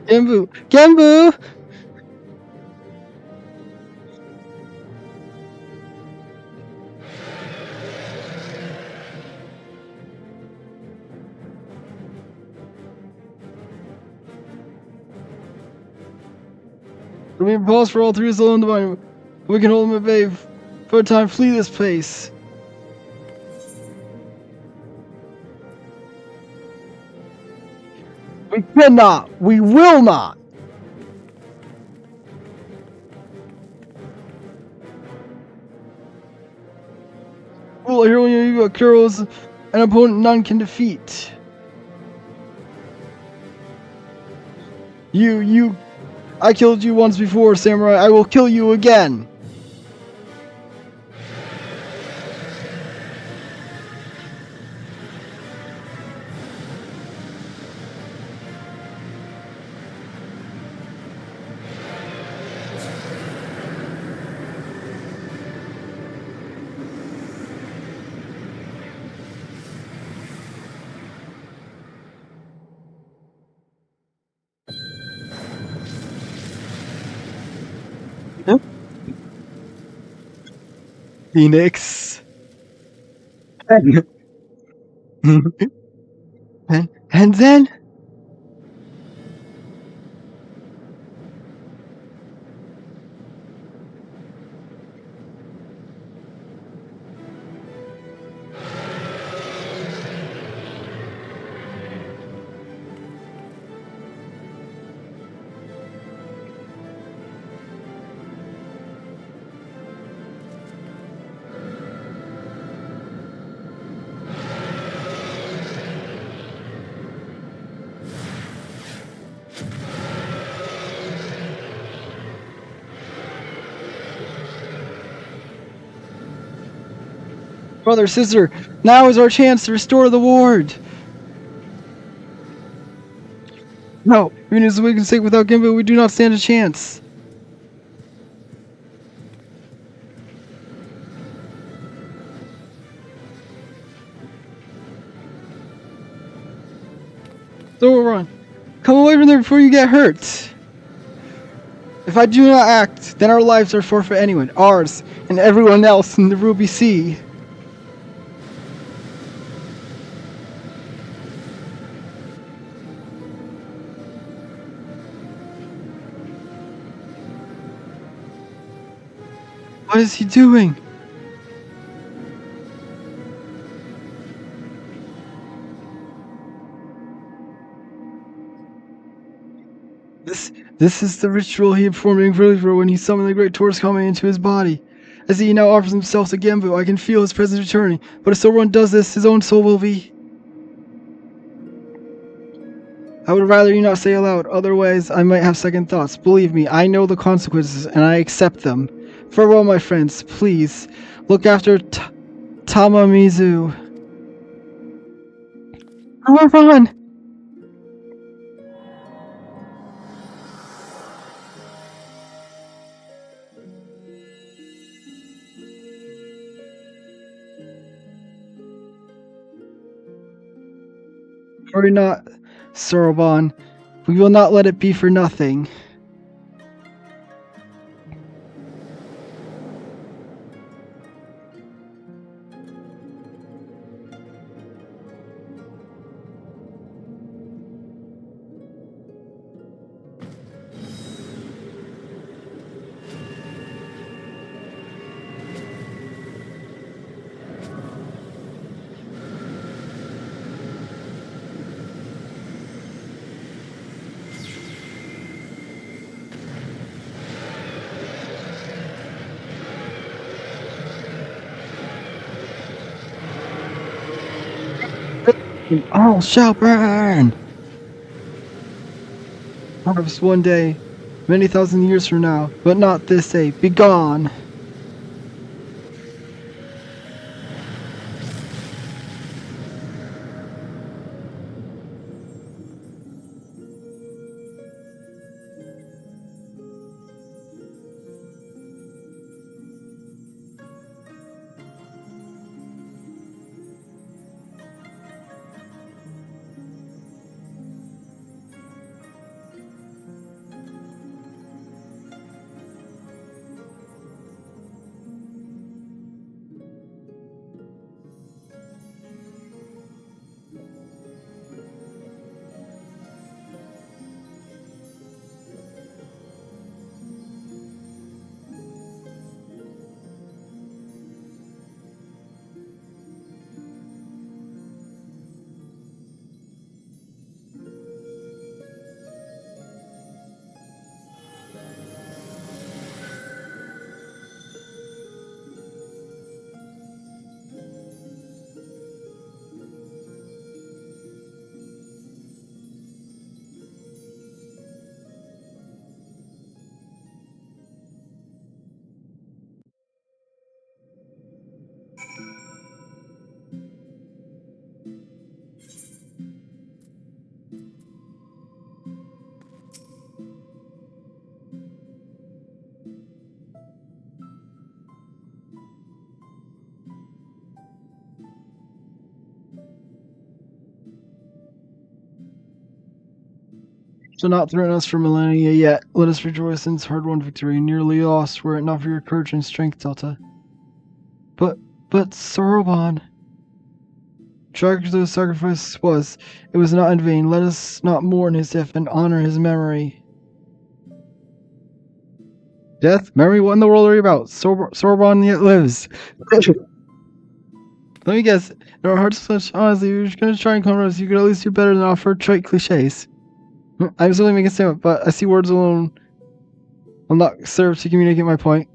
Genbu! Genbu! We pause for all three is alone divine. We can hold him at bay. For a time, flee this place. We cannot. We will not. Well, here we go. Kuro's an opponent none can defeat. I killed you once before, Samurai. I will kill you again. Phoenix. And then brother, sister, now is our chance to restore the ward. No, even as we can sake without Genbu, we do not stand a chance. So run. Come away from there before you get hurt. If I do not act, then our lives are forfeit anyway. Ours and everyone else in the Ruby Sea. What is he doing? This is the ritual he performed in Vrilliver when he summoned the great Taurus Kame into his body. I see he now offers himself to Gembu. I can feel his presence returning. But if Sorobon does this, his own soul will be... I would rather you not say aloud, otherwise I might have second thoughts. Believe me, I know the consequences, and I accept them. Farewell, my friends. Please, look after Tamamizu. Sorobon! Worry not, Sorobon. We will not let it be for nothing. All shall burn! Perhaps one day, many thousand years from now, but not this day. Be gone! Shall not threaten us for millennia yet. Let us rejoice in this hard-won victory. Nearly lost were it not for your courage and strength, Delta. But Sorobon... Tragic though the sacrifice was, it was not in vain. Let us not mourn his death and honor his memory. Death? Memory? What in the world are you about? Sorobon yet lives. Let me guess. In our hearts such, honestly, you're gonna try and corner us. You could at least do better than offer trite cliches. I was only making a statement, but I see words alone will not serve to communicate my point.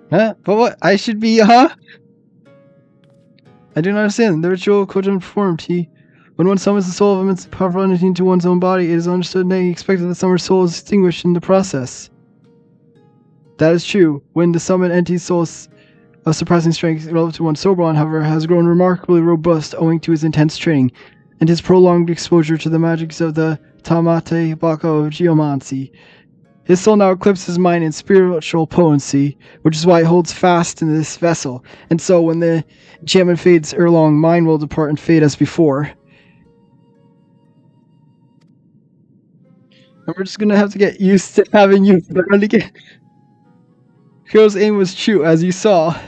Huh? But what? I should be, huh? I do not understand. The ritual Kojin performed. When one summons the soul of an immense powerful entity into one's own body, it is understood and expected that summoner's soul is extinguished in the process. That is true. When the summoned entity's soul is of surprising strength relative to one, Sorobon, however, has grown remarkably robust owing to his intense training and his prolonged exposure to the magics of the Tamate Bako of geomancy. His soul now eclipses his mind in spiritual potency, which is why it holds fast in this vessel. And so when the enchantment fades ere long, mine will depart and fade as before. And we're just gonna have to get used to having you again. Hero's aim was true, as you saw.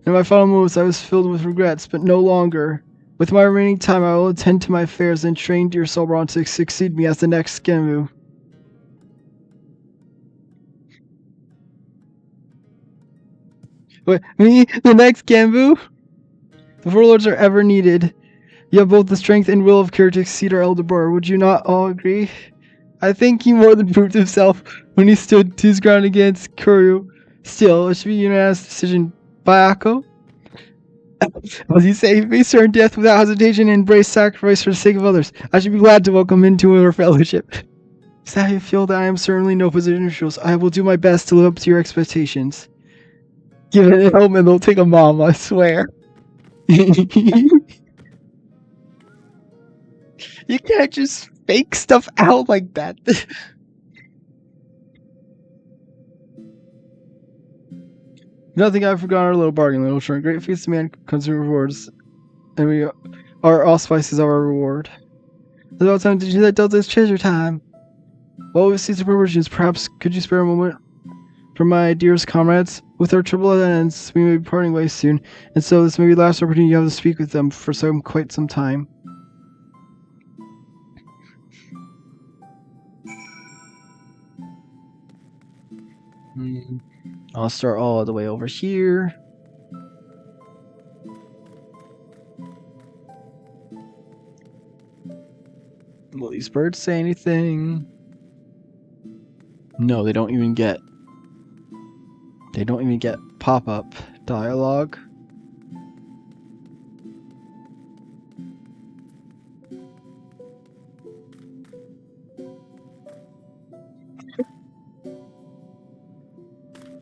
And In my final moments, I was filled with regrets, but no longer. With my remaining time, I will attend to my affairs and train dear Sorobon to succeed me as the next Genmu. Wait, me? The next Genmu? The warlords are ever needed. You have both the strength and will of character to succeed our elder brother. Would you not all agree? I think he more than proved himself when he stood to his ground against Kuryu. Still, it should be a unanimous decision. Bayako? As you say, face certain death without hesitation and embrace sacrifice for the sake of others. I should be glad to welcome him to our fellowship. Is that how you feel? That I am certainly no position of choice. I will do my best to live up to your expectations. Give it a helmet, they'll take a mom, I swear. You can't just fake stuff out like that. Nothing I've forgotten our little bargain, little short. Great feast man comes with rewards. And we are all spices of our reward. It's about time to do that Delta's treasure time. While we see the promotions, perhaps could you spare a moment from my dearest comrades? With our trouble at ends, we may be parting ways soon, and so this may be the last opportunity you have to speak with them for quite some time. I'll start all the way over here. Will these birds say anything? No, they don't even get pop-up dialogue.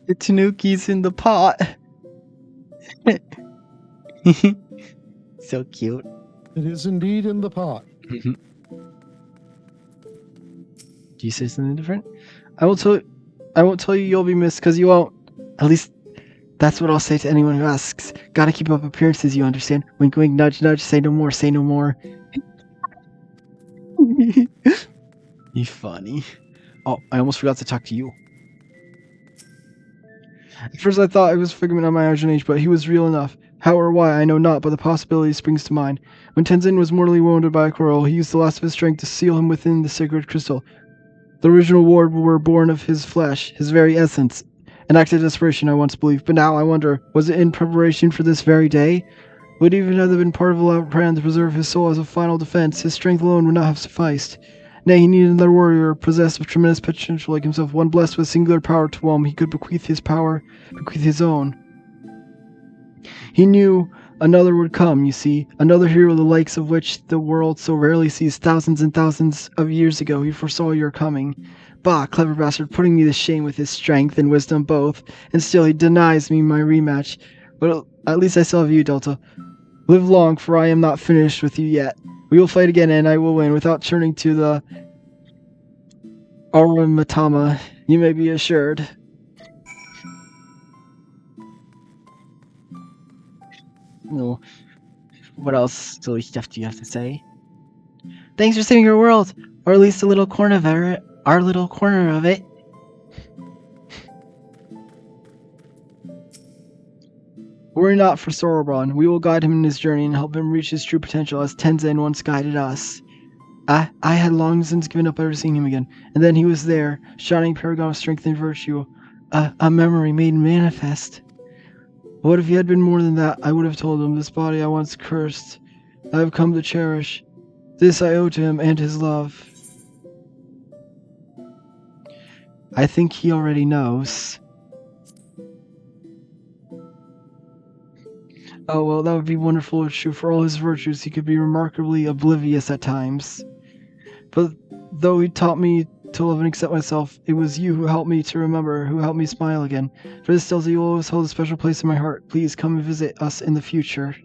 The Tanuki's in the pot. So cute. It is indeed in the pot. Do you say something different? I won't tell you you'll be missed because you won't. At least that's what I'll say to anyone who asks. Gotta keep up appearances, you understand? Wink wink, nudge nudge, say no more, say no more. You funny. Oh, I almost forgot to talk to you. At first I thought it was a figment of my imagination, but he was real enough. How or why, I know not, but the possibility springs to mind. When Tenzin was mortally wounded by a quarrel, he used the last of his strength to seal him within the sacred crystal. The original ward were born of his flesh, his very essence. An act of desperation, I once believed, but now I wonder, was it in preparation for this very day? Would it even have been part of a elaborate plan to preserve his soul as a final defense? His strength alone would not have sufficed. Nay, he needed another warrior, possessed of tremendous potential like himself, one blessed with singular power to whom he could bequeath his own. He knew another would come, you see, another hero the likes of which the world so rarely sees. Thousands and thousands of years ago he foresaw your coming. Bah, clever bastard, putting me to shame with his strength and wisdom both, and still he denies me my rematch. But at least I still have you, Delta. Live long, for I am not finished with you yet. We will fight again, and I will win without turning to the Aramatama, you may be assured. No. What else do you have to say? Thanks for saving your world, or at least a little corner of it. Our little corner of it. Worry not for Sorobon. We will guide him in his journey and help him reach his true potential as Tenzin once guided us. I had long since given up ever seeing him again, and then he was there, shining paragon of strength and virtue, a memory made manifest. What if he had been more than that? I would have told him, this body I once cursed, I have come to cherish. This I owe to him and his love. I think he already knows. Oh, well, that would be wonderful if true. For all his virtues, he could be remarkably oblivious at times. But though he taught me to love and accept myself, it was you who helped me to remember, who helped me smile again. For this, Delta, you will always hold a special place in my heart. Please come and visit us in the future.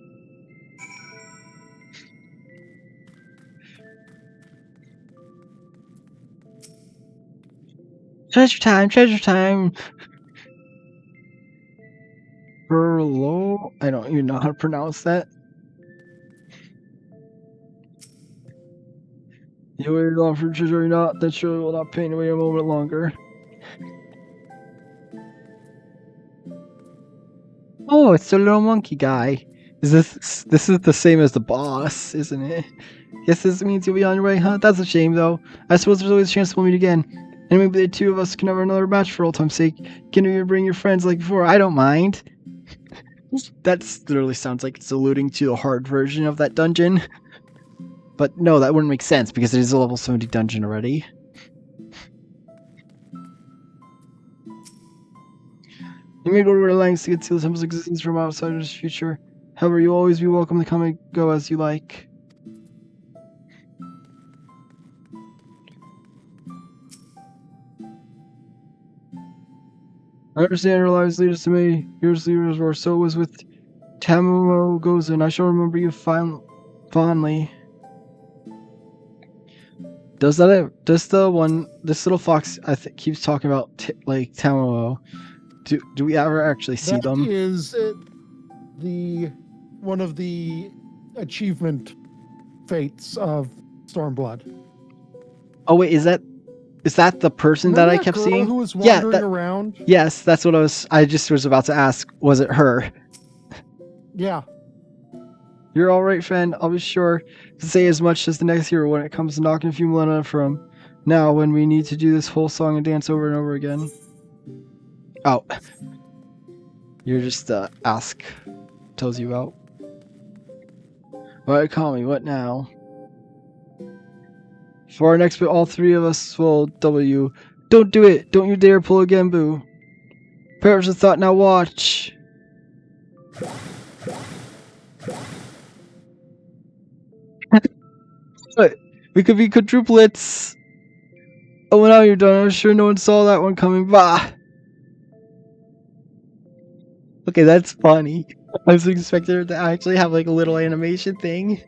Treasure time, treasure time! Burlo? I don't even know how to pronounce that. You waited on for treasure or not, that surely will not pain away a moment longer. Oh, it's the little monkey guy. This is the same as the boss, isn't it? Guess this means you'll be on your way, huh? That's a shame, though. I suppose there's always a chance we'll meet again. And maybe the two of us can have another match for old time's sake. Can you bring your friends like before? I don't mind. That literally sounds like it's alluding to a hard version of that dungeon. But no, that wouldn't make sense because it is a level 70 dungeon already. You may go to the lengths to get to the temple's existence from outsider's future. However, you'll always be welcome to come and go as you like. I understand your lives lead us to me. Yours leaders were, so it was with Tamumo Gozen. I shall remember you fondly. Does this little fox keeps talking about like Tamumo? Do we ever actually see them? That is one of the achievement fates of Stormblood. Oh wait, is that the person Remember that I kept girl seeing? who was wandering around? Yes, that's what I just was about to ask. Was it her? Yeah. You're all right, friend. I'll be sure to say as much as the next hero when it comes to knocking a few millennia from now, when we need to do this whole song and dance over and over again. Oh. You're just ask tells you out. Alright, call me. What now? For our next bit, all three of us will W. Don't do it! Don't you dare pull again, boo! Perish the thought, now watch! What? We could be quadruplets! Oh, well, now you're done. I'm sure no one saw that one coming. Bah! Okay, that's funny. I was expecting her to actually have like a little animation thing.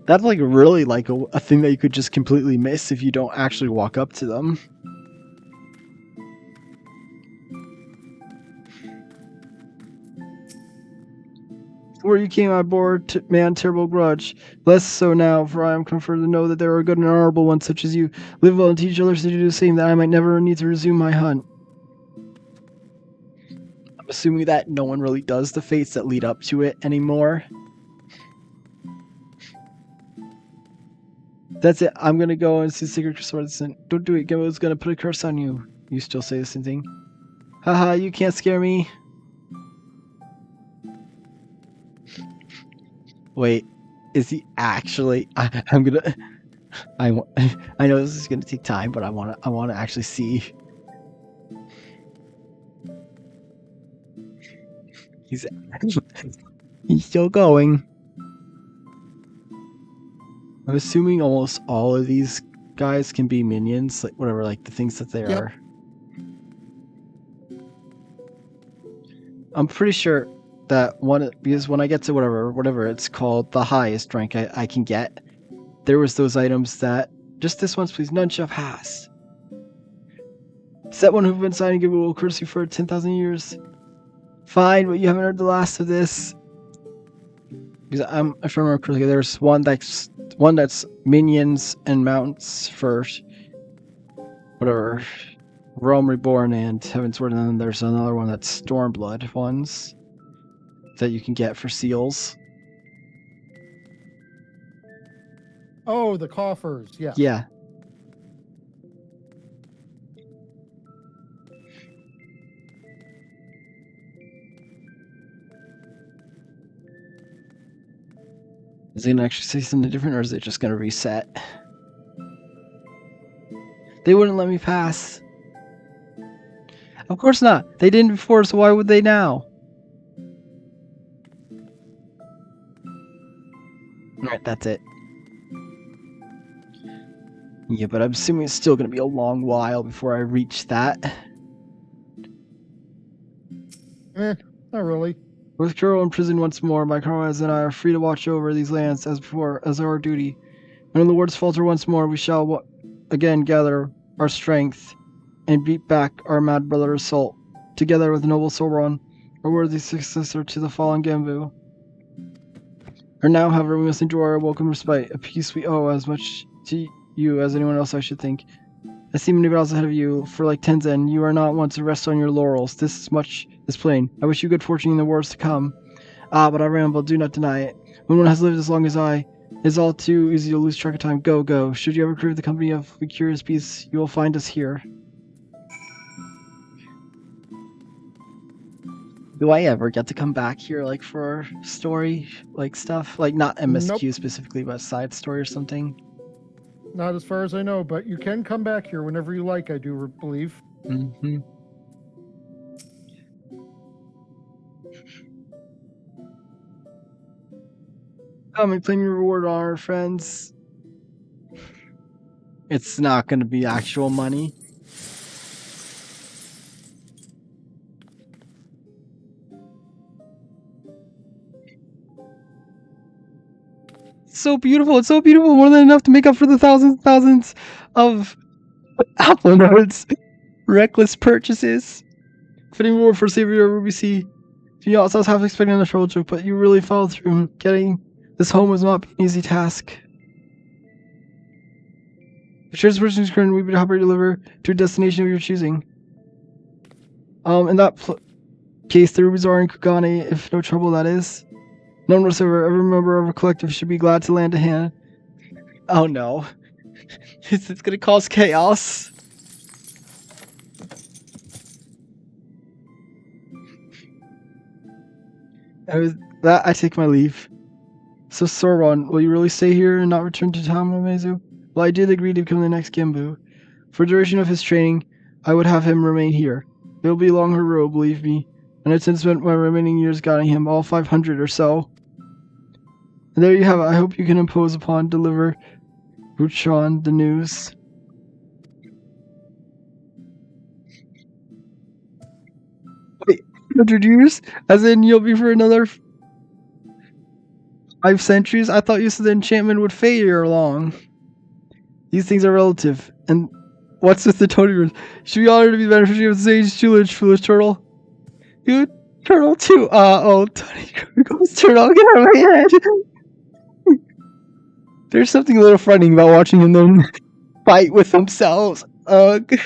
That's like really like a thing that you could just completely miss if you don't actually walk up to them. Where you came on board, man, terrible grudge. Less so now, for I am comforted to know that there are good and honorable ones such as you. Live well and teach others to do the same, that I might never need to resume my hunt. I'm assuming that no one really does the fates that lead up to it anymore. That's it. I'm gonna go and see Secret Swords. Don't do it. Gimbo's gonna put a curse on you. You still say the same thing. Haha, you can't scare me. Wait, is he actually? I'm gonna. I know this is gonna take time, but I wanna actually see. He's still going. I'm assuming almost all of these guys can be minions, like whatever, like the things that they are. I'm pretty sure that because when I get to whatever it's called, the highest rank I can get, there was those items that just this once, please. None shall pass. Set one who've been signing give a little courtesy for 10,000 years. Fine, but you haven't heard the last of this. Because if I remember correctly, there's one that's minions and mounts for whatever, Realm Reborn and Heavensward, and then there's another one that's Stormblood ones that you can get for seals. Oh, the coffers. Yeah. Yeah. Is it gonna actually say something different, or is it just gonna reset? They wouldn't let me pass. Of course not. They didn't before, so why would they now? Alright, that's it. Yeah, but I'm assuming it's still gonna be a long while before I reach that. Not really. With Kuro in prison once more, my comrades and I are free to watch over these lands as before, as our duty. And when the words falter once more, we shall again gather our strength and beat back our mad brother assault, together with noble Sorobon, a worthy successor to the fallen Gambu. For now, however, we must enjoy our welcome respite, a peace we owe as much to you as anyone else, I should think. I see many battles ahead of you for like Tenzen. You are not one to rest on your laurels. This much is plain. I wish you good fortune in the wars to come. But I ramble, do not deny it. When one has lived as long as I, it's all too easy to lose track of time. Go, go. Should you ever crave the company of the curious beasts, you will find us here. Do I ever get to come back here, like, for story, like, stuff? Like, not MSQ Nope. specifically, but side story or something? Not as far as I know, but you can come back here whenever you like, I do believe. Mm-hmm. Come and claim your reward on our friends. It's not going to be actual money. It's so beautiful. It's so beautiful. More than enough to make up for the thousands and thousands of Apple notes. Reckless purchases. Fitting reward for Savior of Ruby C. You also half expecting a trouble joke, but you really followed through. Getting this home was not an easy task. If shares person is current, we would help you deliver to a destination of your choosing. In that case, the rubies are in Kugane, if no trouble, that is. None whatsoever. Every member of our collective should be glad to land a hand. Oh no. Is this going to cause chaos? I take my leave. So Sorobon, will you really stay here and not return to Tamamezu? Well, I did agree to become the next Genbu. For the duration of his training, I would have him remain here. It will be a longer road, believe me, and I intend to spend my remaining years guiding him, all 500 or so. And there you have it. I hope you can impose upon deliver Ruchan the news. Wait, 100 years? As in you'll be for another 5 centuries? I thought you said the enchantment would fade ere long. These things are relative. And what's with the Tony? Should be honored to be the beneficiary of the sage tutelage, foolish turtle. You turtle too. Tony goes turtle. Get out of my head. There's something a little frightening about watching them fight with themselves. Ugh.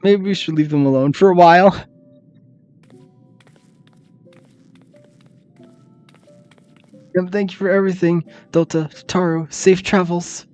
Maybe we should leave them alone for a while. And thank you for everything, Dota, Taro. Safe travels.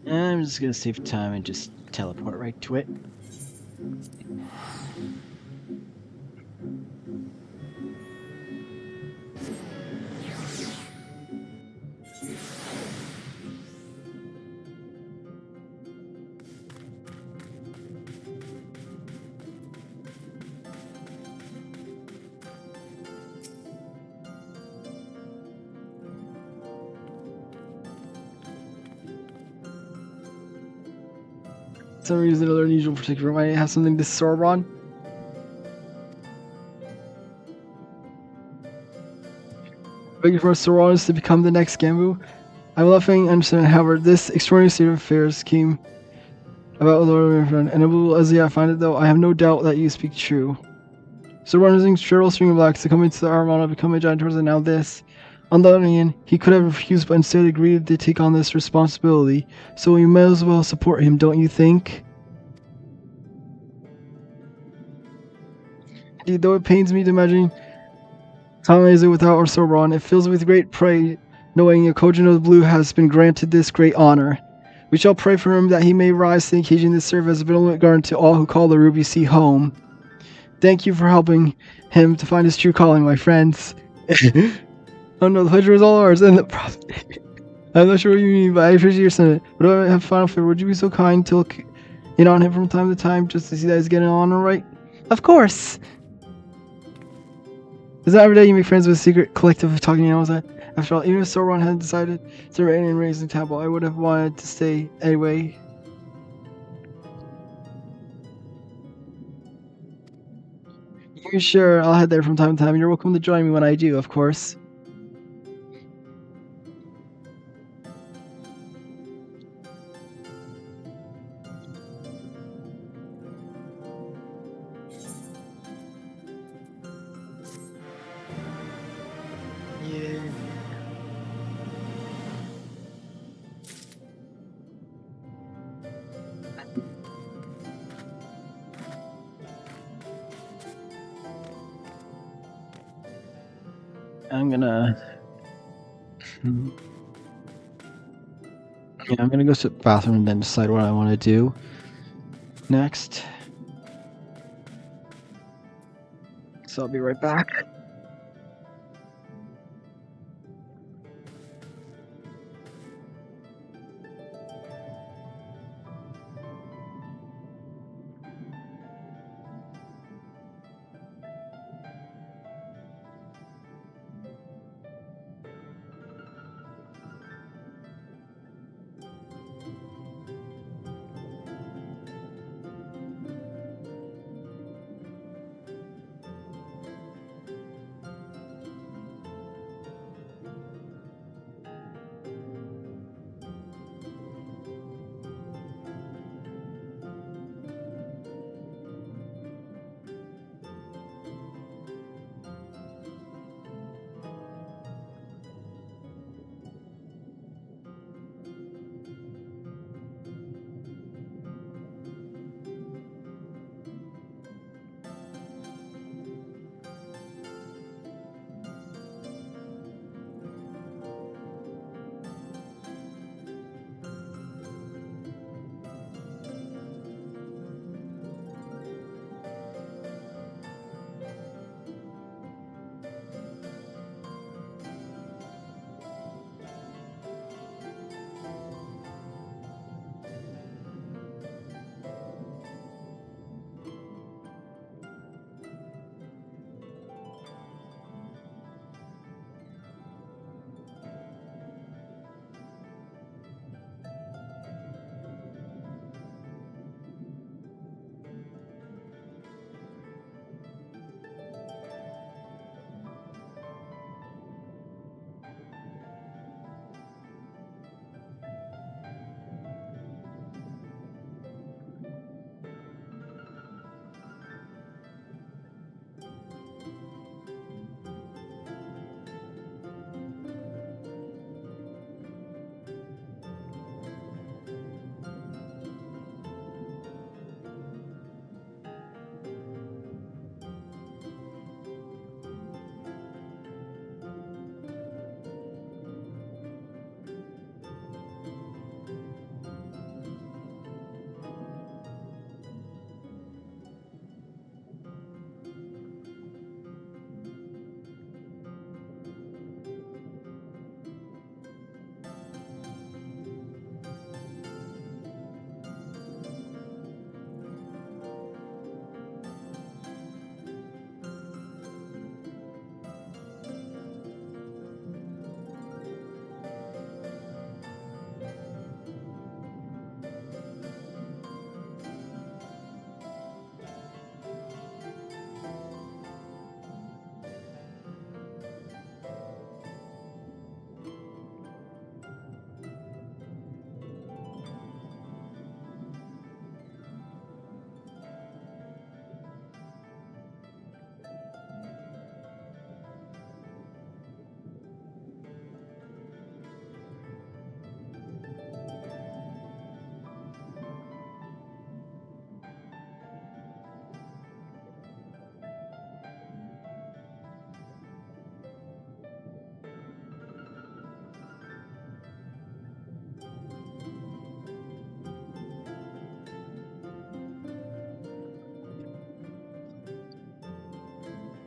I'm just going to save time and just teleport right to it. For some reason, another unusual particular might have something to Sorobon. Begging for Sorobon to become the next Gambu. I'm laughing and understand, however, this extraordinary state of affairs came about Lord friend, and as I find it, though, I have no doubt that you speak true. Sorobon using Cheryl String of Blacks to come into the Armada, become a giant towards and now this. On the other hand, he could have refused, but instead agreed to take on this responsibility, so we may as well support him, don't you think? Indeed, though it pains me to imagine Tamamezu without our Sorobon, it fills me with great pride knowing a Kojin of the Blue has been granted this great honor. We shall pray for him that he may rise to the occasion to serve as a benevolent guard to all who call the Ruby Sea home. Thank you for helping him to find his true calling, my friends. Oh no, the pleasure is all ours, and I'm not sure what you mean, but I appreciate your sentiment. But if I have a final favor, would you be so kind to look in on him from time to time, just to see that he's getting on alright? Of course! Is that every day you make friends with a secret collective of talking animals? After all, even if Sorobon hadn't decided to remain and raise the temple, I would have wanted to stay anyway. You sure? I'll head there from time to time. You're welcome to join me when I do, of course. Yeah. I'm gonna I'm gonna go to the bathroom and then decide what I want to do next. So I'll be right back.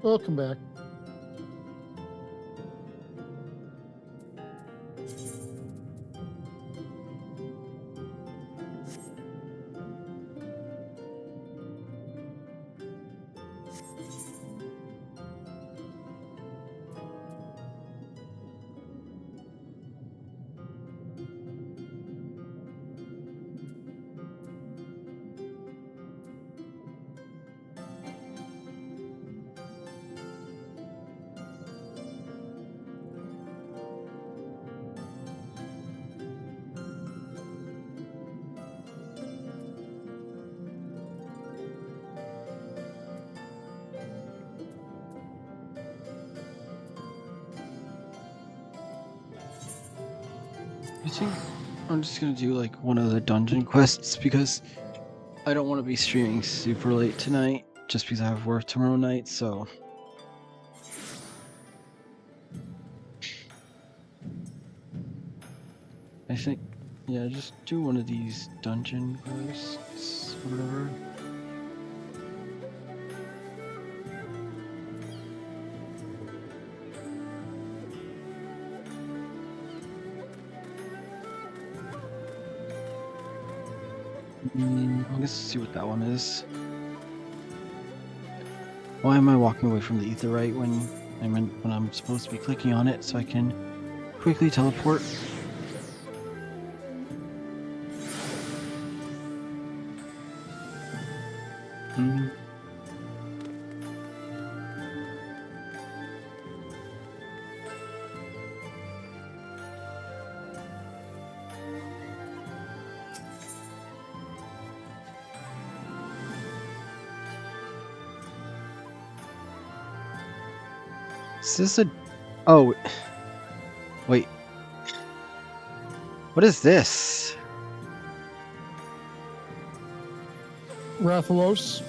Welcome back. I think I'm just gonna do like one of the dungeon quests because I don't want to be streaming super late tonight just because I have work tomorrow night, so. I think, yeah, just do one of these dungeon quests, or whatever. Let's see what that one is. Why am I walking away from the etherite when I'm supposed to be clicking on it so I can quickly teleport? Hmm. Is this a... Oh. Wait. What is this? Rathalos.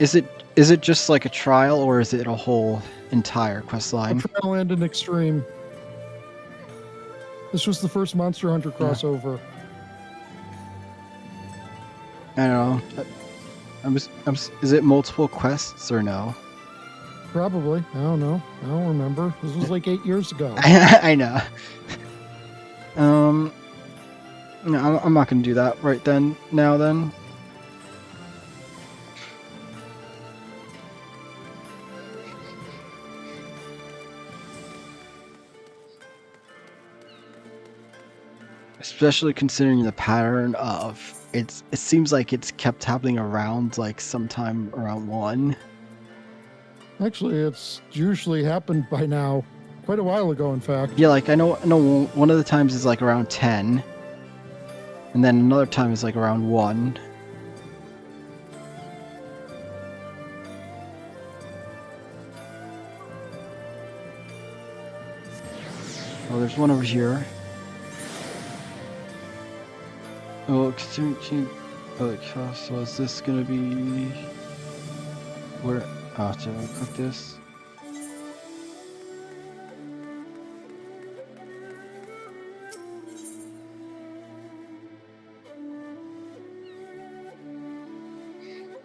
Is it just like a trial or is it a whole entire quest A line? trial and an extreme. This was the first Monster Hunter crossover. I don't know. Is it multiple quests or no? Probably. I don't know. I don't remember. This was like 8 years ago. I know. No, I'm not gonna do that right then. Now then. Especially considering the pattern of it seems like it's kept happening around like sometime around 1. Actually, it's usually happened by now. Quite a while ago, in fact. Yeah, like I know one of the times is like around 10. And then another time is like around 1. Oh, there's one over here. Oh, so is this gonna be where? Oh, to click this.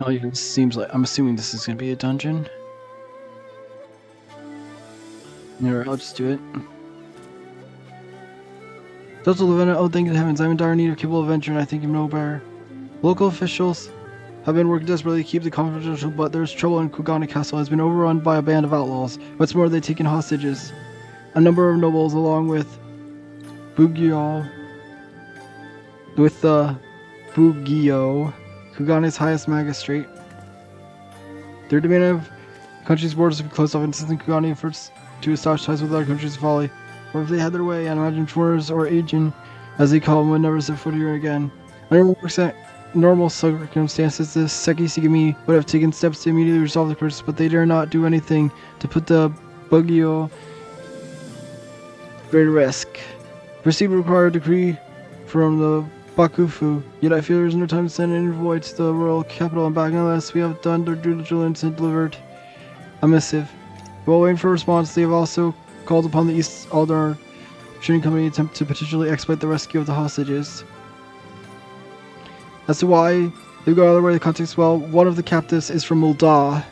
Oh, it seems like I'm assuming this is gonna be a dungeon. Alright, I'll just do it. Total Lieutenant, oh thank you to heavens, I'm in dire need of capable adventure and I think you know better. Local officials have been working desperately to keep the confidential, but there's trouble in Kugani Castle has been overrun by a band of outlaws. What's more, they've taken hostages. A number of nobles along with Bugyo, Kugani's highest magistrate. Their demand of country's borders to be closed off, insisting Kugani efforts to establish ties with other countries folly. Or if they had their way, I imagine foreigners or agent, as they call them, would never set foot here again. Under normal circumstances, the Seki Shigami would have taken steps to immediately resolve the crisis, but they dare not do anything to put the Bugyo greater risk. Proceed would require a decree from the Bakufu, yet I feel there is no time to send any envoy to the royal capital and back unless we have done their due diligence and delivered a missive. While waiting for a response, they have also called upon the East Aldar Trading Company to attempt to potentially expedite the rescue of the hostages. As to why they've gone out of their way to context, well, one of the captives is from Mulda.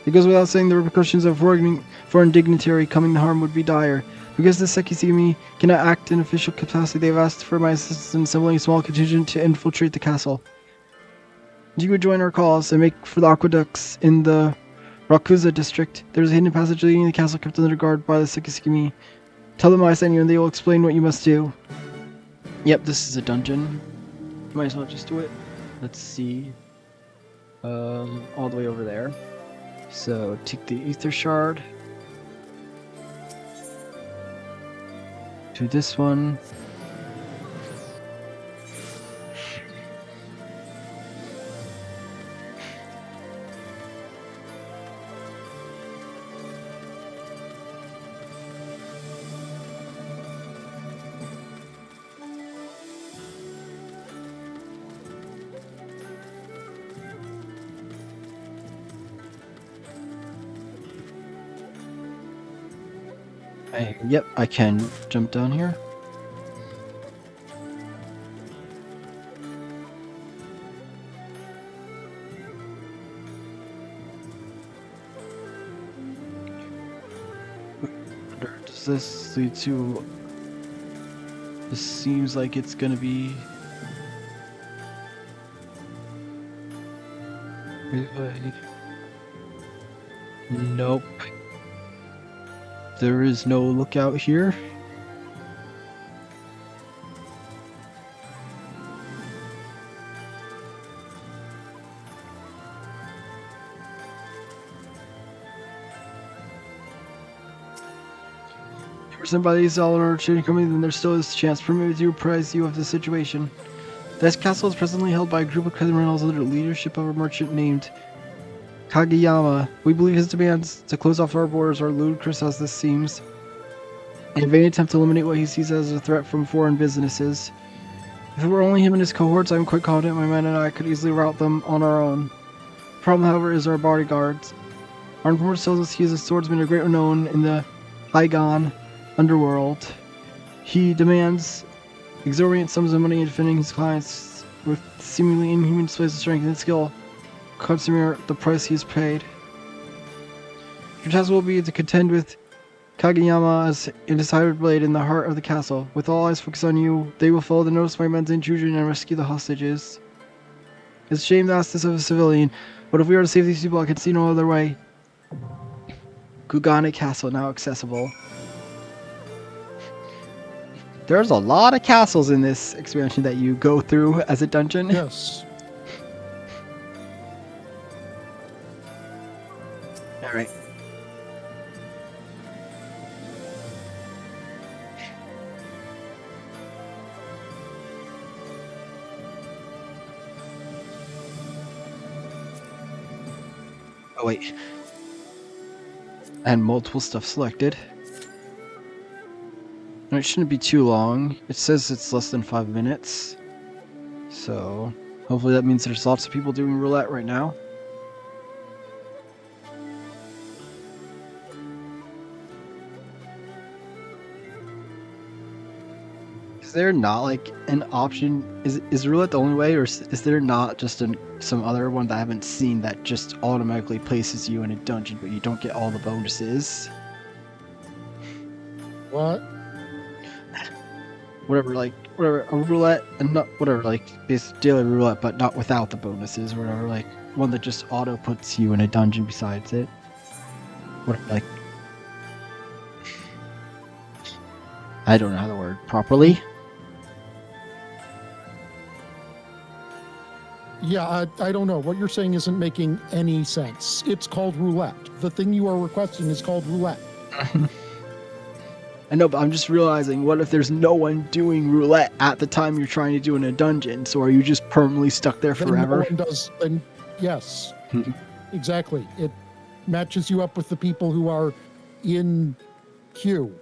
It goes without saying the repercussions of foreign dignitary coming to harm would be dire. Because the Sekisimi cannot act in official capacity, they've asked for my assistance in assembling a small contingent to infiltrate the castle. You would join our cause and make for the aqueducts in the Rakuza district. There's a hidden passage leading to the castle kept under guard by the Sekisimi. Tell them I sent you and they will explain what you must do. Yep, this is a dungeon. Might as well just do it. Let's see. All the way over there. So, take the ether shard. To this one. Yep, I can jump down here. Does this lead to... This seems like it's gonna be... Nope. There is no lookout here. Somebody's all in our trading company, then there still is a chance. Permit to apprise you of the situation. This castle is presently held by a group of criminals under the leadership of a merchant named Kageyama. We believe his demands to close off our borders are ludicrous as this seems, and a vain attempt to eliminate what he sees as a threat from foreign businesses. If it were only him and his cohorts, I am quite confident my men and I could easily rout them on our own. The problem, however, is our bodyguards. Our informant tells us he is a swordsman of great renown in the Hygon underworld. He demands exorbitant sums of money in defending his clients with seemingly inhuman displays of strength and skill. Consummate the price he has paid. Your task will be to contend with Kageyama as in his hybrid blade in the heart of the castle. With all eyes focused on you, they will follow the notice of my men's intrusion and rescue the hostages. It's a shame to ask this of a civilian, but if we are to save these people, I can see no other way. Kugane Castle now accessible. There's a lot of castles in this expansion that you go through as a dungeon. Yes. Alright. Oh wait. And multiple stuff selected. And it shouldn't be too long. It says it's less than 5 minutes. So hopefully that means there's lots of people doing roulette right now. Is there not like an option? Is roulette the only way, or is there not just some other one that I haven't seen that just automatically places you in a dungeon, but you don't get all the bonuses? What? Whatever, a roulette, and not whatever, like this daily roulette, but not without the bonuses, or whatever, like one that just auto puts you in a dungeon besides it. Whatever, like I don't know how to word properly. Yeah, I don't know. What you're saying isn't making any sense. It's called roulette. The thing you are requesting is called roulette. I know, but I'm just realizing, what if there's no one doing roulette at the time you're trying to do in a dungeon? So are you just permanently stuck there forever? Then no one does. Then yes, exactly. It matches you up with the people who are in queue.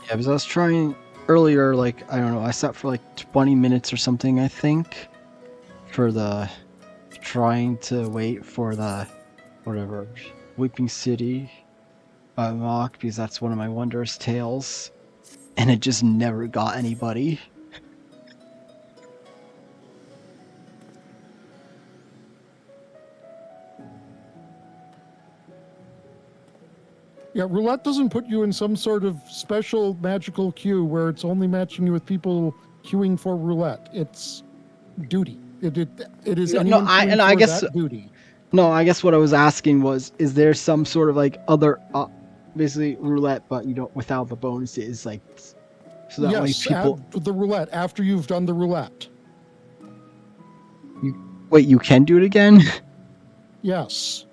Yeah, because I was trying earlier, like, I don't know, I sat for like 20 minutes or something, I think, for the, trying to wait for the, whatever, Weeping City unlock, because that's one of my Wondrous Tales, and it just never got anybody. Yeah, roulette doesn't put you in some sort of special magical queue where it's only matching you with people queuing for roulette. It's duty. It is anyone queuing for that duty. No, I guess what I was asking was, is there some sort of like other, basically roulette, but you don't, without the bonuses, like, so that way people. The roulette after you've done the roulette. Wait, you can do it again? Yes.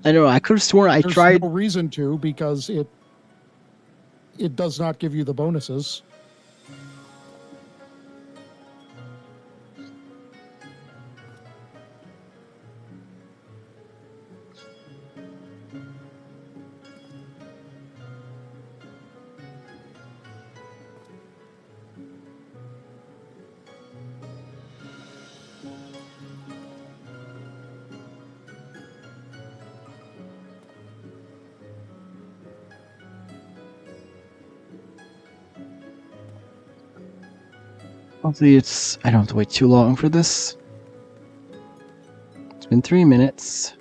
I don't know. I could have sworn I tried. There's no reason to, because it does not give you the bonuses. Hopefully I don't have to wait too long for this. It's been 3 minutes.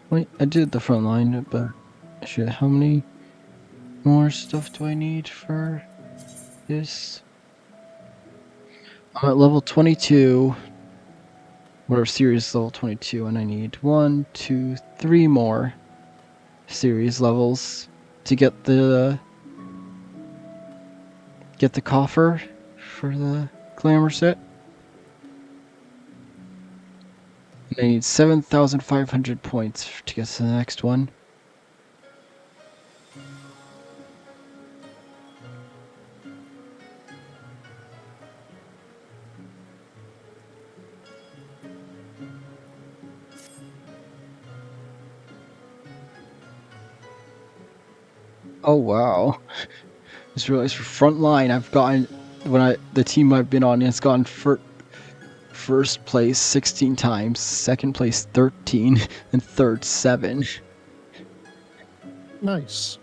Wait, I did the front line, but shit, how many more stuff do I need for this? I'm at level 22. We're series level 22, and I need 1, 2, 3 more series levels to get the coffer for the glamour set. And I need 7,500 points to get to the next one. Oh wow! Just realized for front line, I've gotten the team I've been on, it's gotten first place 16 times, second place 13, and third 7. Nice.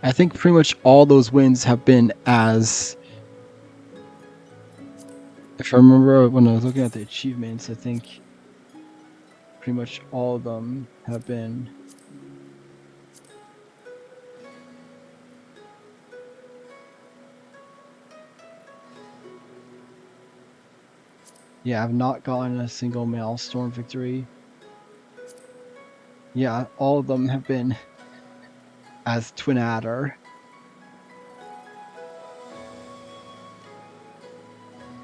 I think pretty much all those wins have been as. If I remember when I was looking at the achievements, I think pretty much all of them have been. Yeah, I've not gotten a single Maelstrom victory. Yeah, all of them have been as Twin Adder.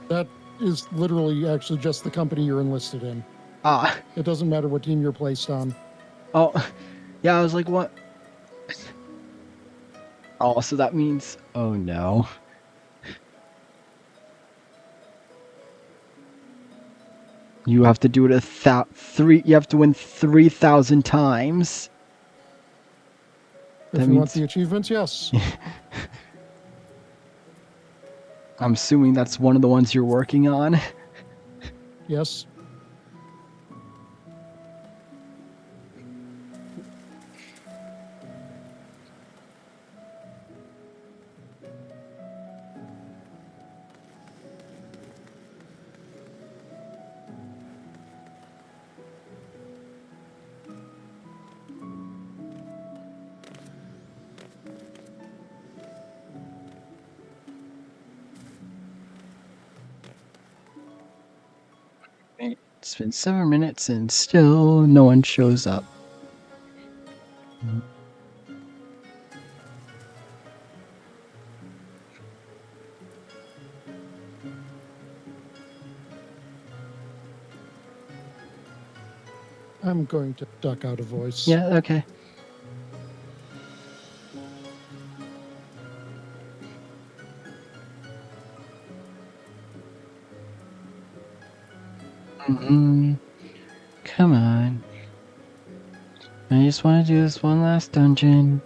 That is literally actually just the company you're enlisted in. Ah, It doesn't matter what team you're placed on. oh, yeah, I was like, what? Oh, so that means, oh no. You have to do it you have to win 3,000 times. If That you want means, the achievements, yes. I'm assuming that's one of the ones you're working on. Yes. It's been 7 minutes and still no one shows up. I'm going to duck out a voice. Yeah, okay. Come on. I just want to do this one last dungeon.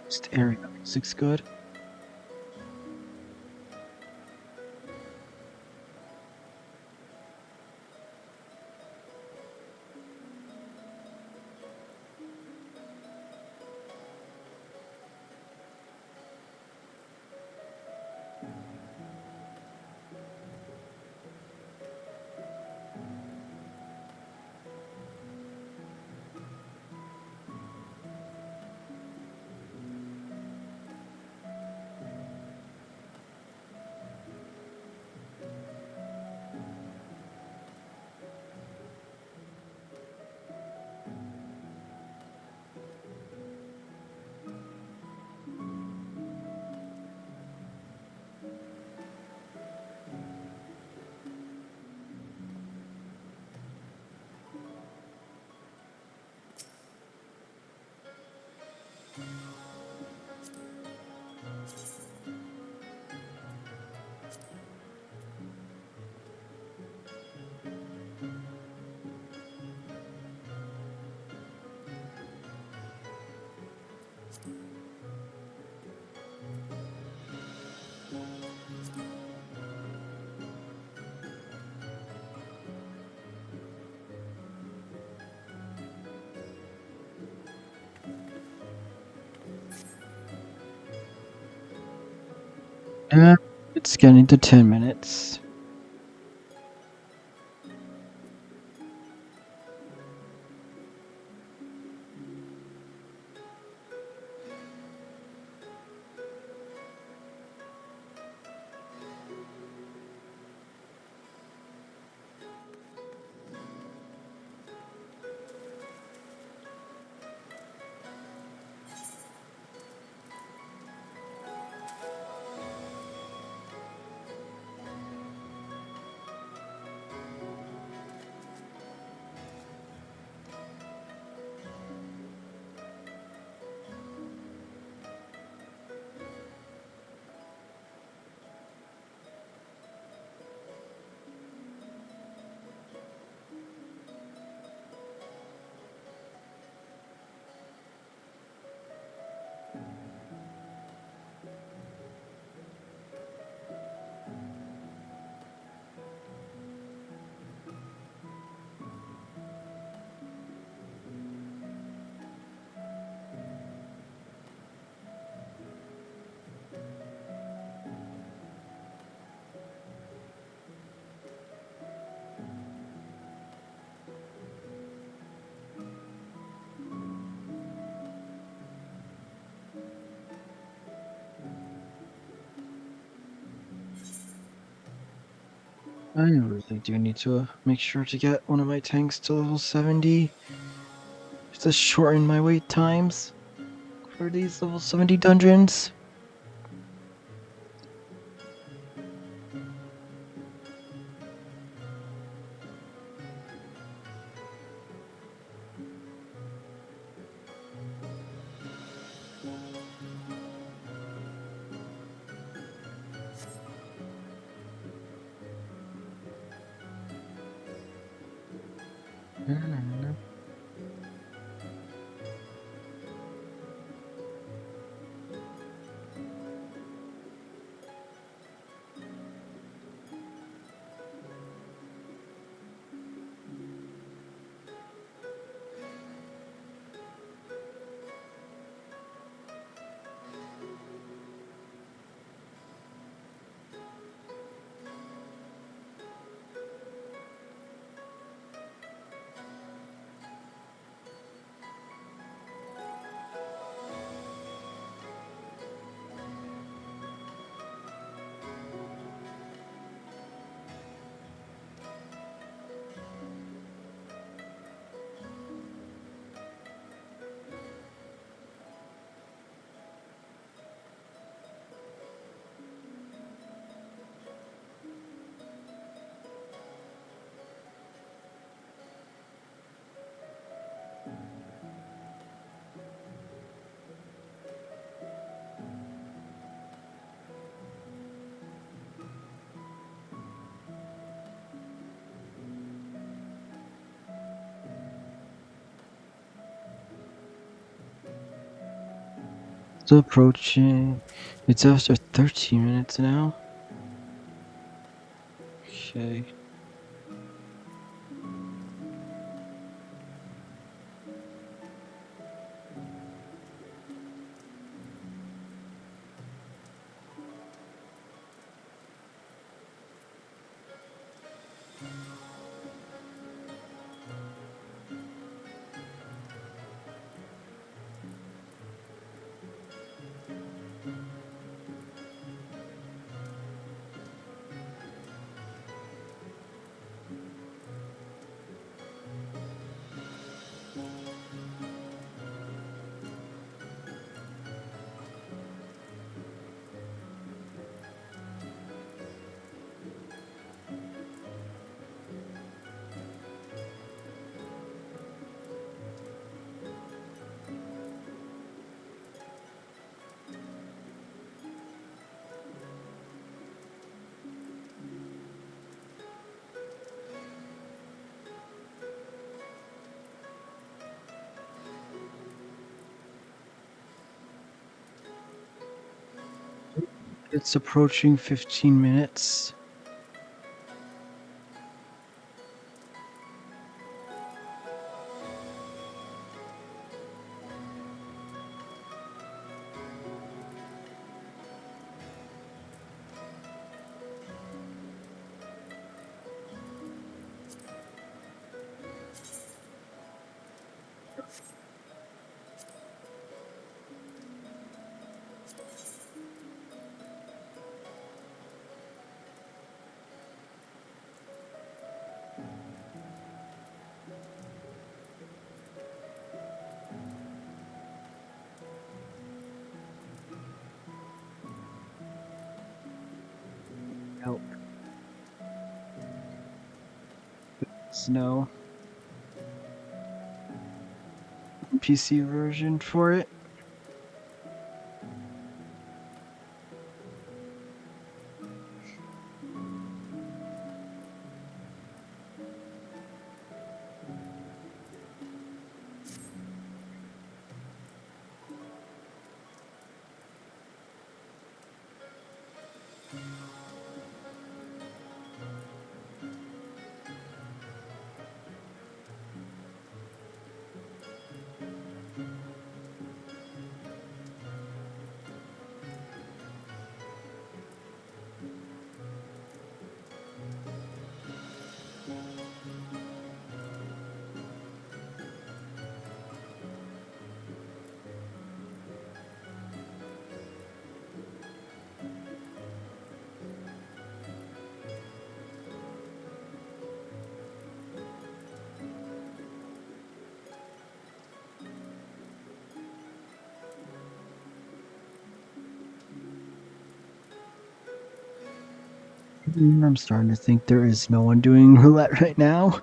Just area music's good. It's getting to 10 minutes. I really do need to make sure to get one of my tanks to level 70. Just to shorten my wait times for these level 70 dungeons. Still approaching. It's after 13 minutes now. Okay. It's approaching 15 minutes. Help. Snow. PC version for it. I'm starting to think there is no one doing roulette right now.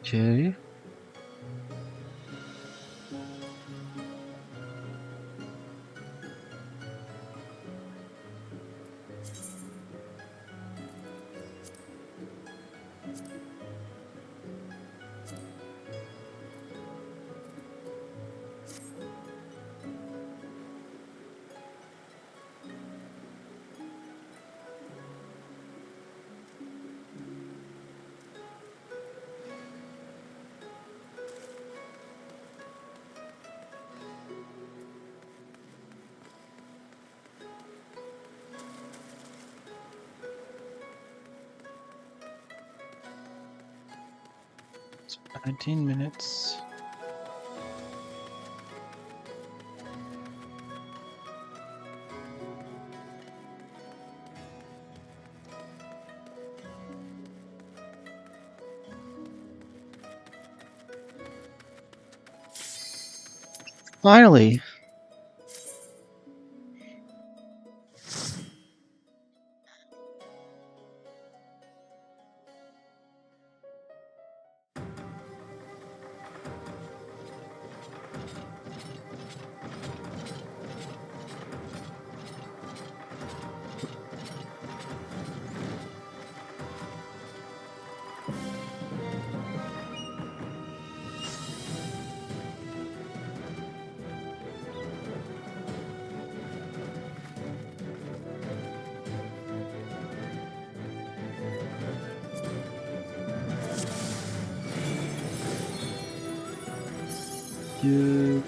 Okay. It's 19 minutes. Finally. Yeah.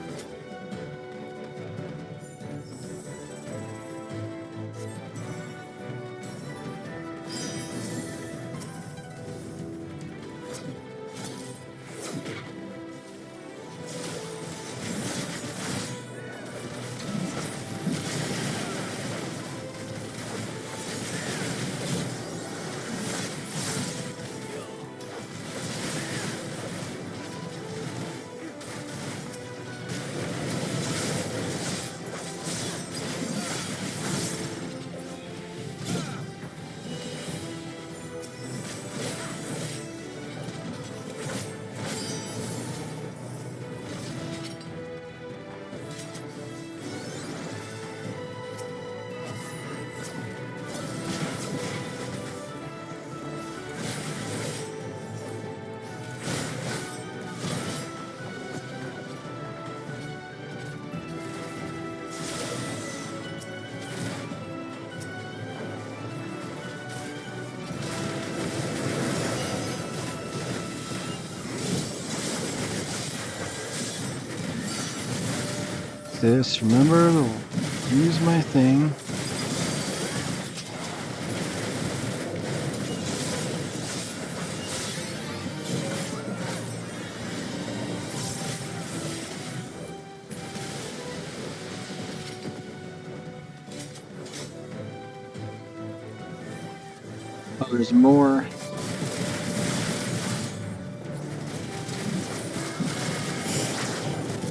This, remember to use my thing. Oh, there's more.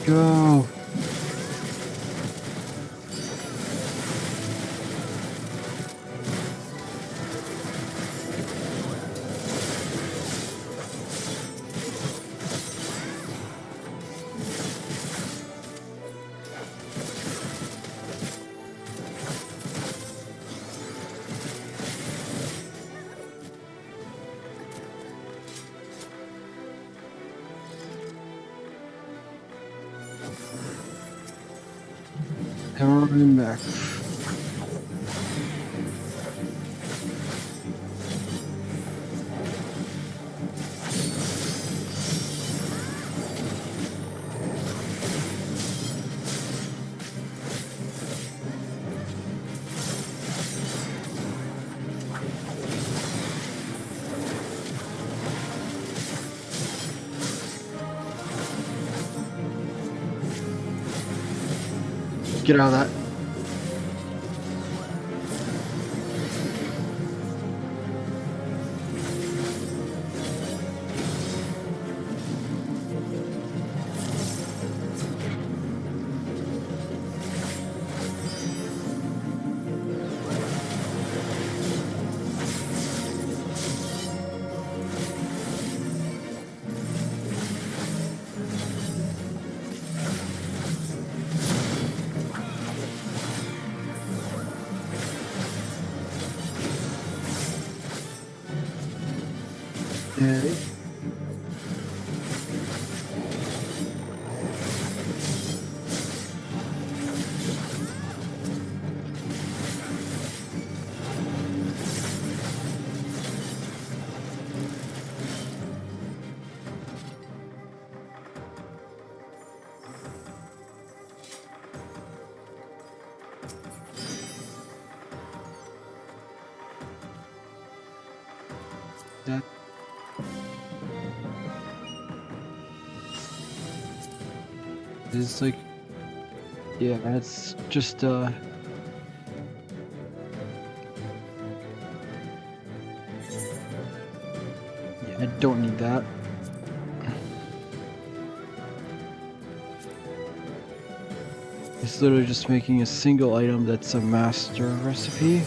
Go. And we're running back. Get out of that. Okay. That is like, yeah, it's just yeah, I don't need that. It's literally just making a single item that's a master recipe.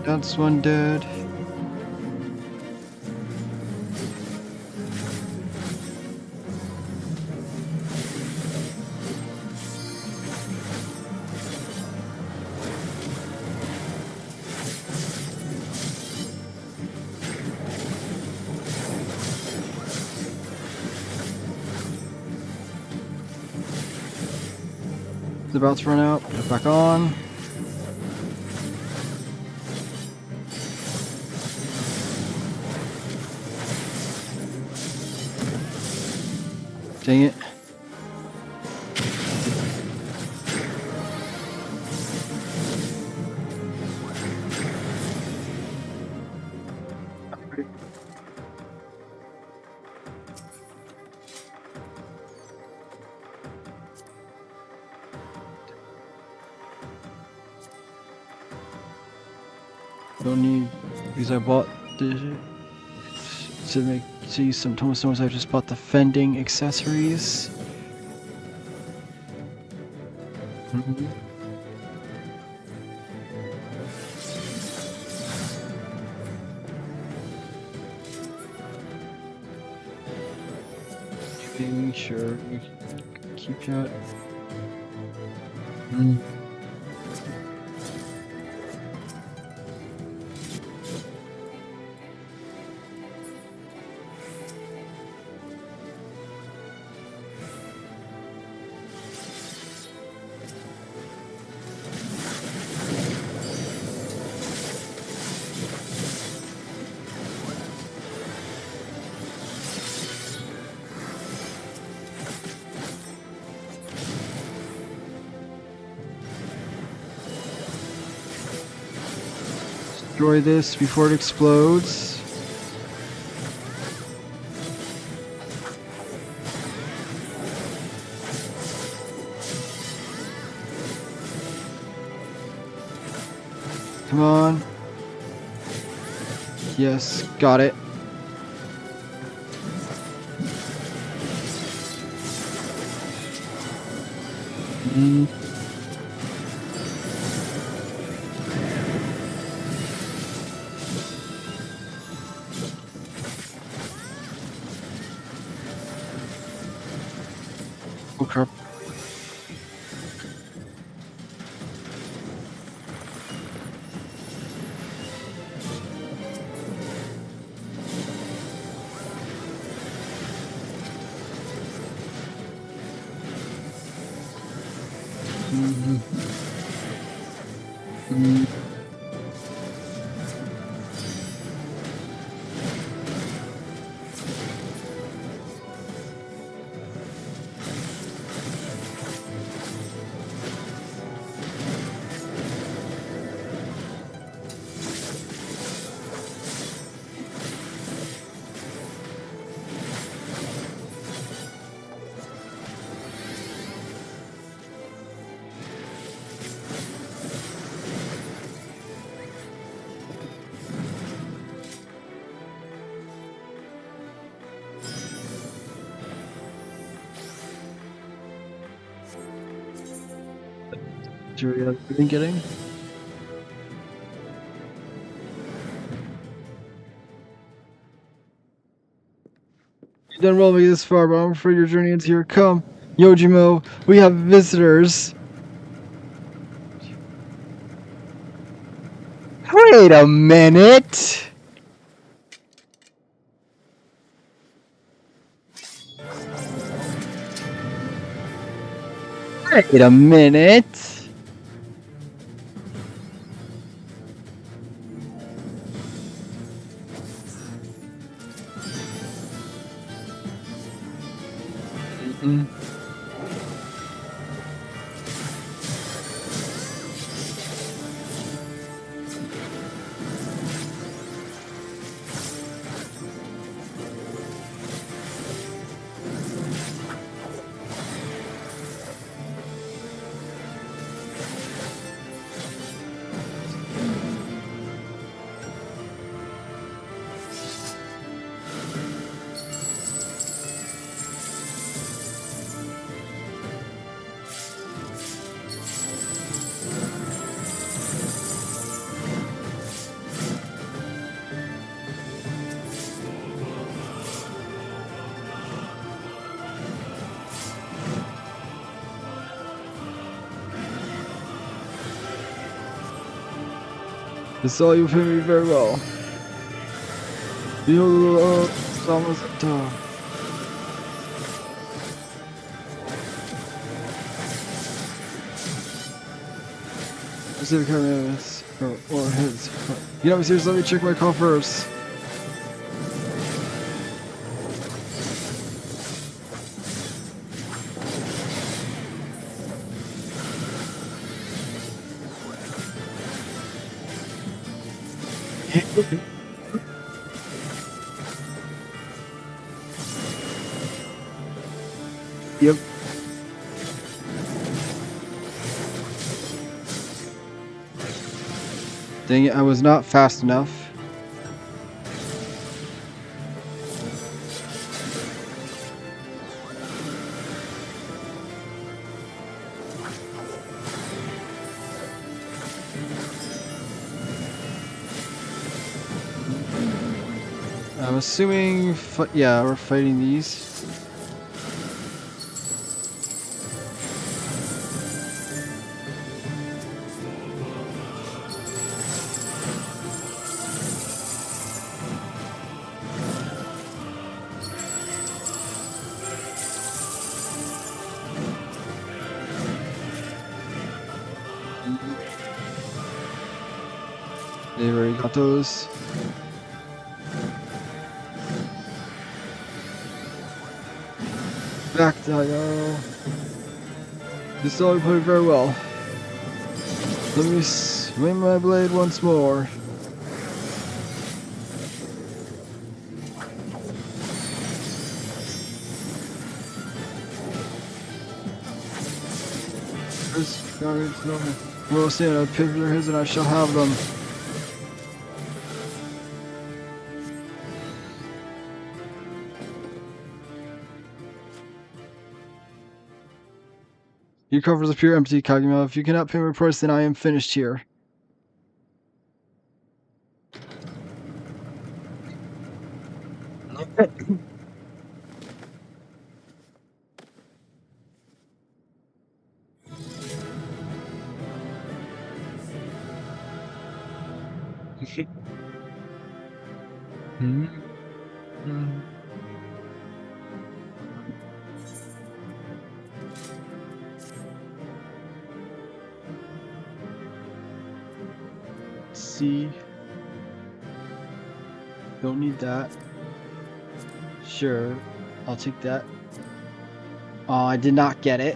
That's one dead. It's about to run out. Put it back on. Dang it. Don't need, because I bought the to use some tombstones. I just bought the fending accessories. Mhm. Making sure we keep that. Destroy this before it explodes. Come on. Yes, got it. Mm. Oh crap. Mhm. Mm. Jury I've been getting. You done well me this far, but I'm afraid your journey ends here. Come, Yojimo, we have visitors. Wait a minute. Wait a minute. Mm. I saw you fit me very well. You almost Specific commandments or his. You know, seriously, let me check my call first. Yep. Dang it, I was not fast enough. I'm assuming, yeah, we're fighting these. They've already got those. Back dial. This dog put it very well. Let me swing my blade once more. Well, soon I'll pivot their heads and I shall have them. Your coffers appear empty, Kagima. If you cannot pay my price, then I am finished here. See. Don't need that. Sure, I'll take that. Oh, I did not get it.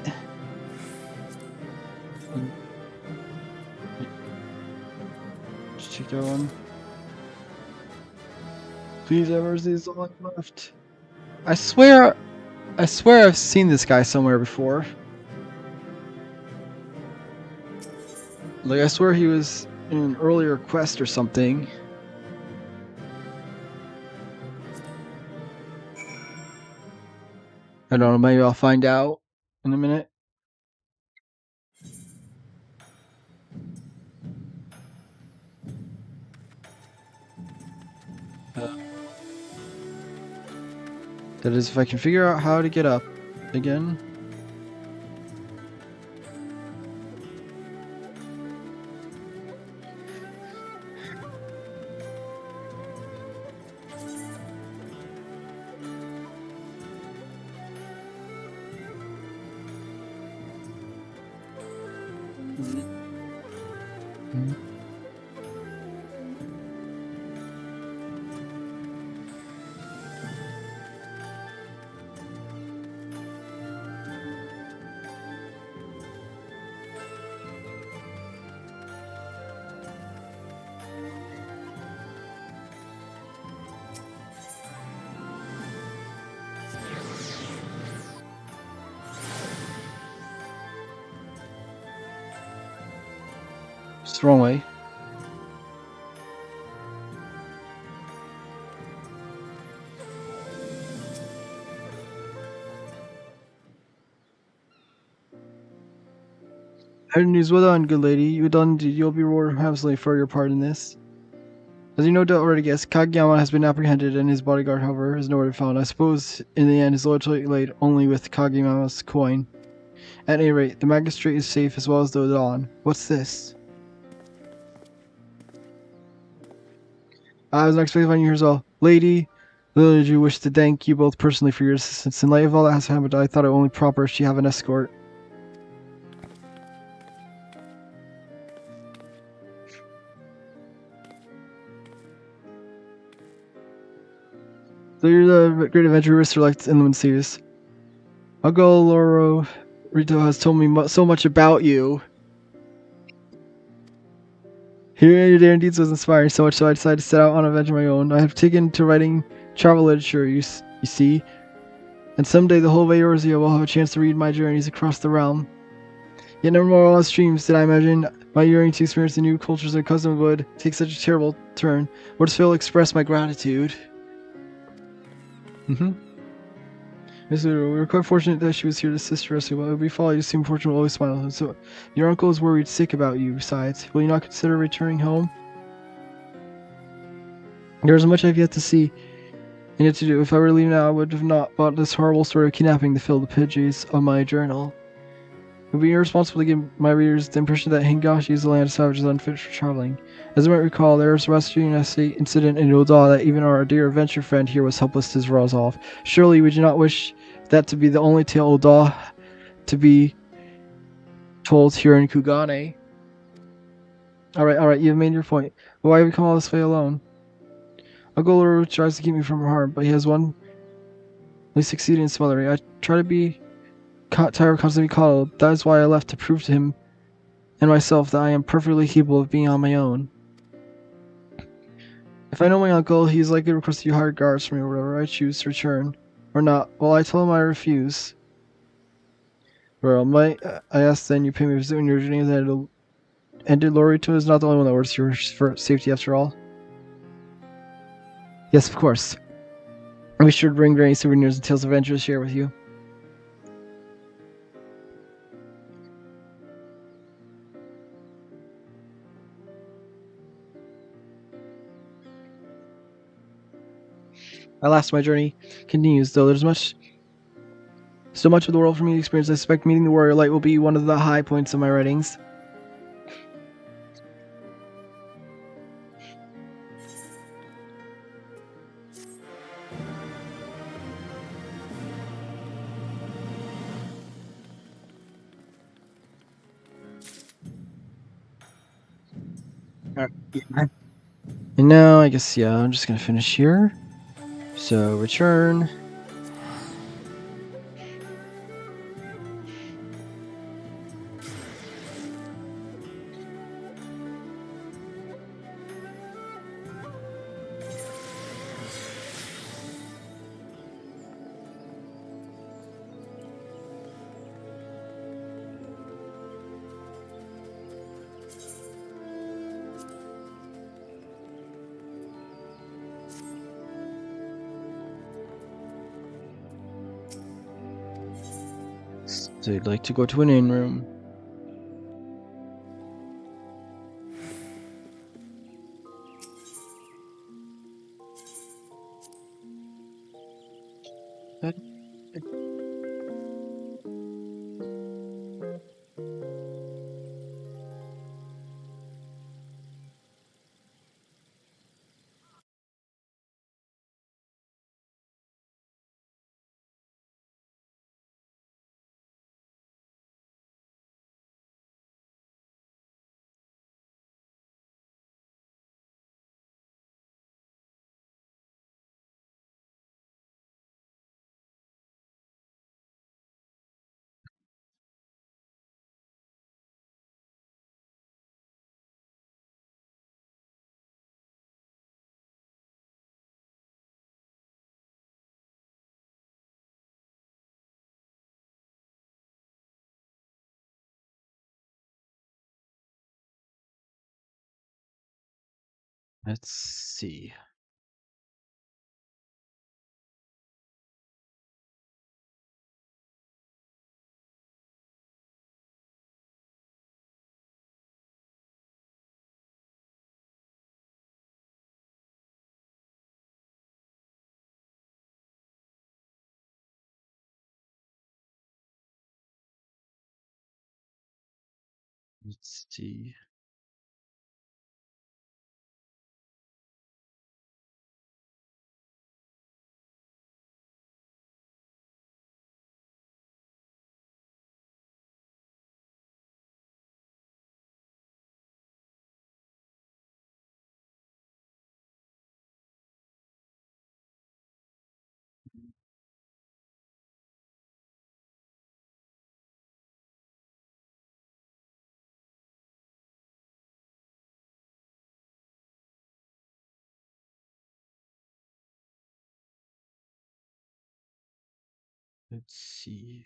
Just take that one. Please, Evers, is all left. I swear I've seen this guy somewhere before. Like, I swear he was in an earlier quest or something. I don't know, maybe I'll find out in a minute. That is, if I can figure out how to get up again. It's the wrong way. Good news, well done, good lady. You'll be rewarded handsomely for your part in this. As you no doubt already guessed, Kageyama has been apprehended and his bodyguard, however, is nowhere to be found. I suppose, in the end, his loyalty laid only with Kageyama's coin. At any rate, the magistrate is safe as well as the Dawn. What's this? I was not expecting to find you here as well. Lady, little did you wish to thank you both personally for your assistance. In light of all that has happened, I thought it only proper she have an escort. So you're the great adventurous like Inland Seas. Uncle Loro Rito has told me so much about you. Hearing your daring deeds was inspiring so much, so I decided to set out on an adventure of my own. I have taken to writing travel literature, you see, and someday the whole of Eorzea will have a chance to read my journeys across the realm. Yet never more all dreams did I imagine my yearning to experience the new cultures and custom would take such a terrible turn. Would fail to express my gratitude. We were quite fortunate that she was here to assist us. Well, it would be folly to assume fortune will always smile. So, your uncle is worried sick about you. Besides, will you not consider returning home? There is much I have yet to see and yet to do. If I were to leave now, I would have not bought this horrible story of kidnapping to fill the pages of my journal. It would be irresponsible to give my readers the impression that Hingashi is a land of savages unfit for traveling. As you might recall, there was a rescue incident in Oda that even our dear adventure friend here was helpless to resolve. Surely we do not wish that to be the only tale Oda to be told here in Kugane. Alright, you've made your point. But why have you come all this way alone? Uncle Uru tries to keep me from harm, but he has succeeded in smothering. I try to be tired of constantly coddled. That is why I left to prove to him and myself that I am perfectly capable of being on my own. If I know my uncle, he is likely to request you hire guards for me or whatever I choose to return. Or not. Well, I tell him I refuse. Well, might I ask then you pay me a visit when you're journey and did Lorito is not the only one that orders your safety after all? Yes, of course. I'll be sure to bring any souvenirs and tales of adventure to share with you. Alas, my journey continues, though there's so much of the world for me to experience. I suspect meeting the warrior light will be one of the high points of my writings. And now, I guess, yeah, I'm just gonna finish here. So, return. So, you'd like to go to an inn room. Let's see. Let's see. Let's see.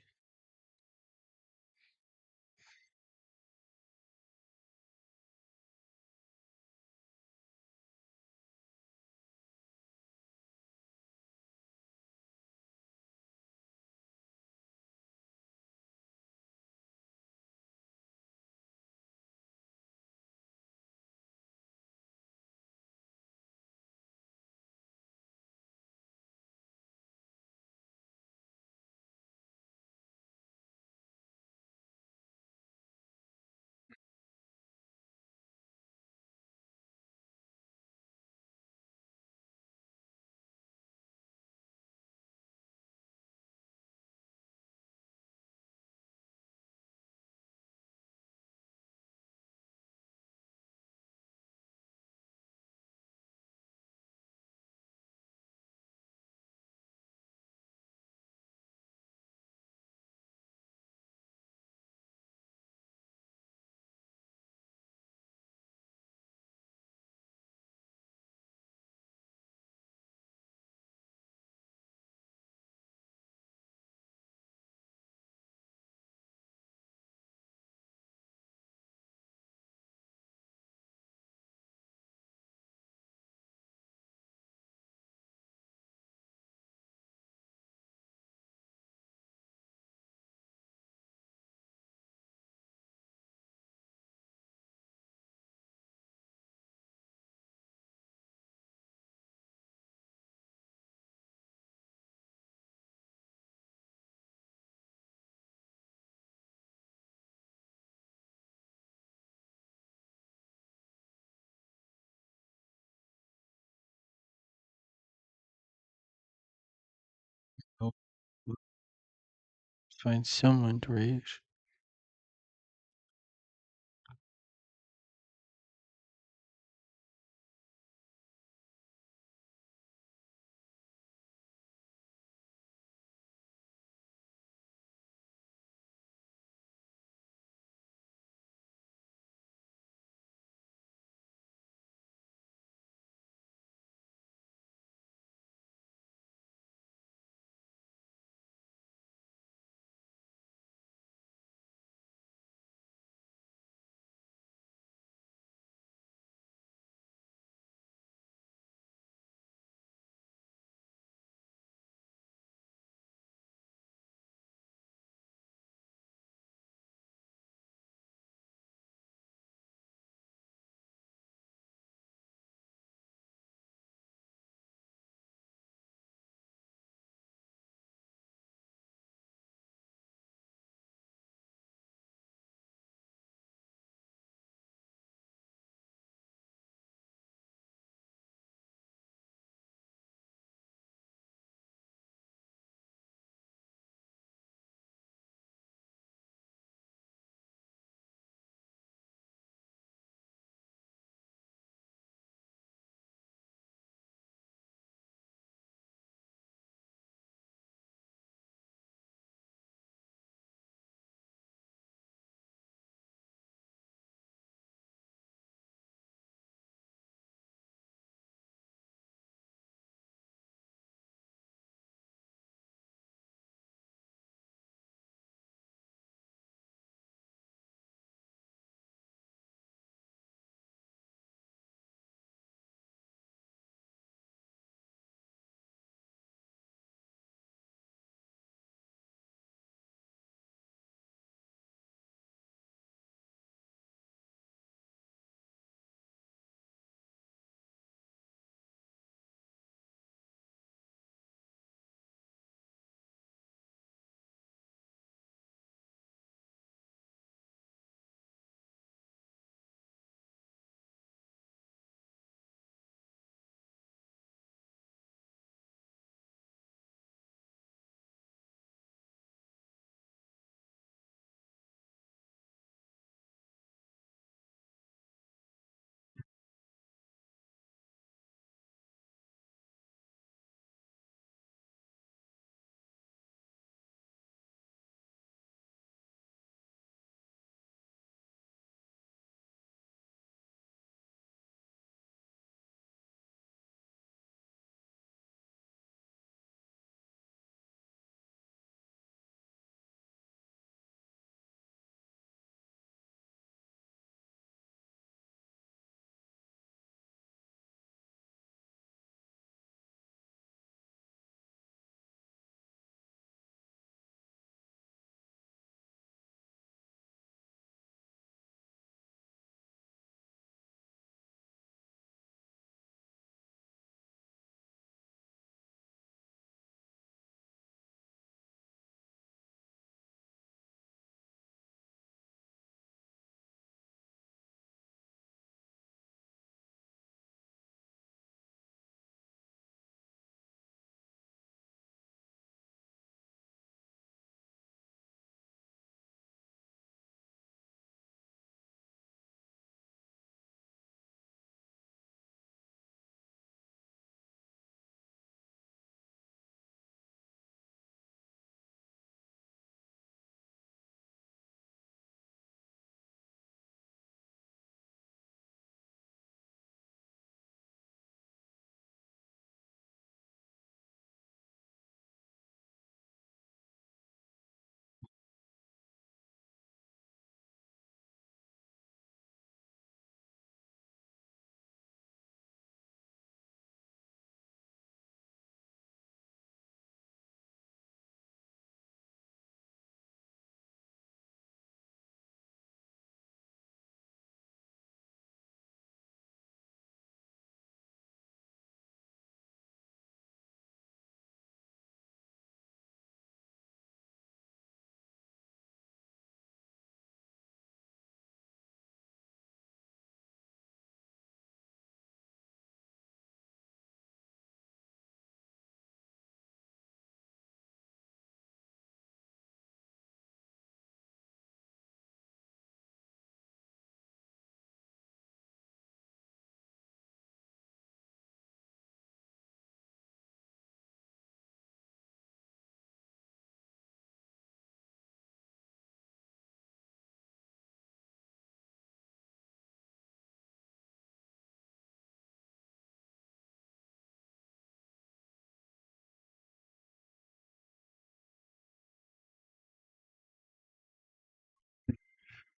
Oh, let's find someone to reach.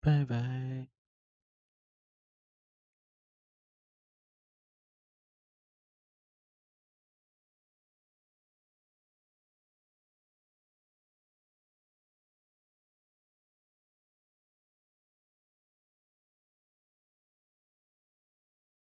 Bye bye.